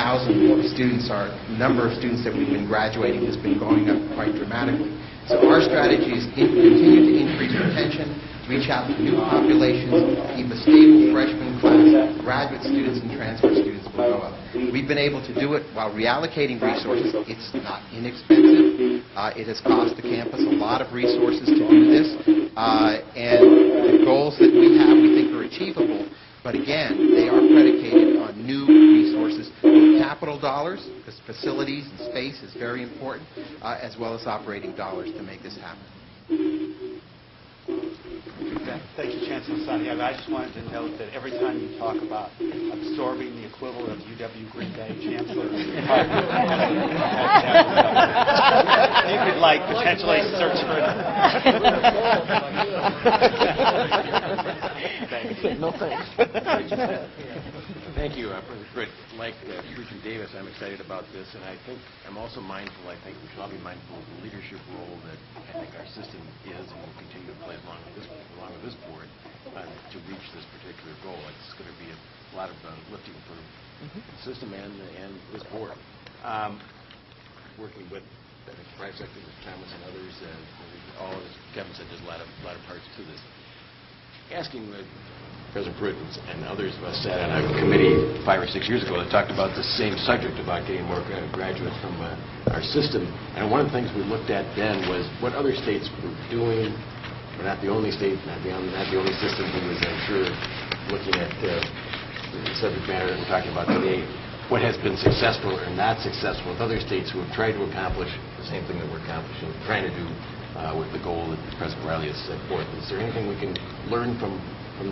students. Our number of students that we've been graduating has been going up quite dramatically. So our strategy is continue to increase retention, reach out to new populations, keep a stable freshman class, graduate students and transfer students will go up. We've been able to do it while reallocating resources. It's not inexpensive. It has cost the campus a lot of resources to do this. And the goals that we have, we think, are achievable. But again, they are predicated on new resources, capital dollars, because facilities and space is very important, as well as operating dollars to make this happen. Thank you, Chancellor Santiago. I just wanted to note that every time you talk about absorbing the equivalent of UW Green Bay, Chancellor, you could potentially search for it. Thanks. No thanks. Thank you, President. Like Regent Davis, I'm excited about this, and I think I'm also mindful. I think we should all be mindful of the leadership role that I think our system is and will continue to play along with this board to reach this particular goal. It's going to be a lot of lifting for the system and this board. Working with the private sector, with Thomas and others, all as Kevin said, there's a lot of parts to this. Asking President Pruitt and others of us sat on a committee 5 or 6 years ago that talked about the same subject, about getting more graduates from our system. And one of the things we looked at then was what other states were doing. We're not the only state, not the only system who was, I'm sure, looking at the subject matter that we're talking about today. What has been successful or not successful with other states who have tried to accomplish the same thing that we're accomplishing, trying to do with the goal that President Riley has set forth. Is there anything we can learn from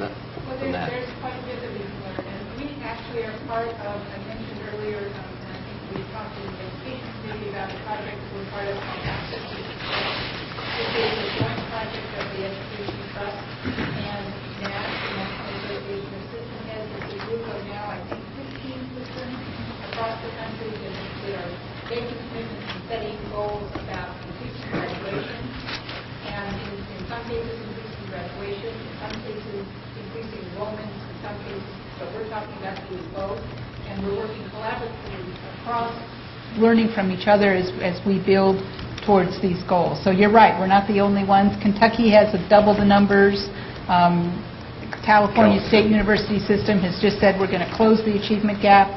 that? Well, there's quite a bit that we can learn. And we actually are part of, I mentioned earlier, and I think we talked in the education committee about a project that we're part of called Access to Success. This is a joint project of the Education Trust and NASS, the National Association of System Heads. It's a group of now, I think, 15 systems across the country that are making commitments and setting goals about increasing graduation. And in some cases, increasing graduation, in some cases, increasing enrollment, in some cases, but we're talking about doing both, and we're working collaboratively across. Learning from each other as we build towards these goals. So you're right, we're not the only ones. Kentucky has double the numbers. California State University System has just said we're going to close the achievement gap.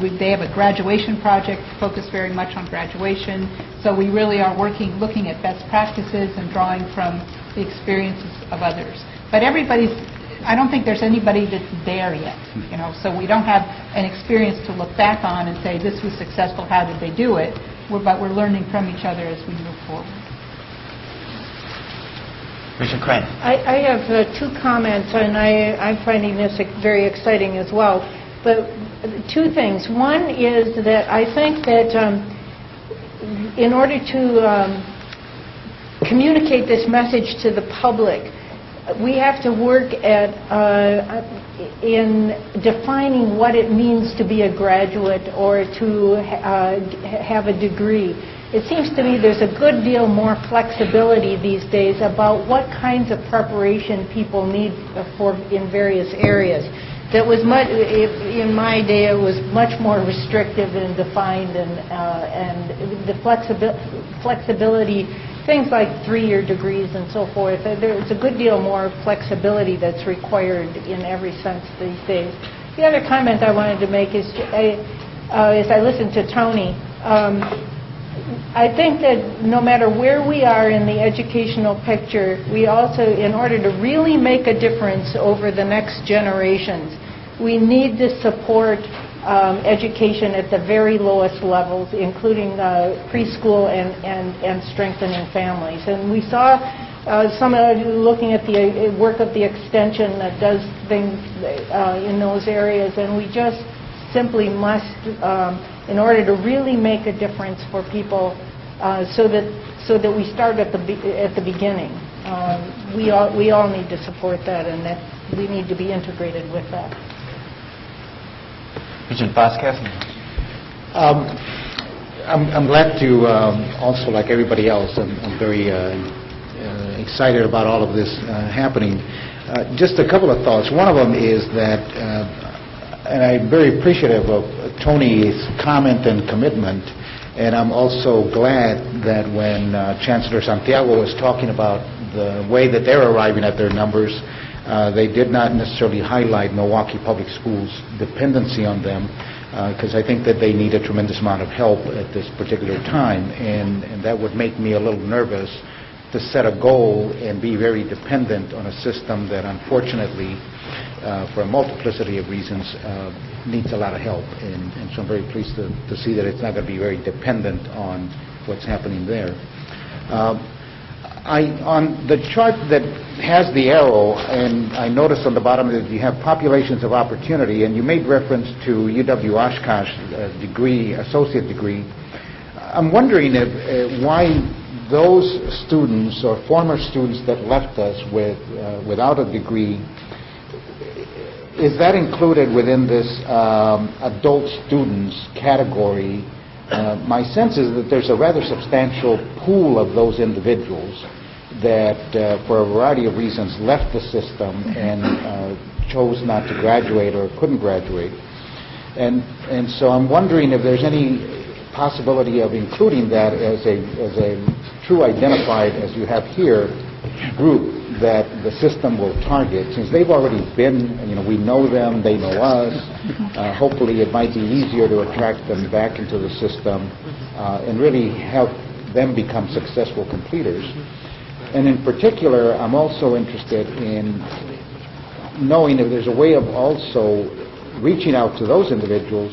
They have a graduation project focused very much on graduation. So we really are looking at best practices and drawing from the experiences of others. But I don't think there's anybody that's there yet, so we don't have an experience to look back on and say this was successful, how did they do it? But we're learning from each other as we move forward. Commissioner Crane. I have two comments, and I'm finding this very exciting as well. But two things. One is that I think that in order to communicate this message to the public, we have to work in defining what it means to be a graduate or to have a degree. It seems to me there's a good deal more flexibility these days about what kinds of preparation people need in various areas. That was in my day, it was much more restrictive and defined, and the flexibility. Things like 3-year degrees and so forth, there's a good deal more flexibility that's required in every sense these days. The other comment I wanted to make is, as I listened to Tony, I think that no matter where we are in the educational picture, we also, in order to really make a difference over the next generations, we need to support education at the very lowest levels, including preschool and strengthening families. And we saw looking at the work of the extension that does things in those areas, and we just simply must, in order to really make a difference for people, so that we start at the beginning. We all need to support that, and that we need to be integrated with that. Regent Vasquez. I'm glad to, also like everybody else, I'm very excited about all of this happening. Just a couple of thoughts. One of them is that, and I'm very appreciative of Tony's comment and commitment, and I'm also glad that when Chancellor Santiago was talking about the way that they're arriving at their numbers, they did not necessarily highlight Milwaukee Public Schools' dependency on them, because I think that they need a tremendous amount of help at this particular time, and that would make me a little nervous to set a goal and be very dependent on a system that unfortunately, for a multiplicity of reasons, needs a lot of help. And so I'm very pleased to see that it's not going to be very dependent on what's happening there. On the chart that has the arrow, and I noticed on the bottom that you have populations of opportunity, and you made reference to UW-Oshkosh degree, associate degree. I'm wondering why those students or former students that left us without a degree, is that included within this adult students category? My sense is that there's a rather substantial pool of those individuals that, for a variety of reasons, left the system and chose not to graduate or couldn't graduate. And so I'm wondering if there's any possibility of including that as a true identified, as you have here, group that the system will target, since they've already been, we know them, they know us, hopefully it might be easier to attract them back into the system and really help them become successful completers. And in particular, I'm also interested in knowing if there's a way of also reaching out to those individuals,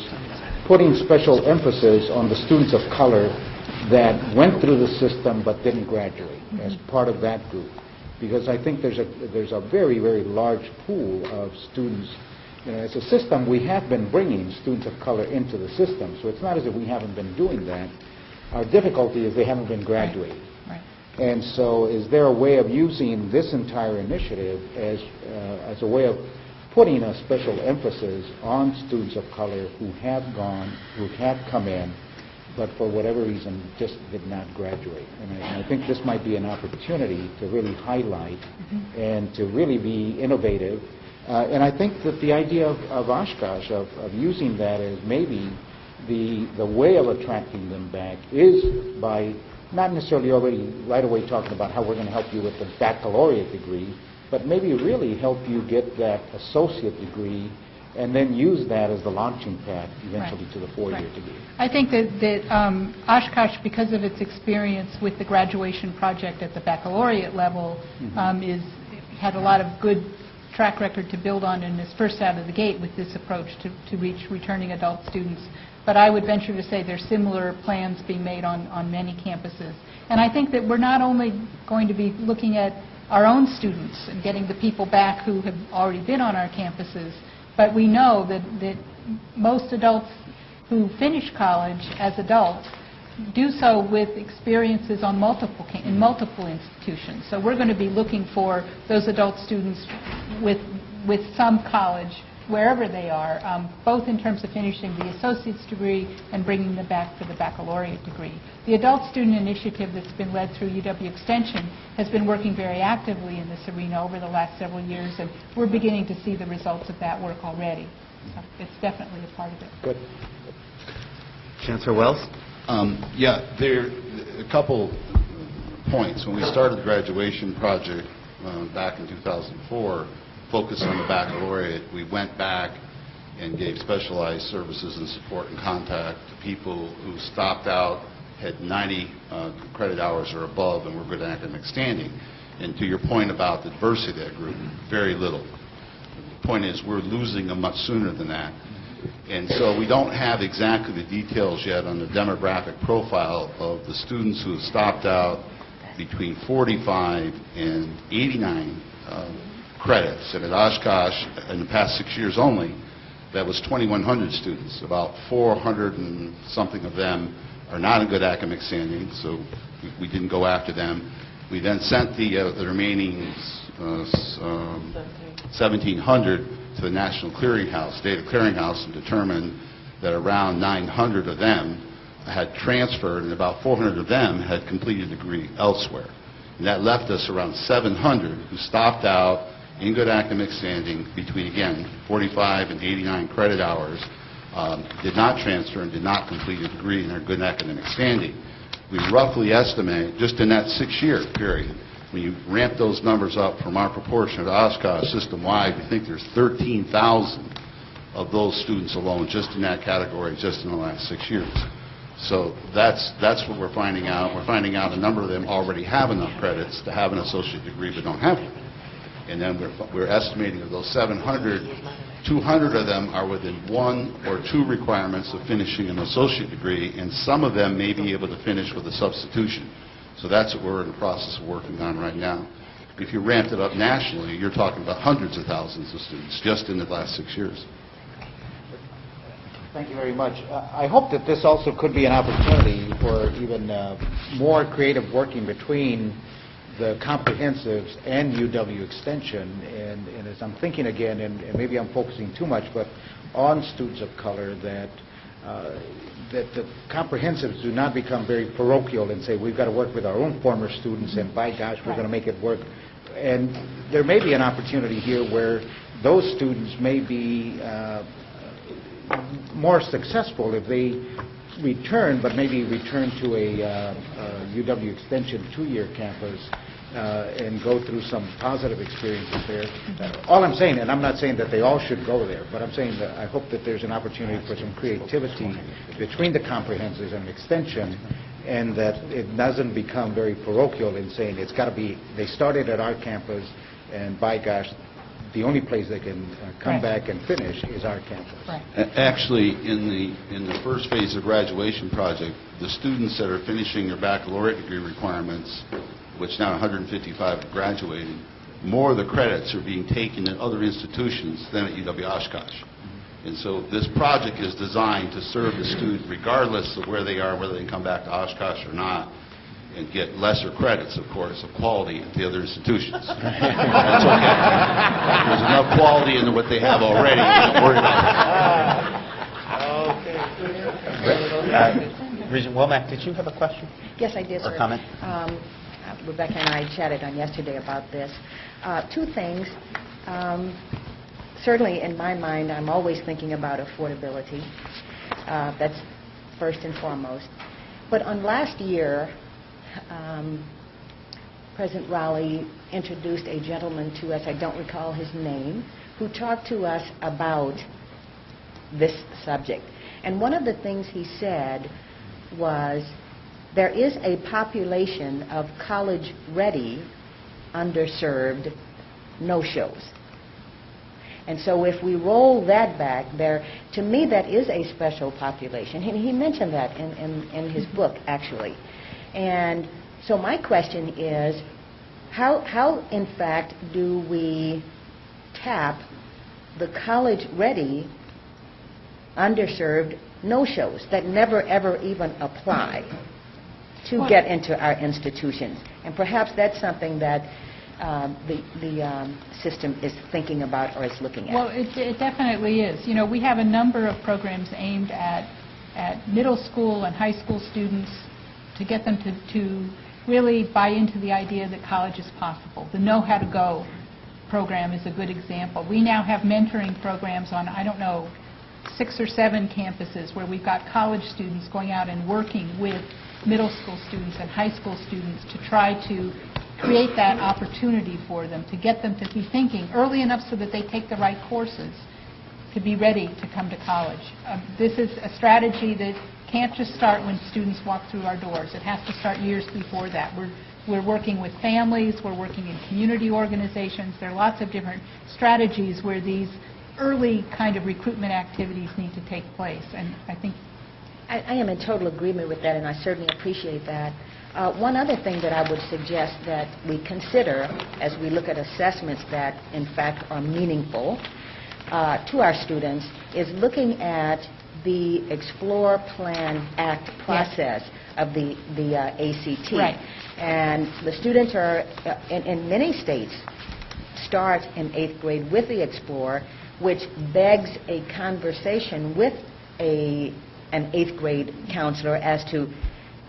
putting special emphasis on the students of color that went through the system but didn't graduate as part of that group. Because I think there's a very, very large pool of students. As a system, we have been bringing students of color into the system, so it's not as if we haven't been doing that. Our difficulty is they haven't been graduating. Right. And so is there a way of using this entire initiative as a way of putting a special emphasis on students of color who have come in, but for whatever reason just did not graduate? And I think this might be an opportunity to really highlight and to really be innovative. And I think that the idea of Oshkosh, of using that as maybe the way of attracting them back is by not necessarily already right away talking about how we're going to help you with the baccalaureate degree, but maybe really help you get that associate degree and then use that as the launching pad eventually to the four-year degree. I think that Oshkosh, because of its experience with the graduation project at the baccalaureate level, had a lot of good track record to build on and is first out of the gate with this approach to reach returning adult students. But I would venture to say there's similar plans being made on many campuses. And I think that we're not only going to be looking at our own students and getting the people back who have already been on our campuses, but we know that most adults who finish college as adults do so with experiences on in multiple institutions. So we're going to be looking for those adult students with some college, wherever they are, both in terms of finishing the associate's degree and bringing them back for the baccalaureate degree. The Adult Student Initiative that's been led through UW Extension has been working very actively in this arena over the last several years, and we're beginning to see the results of that work already. So it's definitely a part of it. Good. Chancellor Wells? Yeah, there a couple points. When we started the graduation project back in 2004, focused on the baccalaureate, we went back and gave specialized services and support and contact to people who stopped out, had 90 credit hours or above, and were good academic standing. And to your point about the diversity of that group, very little. The point is we're losing them much sooner than that. And so we don't have exactly the details yet on the demographic profile of the students who have stopped out between 45 and 89 credits. And at Oshkosh, in the past 6 years only, that was 2,100 students. About 400 and something of them are not in good academic standing, so we didn't go after them. We then sent the remaining 1,700 to the National Clearinghouse, Data Clearinghouse, and determined that around 900 of them had transferred, and about 400 of them had completed a degree elsewhere. And that left us around 700 who stopped out in good academic standing between, again, 45 and 89 credit hours, did not transfer and did not complete a degree in their good academic standing. We roughly estimate, just in that 6-year period, when you ramp those numbers up from our proportion at Oshkosh system-wide, we think there's 13,000 of those students alone just in that category just in the last 6 years. So that's what we're finding out. We're finding out a number of them already have enough credits to have an associate degree but don't have it. And then we're estimating of those 700, 200 of them are within 1 or 2 requirements of finishing an associate degree, and some of them may be able to finish with a substitution. So that's what we're in the process of working on right now. If you ramped it up nationally, you're talking about hundreds of thousands of students just in the last 6 years. Thank you very much. I hope that this also could be an opportunity for even more creative working between the comprehensives and UW Extension. And as I'm thinking again, and maybe I'm focusing too much, but on students of color, that the comprehensives do not become very parochial and say we've got to work with our own former students and by gosh we're going to make it work. And there may be an opportunity here where those students may be more successful if they return, but maybe return to a UW Extension 2-year campus and go through some positive experiences there. All I'm saying, and I'm not saying that they all should go there, but I'm saying that I hope that there's an opportunity for some creativity between the comprehensives and extension, and that it doesn't become very parochial in saying it's got to be, they started at our campus, and by gosh, the only place they can come back and finish is our campus. Actually, in the first phase of graduation project, the students that are finishing their baccalaureate degree requirements, which now 155 are graduating, more of the credits are being taken at other institutions than at UW Oshkosh. And so this project is designed to serve the student regardless of where they are, whether they come back to Oshkosh or not, and get lesser credits, of course, of quality at the other institutions. That's okay. There's enough quality in what they have already. Don't worry about it. Regent Womack, did you have a question? Yes, I did, or sir. Comment? Rebecca and I chatted on yesterday about this. Two things. Certainly, in my mind, I'm always thinking about affordability. That's first and foremost. But on last year, President Rowley introduced a gentleman to us, I don't recall his name, who talked to us about this subject. And one of the things he said was there is a population of college-ready, underserved no-shows. And so if we roll that back, to me, that is a special population. And he mentioned that in his book, actually. And so my question is, how in fact, do we tap the college-ready, underserved no-shows that never, ever even apply to get into our institutions? And perhaps that's something that the system is thinking about or is looking at. Well, it definitely is. You know, we have a number of programs aimed at middle school and high school students to get them to really buy into the idea that college is possible. The Know How to Go program is a good example. We now have mentoring programs on, I don't know, 6 or 7 campuses where we've got college students going out and working with middle school students and high school students to try to create that opportunity for them, to get them to be thinking early enough so that they take the right courses to be ready to come to college. This is a strategy that can't just start when students walk through our doors. It has to start years before that. We're working with families, we're working in community organizations. There are lots of different strategies where these early kind of recruitment activities need to take place. And I think I am in total agreement with that, and I certainly appreciate that. One other thing that I would suggest that we consider as we look at assessments that, in fact, are meaningful to our students is looking at the Explore, Plan, Act process of the ACT. Right. And the students are, in many states, start in 8th grade with the Explore, which begs a conversation with an 8th grade counselor as to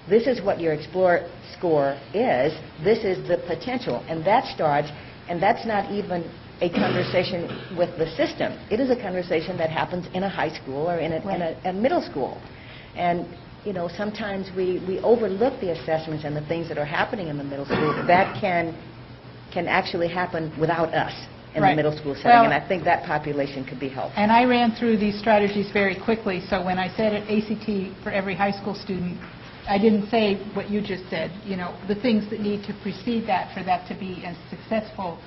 this is what your Explore score is, this is the potential, and that starts, and that's not even a conversation with the system. It is a conversation that happens in a high school or in a middle school. And, you know, sometimes we overlook the assessments and the things that are happening in the middle school that can actually happen without us in the middle school setting, and I think that population could be helped. And I ran through these strategies very quickly, so when I said at ACT for every high school student, I didn't say what you just said, you know, the things that need to precede that for that to be a successful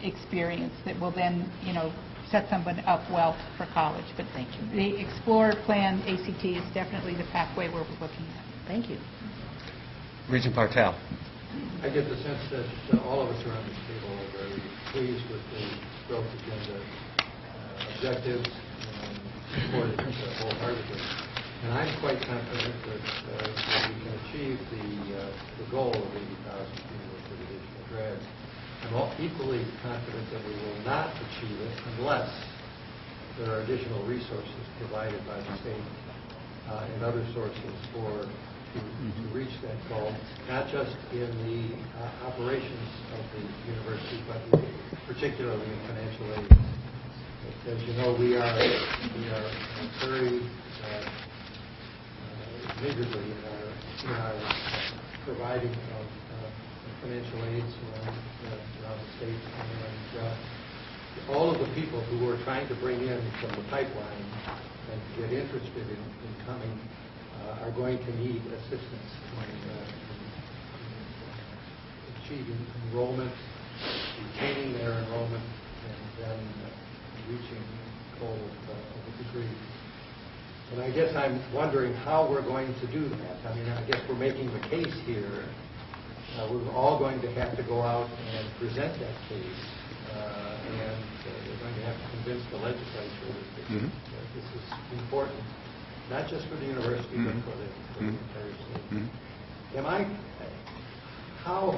experience that will then, you know, set someone up well for college. But thank you. The Explore, Plan, ACT is definitely the pathway we're looking at. Thank you. Regent Bartel. I get the sense that all of us around this table are very pleased with the growth agenda objectives and support it wholeheartedly. And I'm quite confident that we can achieve the goal of 80,000 cumulative additional grads. I'm equally confident that we will not achieve it unless there are additional resources provided by the state and other sources to reach that goal, not just in the operations of the university, but particularly in financial aid. As you know, we are very niggardly in our providing of financial aids around the state, and all of the people who we're trying to bring in from the pipeline and get interested in coming are going to need assistance in achieving enrollment, retaining their enrollment, and then reaching the goal of a degree. And I guess I'm wondering how we're going to do that. I mean, I guess we're making the case here. We're all going to have to go out and present that case, and we're going to have to convince the legislature that this is important, not just for the university, but for the entire state. How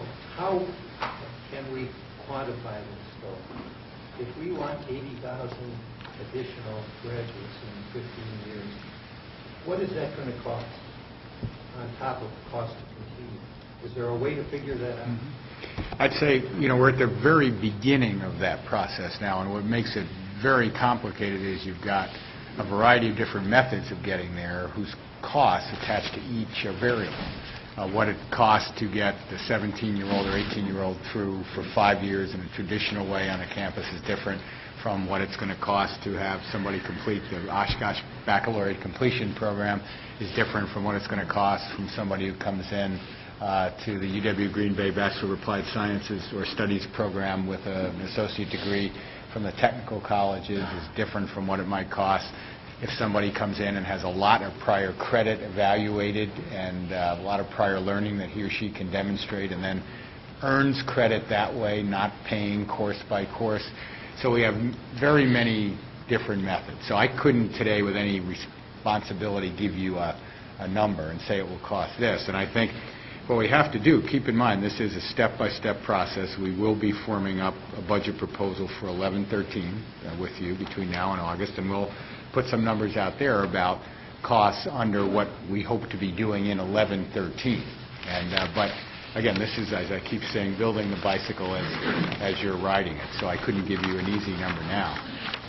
can we quantify this, though? If we want 80,000 additional graduates in 15 years, what is that going to cost on top of the cost to continue? Is there a way to figure that out? I'd say, we're at the very beginning of that process now, and what makes it very complicated is you've got a variety of different methods of getting there whose costs attached to each are variable. What it costs to get the 17-year-old or 18-year-old through for 5 years in a traditional way on a campus is different from what it's going to cost to have somebody complete the Oshkosh Baccalaureate Completion Program is different from what it's going to cost from somebody who comes in to the UW Green Bay Bachelor of Applied Sciences or Studies program with an associate degree from the technical colleges is different from what it might cost if somebody comes in and has a lot of prior credit evaluated and a lot of prior learning that he or she can demonstrate and then earns credit that way, not paying course by course. So we have very many different methods. So I couldn't today with any responsibility give you a number and say it will cost this. And I think what we have to do, keep in mind, this is a step-by-step process. We will be forming up a budget proposal for 11-13 with you between now and August, and we'll put some numbers out there about costs under what we hope to be doing in 11-13. And but again, this is, as I keep saying, building the bicycle as you're riding it. So I couldn't give you an easy number now.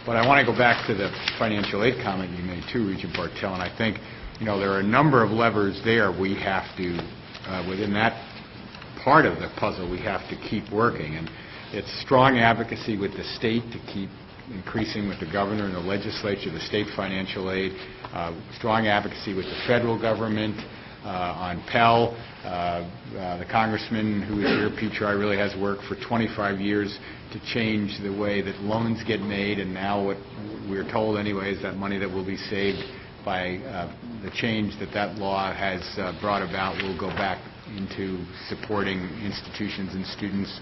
But I want to go back to the financial aid comment you made too, Regent Bartel, and I think there are a number of levers there we have to, within that part of the puzzle, we have to keep working. And it's strong advocacy with the state to keep increasing with the governor and the legislature, the state financial aid, strong advocacy with the federal government on Pell. The congressman who is here, Petri, really has worked for 25 years to change the way that loans get made, and now what we're told anyway is that money that will be saved by the change that law has brought about will go back into supporting institutions and students.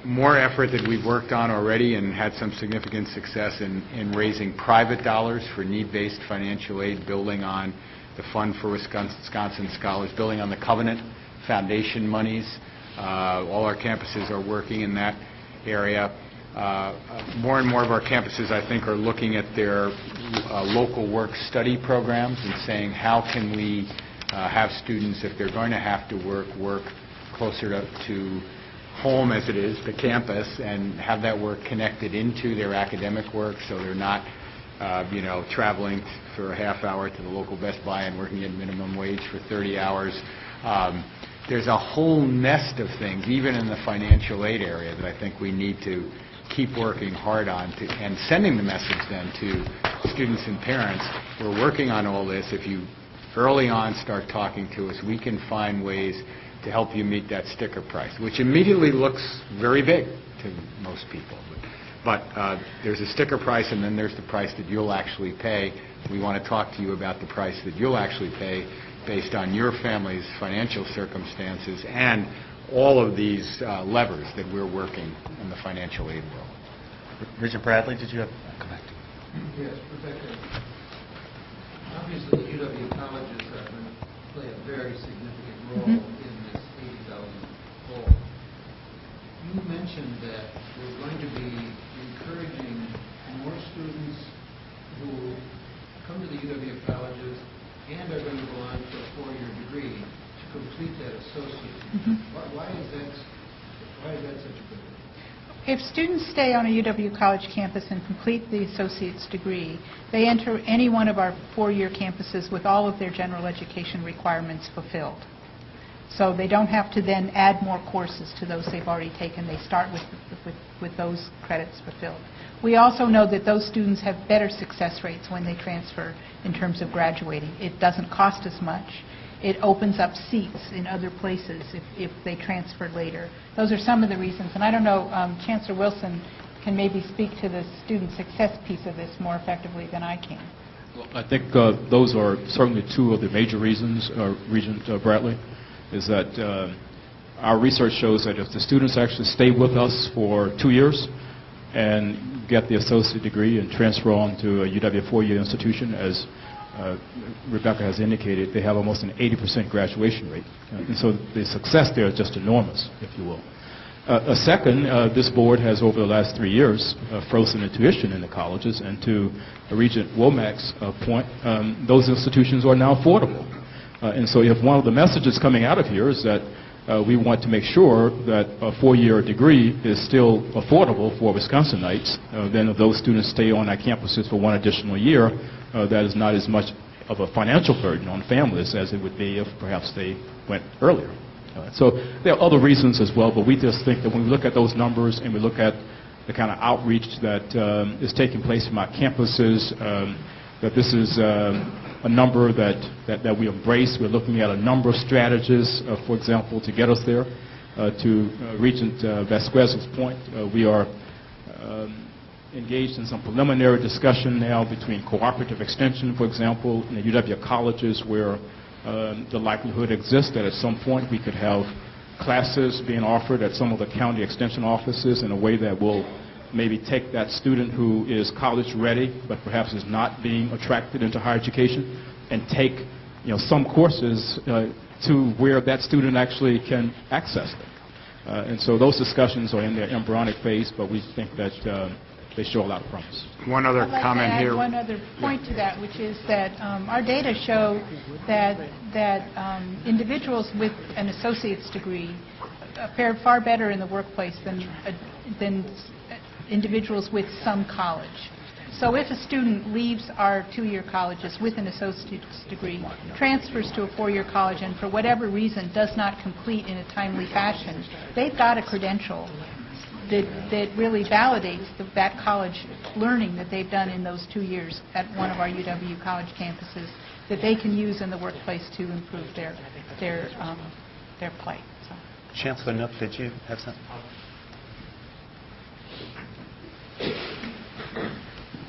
More effort that we've worked on already and had some significant success in raising private dollars for need-based financial aid, building on the Fund for Wisconsin Scholars, building on the Covenant Foundation monies. All our campuses are working in that area. More and more of our campuses, I think, are looking at their local work study programs and saying, how can we have students, if they're going to have to work closer to home as it is, the campus, and have that work connected into their academic work so they're not traveling for a half hour to the local Best Buy and working at minimum wage for 30 hours. There's a whole nest of things, even in the financial aid area, that I think we need to keep working hard on and sending the message then to students and parents. We're working on all this. If you early on start talking to us, we can find ways to help you meet that sticker price, which immediately looks very big to most people. But there's a sticker price, and then there's the price that you'll actually pay. We want to talk to you about the price that you'll actually pay based on your family's financial circumstances and all of these levers that we're working in the financial aid world. Regent Bradley, did you have a comment? Yes, Rebecca. Obviously, the UW colleges are going to play a very significant role in this 80,000 goal. You mentioned that we're going to be encouraging more students who come to the UW colleges and are going to go on for a 4-year degree to complete that associate. Why is that such a good thing? If students stay on a UW college campus and complete the associate's degree, they enter any one of our 4-year campuses with all of their general education requirements fulfilled. So they don't have to then add more courses to those they've already taken. They start with those credits fulfilled. We also know that those students have better success rates when they transfer in terms of graduating. It doesn't cost as much. It opens up seats in other places if they transfer later. Those are some of the reasons. And I don't know, Chancellor Wilson can maybe speak to the student success piece of this more effectively than I can. Well, I think those are certainly two of the major reasons, Regent Bradley, is that our research shows that if the students actually stay with us for 2 years and get the associate degree and transfer on to a UW four-year institution, as Rebecca has indicated, they have almost an 80% graduation rate. And so the success there is just enormous, if you will. Second, this board has over the last 3 years frozen the tuition in the colleges, and to Regent Womack's point, those institutions are now affordable. And so if one of the messages coming out of here is that we want to make sure that a four-year degree is still affordable for Wisconsinites, then if those students stay on our campuses for one additional year, that is not as much of a financial burden on families as it would be if perhaps they went earlier. So there are other reasons as well, but we just think that when we look at those numbers and we look at the kind of outreach that is taking place from our campuses, that this is a number that we embrace. We're looking at a number of strategies, for example, to get us there. To Regent Vasquez's point, we are engaged in some preliminary discussion now between cooperative extension, for example, in the UW colleges where the likelihood exists that at some point we could have classes being offered at some of the county extension offices in a way that will maybe take that student who is college ready but perhaps is not being attracted into higher education and take some courses to where that student actually can access them. And so those discussions are in their embryonic phase, but we think that they show a lot of promise. One other comment here. One other point to that, which is that our data show that individuals with an associate's degree fare far better in the workplace than individuals with some college. So if a student leaves our two-year colleges with an associate's degree, transfers to a four-year college, and for whatever reason does not complete in a timely fashion, they've got a credential that really validates that college learning that they've done in those 2 years at one of our UW college campuses that they can use in the workplace to improve their play. So. Chancellor Nook, did you have something?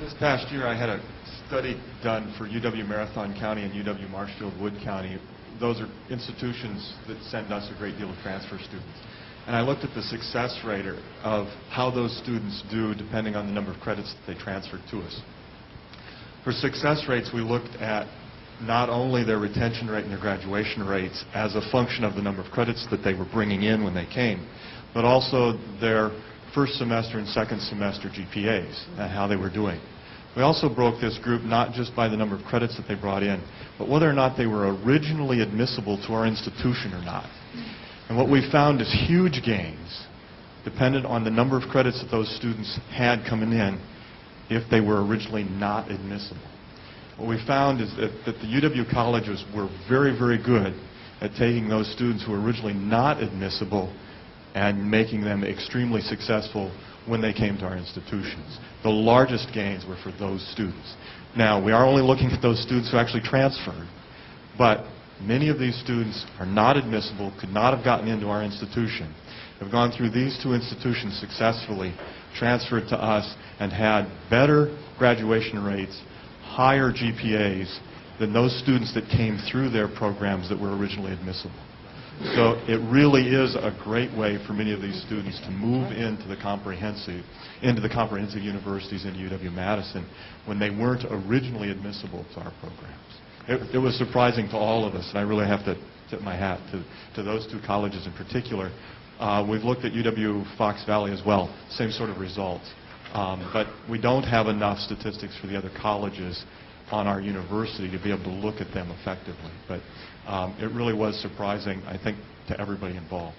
This past year I had a study done for UW Marathon County and UW Marshfield Wood County. Those are institutions that send us a great deal of transfer students. And I looked at the success rate of how those students do depending on the number of credits that they transferred to us. For success rates, we looked at not only their retention rate and their graduation rates as a function of the number of credits that they were bringing in when they came, but also their first semester and second semester GPAs and how they were doing. We also broke this group not just by the number of credits that they brought in, but whether or not they were originally admissible to our institution or not. And what we found is huge gains dependent on the number of credits that those students had coming in if they were originally not admissible. What we found is that the UW colleges were very, very good at taking those students who were originally not admissible and making them extremely successful when they came to our institutions. The largest gains were for those students. Now, we are only looking at those students who actually transferred, but many of these students are not admissible, could not have gotten into our institution, have gone through these two institutions successfully, transferred to us, and had better graduation rates, higher GPAs than those students that came through their programs that were originally admissible. So it really is a great way for many of these students to move into the comprehensive universities in UW-Madison when they weren't originally admissible to our programs. It was surprising to all of us, and I really have to tip my hat to those two colleges in particular. We've looked at UW-Fox Valley as well, same sort of results. But we don't have enough statistics for the other colleges on our university to be able to look at them effectively. But it really was surprising, I think, to everybody involved.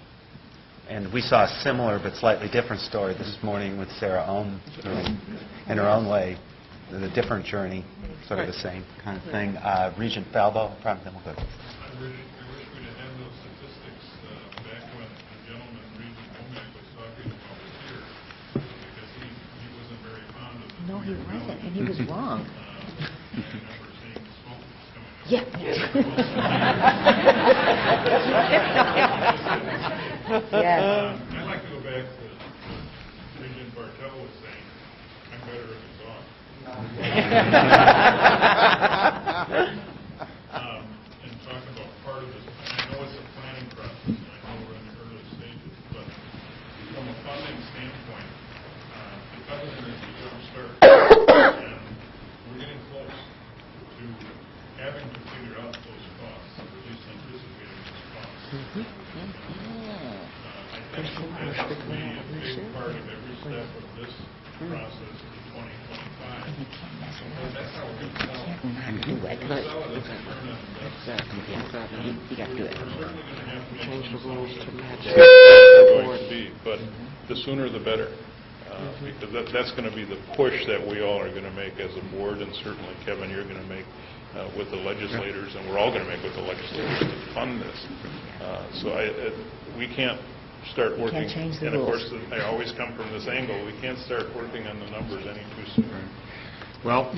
And we saw a similar but slightly different story this morning with Sarah Ohm, in her own way, a different journey, sort of the same kind of thing. Regent Falbo, then we'll go. I wish we didn't have those statistics No, he wasn't, and he was wrong. Yeah. Yes. I'd like to go back to Regent Bartel was saying, I'm better if it's off. And talk about part of this. I know it's a planning process, and I know we're in the early stages, but from a funding standpoint, because of this jump start, and we're getting close to having to figure out those costs, or at least anticipating those costs. I think that has to be a big part of every step of this process to 2025. Because that's how we sell. You got to do it. Change the rules to match the but the sooner the better. Because that's going to be the push that we all are going to make as a board, and certainly, Kevin, you're going to make with the legislators, and we're all going to make with the legislators to fund this. So we can't start working, and of course, I always come from this angle, we can't start working on the numbers any too soon. Well,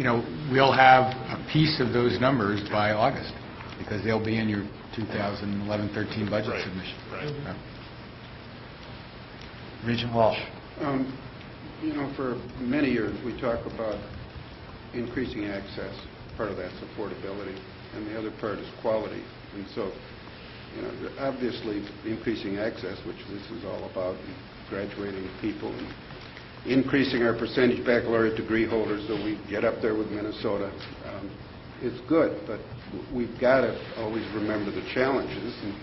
we'll have a piece of those numbers by August, because they'll be in your 2011-13 budget submission. Right. Regent Walsh. For many years, we talk about increasing access. Part of that's affordability, and the other part is quality. And so, obviously, increasing access, which this is all about, and graduating people, and increasing our percentage baccalaureate degree holders so we get up there with Minnesota, it's good, but we've got to always remember the challenges, and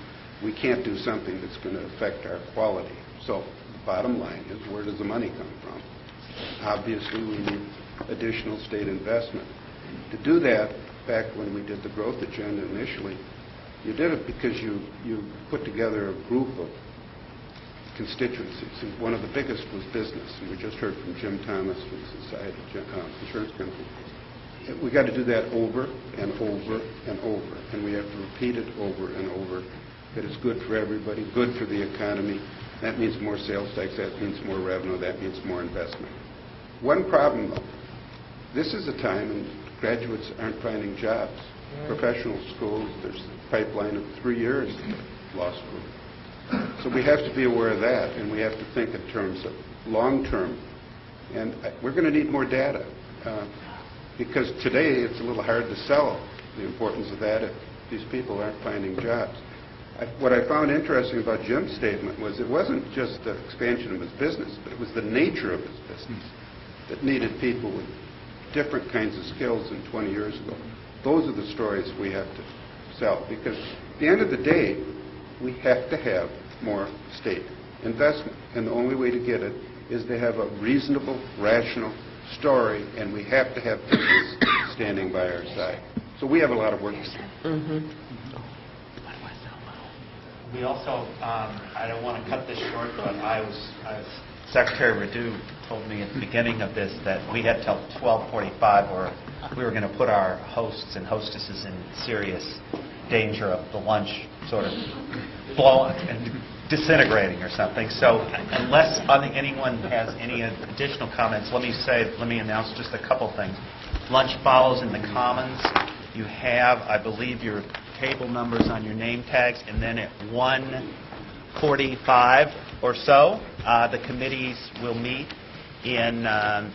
we can't do something that's going to affect our quality. So the bottom line is, where does the money come from? Obviously, we need additional state investment. To do that, back when we did the growth agenda initially, you did it because you put together a group of constituencies, and one of the biggest was business, and we just heard from Jim Thomas from Society Insurance Company. We got to do that over and over and over, and we have to repeat it over and over, that it's good for everybody, good for the economy. That means more sales tax, that means more revenue, that means more investment. One problem, though, this is a time, and graduates aren't finding jobs. Professional schools, there's a pipeline of 3 years of law school. So we have to be aware of that, and we have to think in terms of long-term. And we're going to need more data, because today it's a little hard to sell the importance of that if these people aren't finding jobs. What I found interesting about Jim's statement was it wasn't just the expansion of his business, but it was the nature of his business that needed people with different kinds of skills than 20 years ago. Those are the stories we have to sell, because at the end of the day, we have to have more state investment, and the only way to get it is to have a reasonable, rational story, and we have to have business standing by our side. So we have a lot of work to do. We also, I don't want to cut this short, but Secretary Radu told me at the beginning of this that we had till 12:45 or we were going to put our hosts and hostesses in serious danger of the lunch sort of blowing and disintegrating or something. So unless anyone has any additional comments, let me announce just a couple things. Lunch follows in the Commons. You have, I believe, your table numbers on your name tags, and then at 1:45 or so, the committees will meet in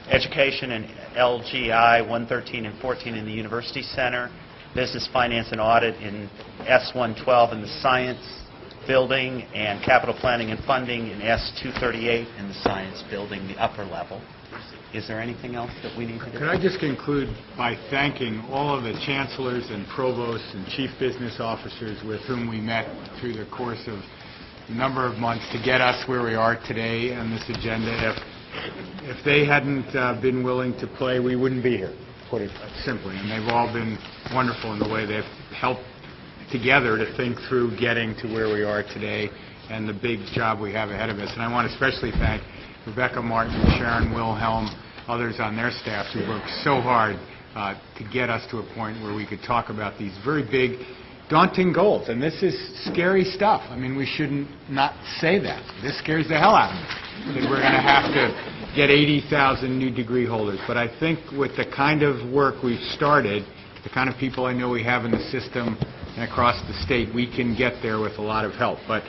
Education and LGI 113 and 14 in the University Center, Business, Finance, and Audit in S112 in the Science Building, and Capital Planning and Funding in S238 in the Science Building, the upper level. Is there anything else that we need to do? Could I just conclude by thanking all of the chancellors and provosts and chief business officers with whom we met through the course of a number of months to get us where we are today on this agenda. If they hadn't been willing to play, we wouldn't be here, put it simply. And they've all been wonderful in the way they've helped together to think through getting to where we are today and the big job we have ahead of us. And I want to especially thank Rebecca Martin, Sharon Wilhelm, others on their staff who worked so hard to get us to a point where we could talk about these very big daunting goals, and this is scary stuff. I mean, we shouldn't not say that. This scares the hell out of me, that we're going to have to get 80,000 new degree holders. But I think with the kind of work we've started, the kind of people I know we have in the system and across the state, we can get there with a lot of help. But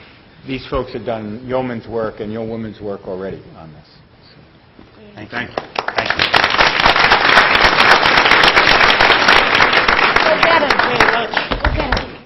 these folks have done yeoman's work and yeoman's work already on this. So, thank you.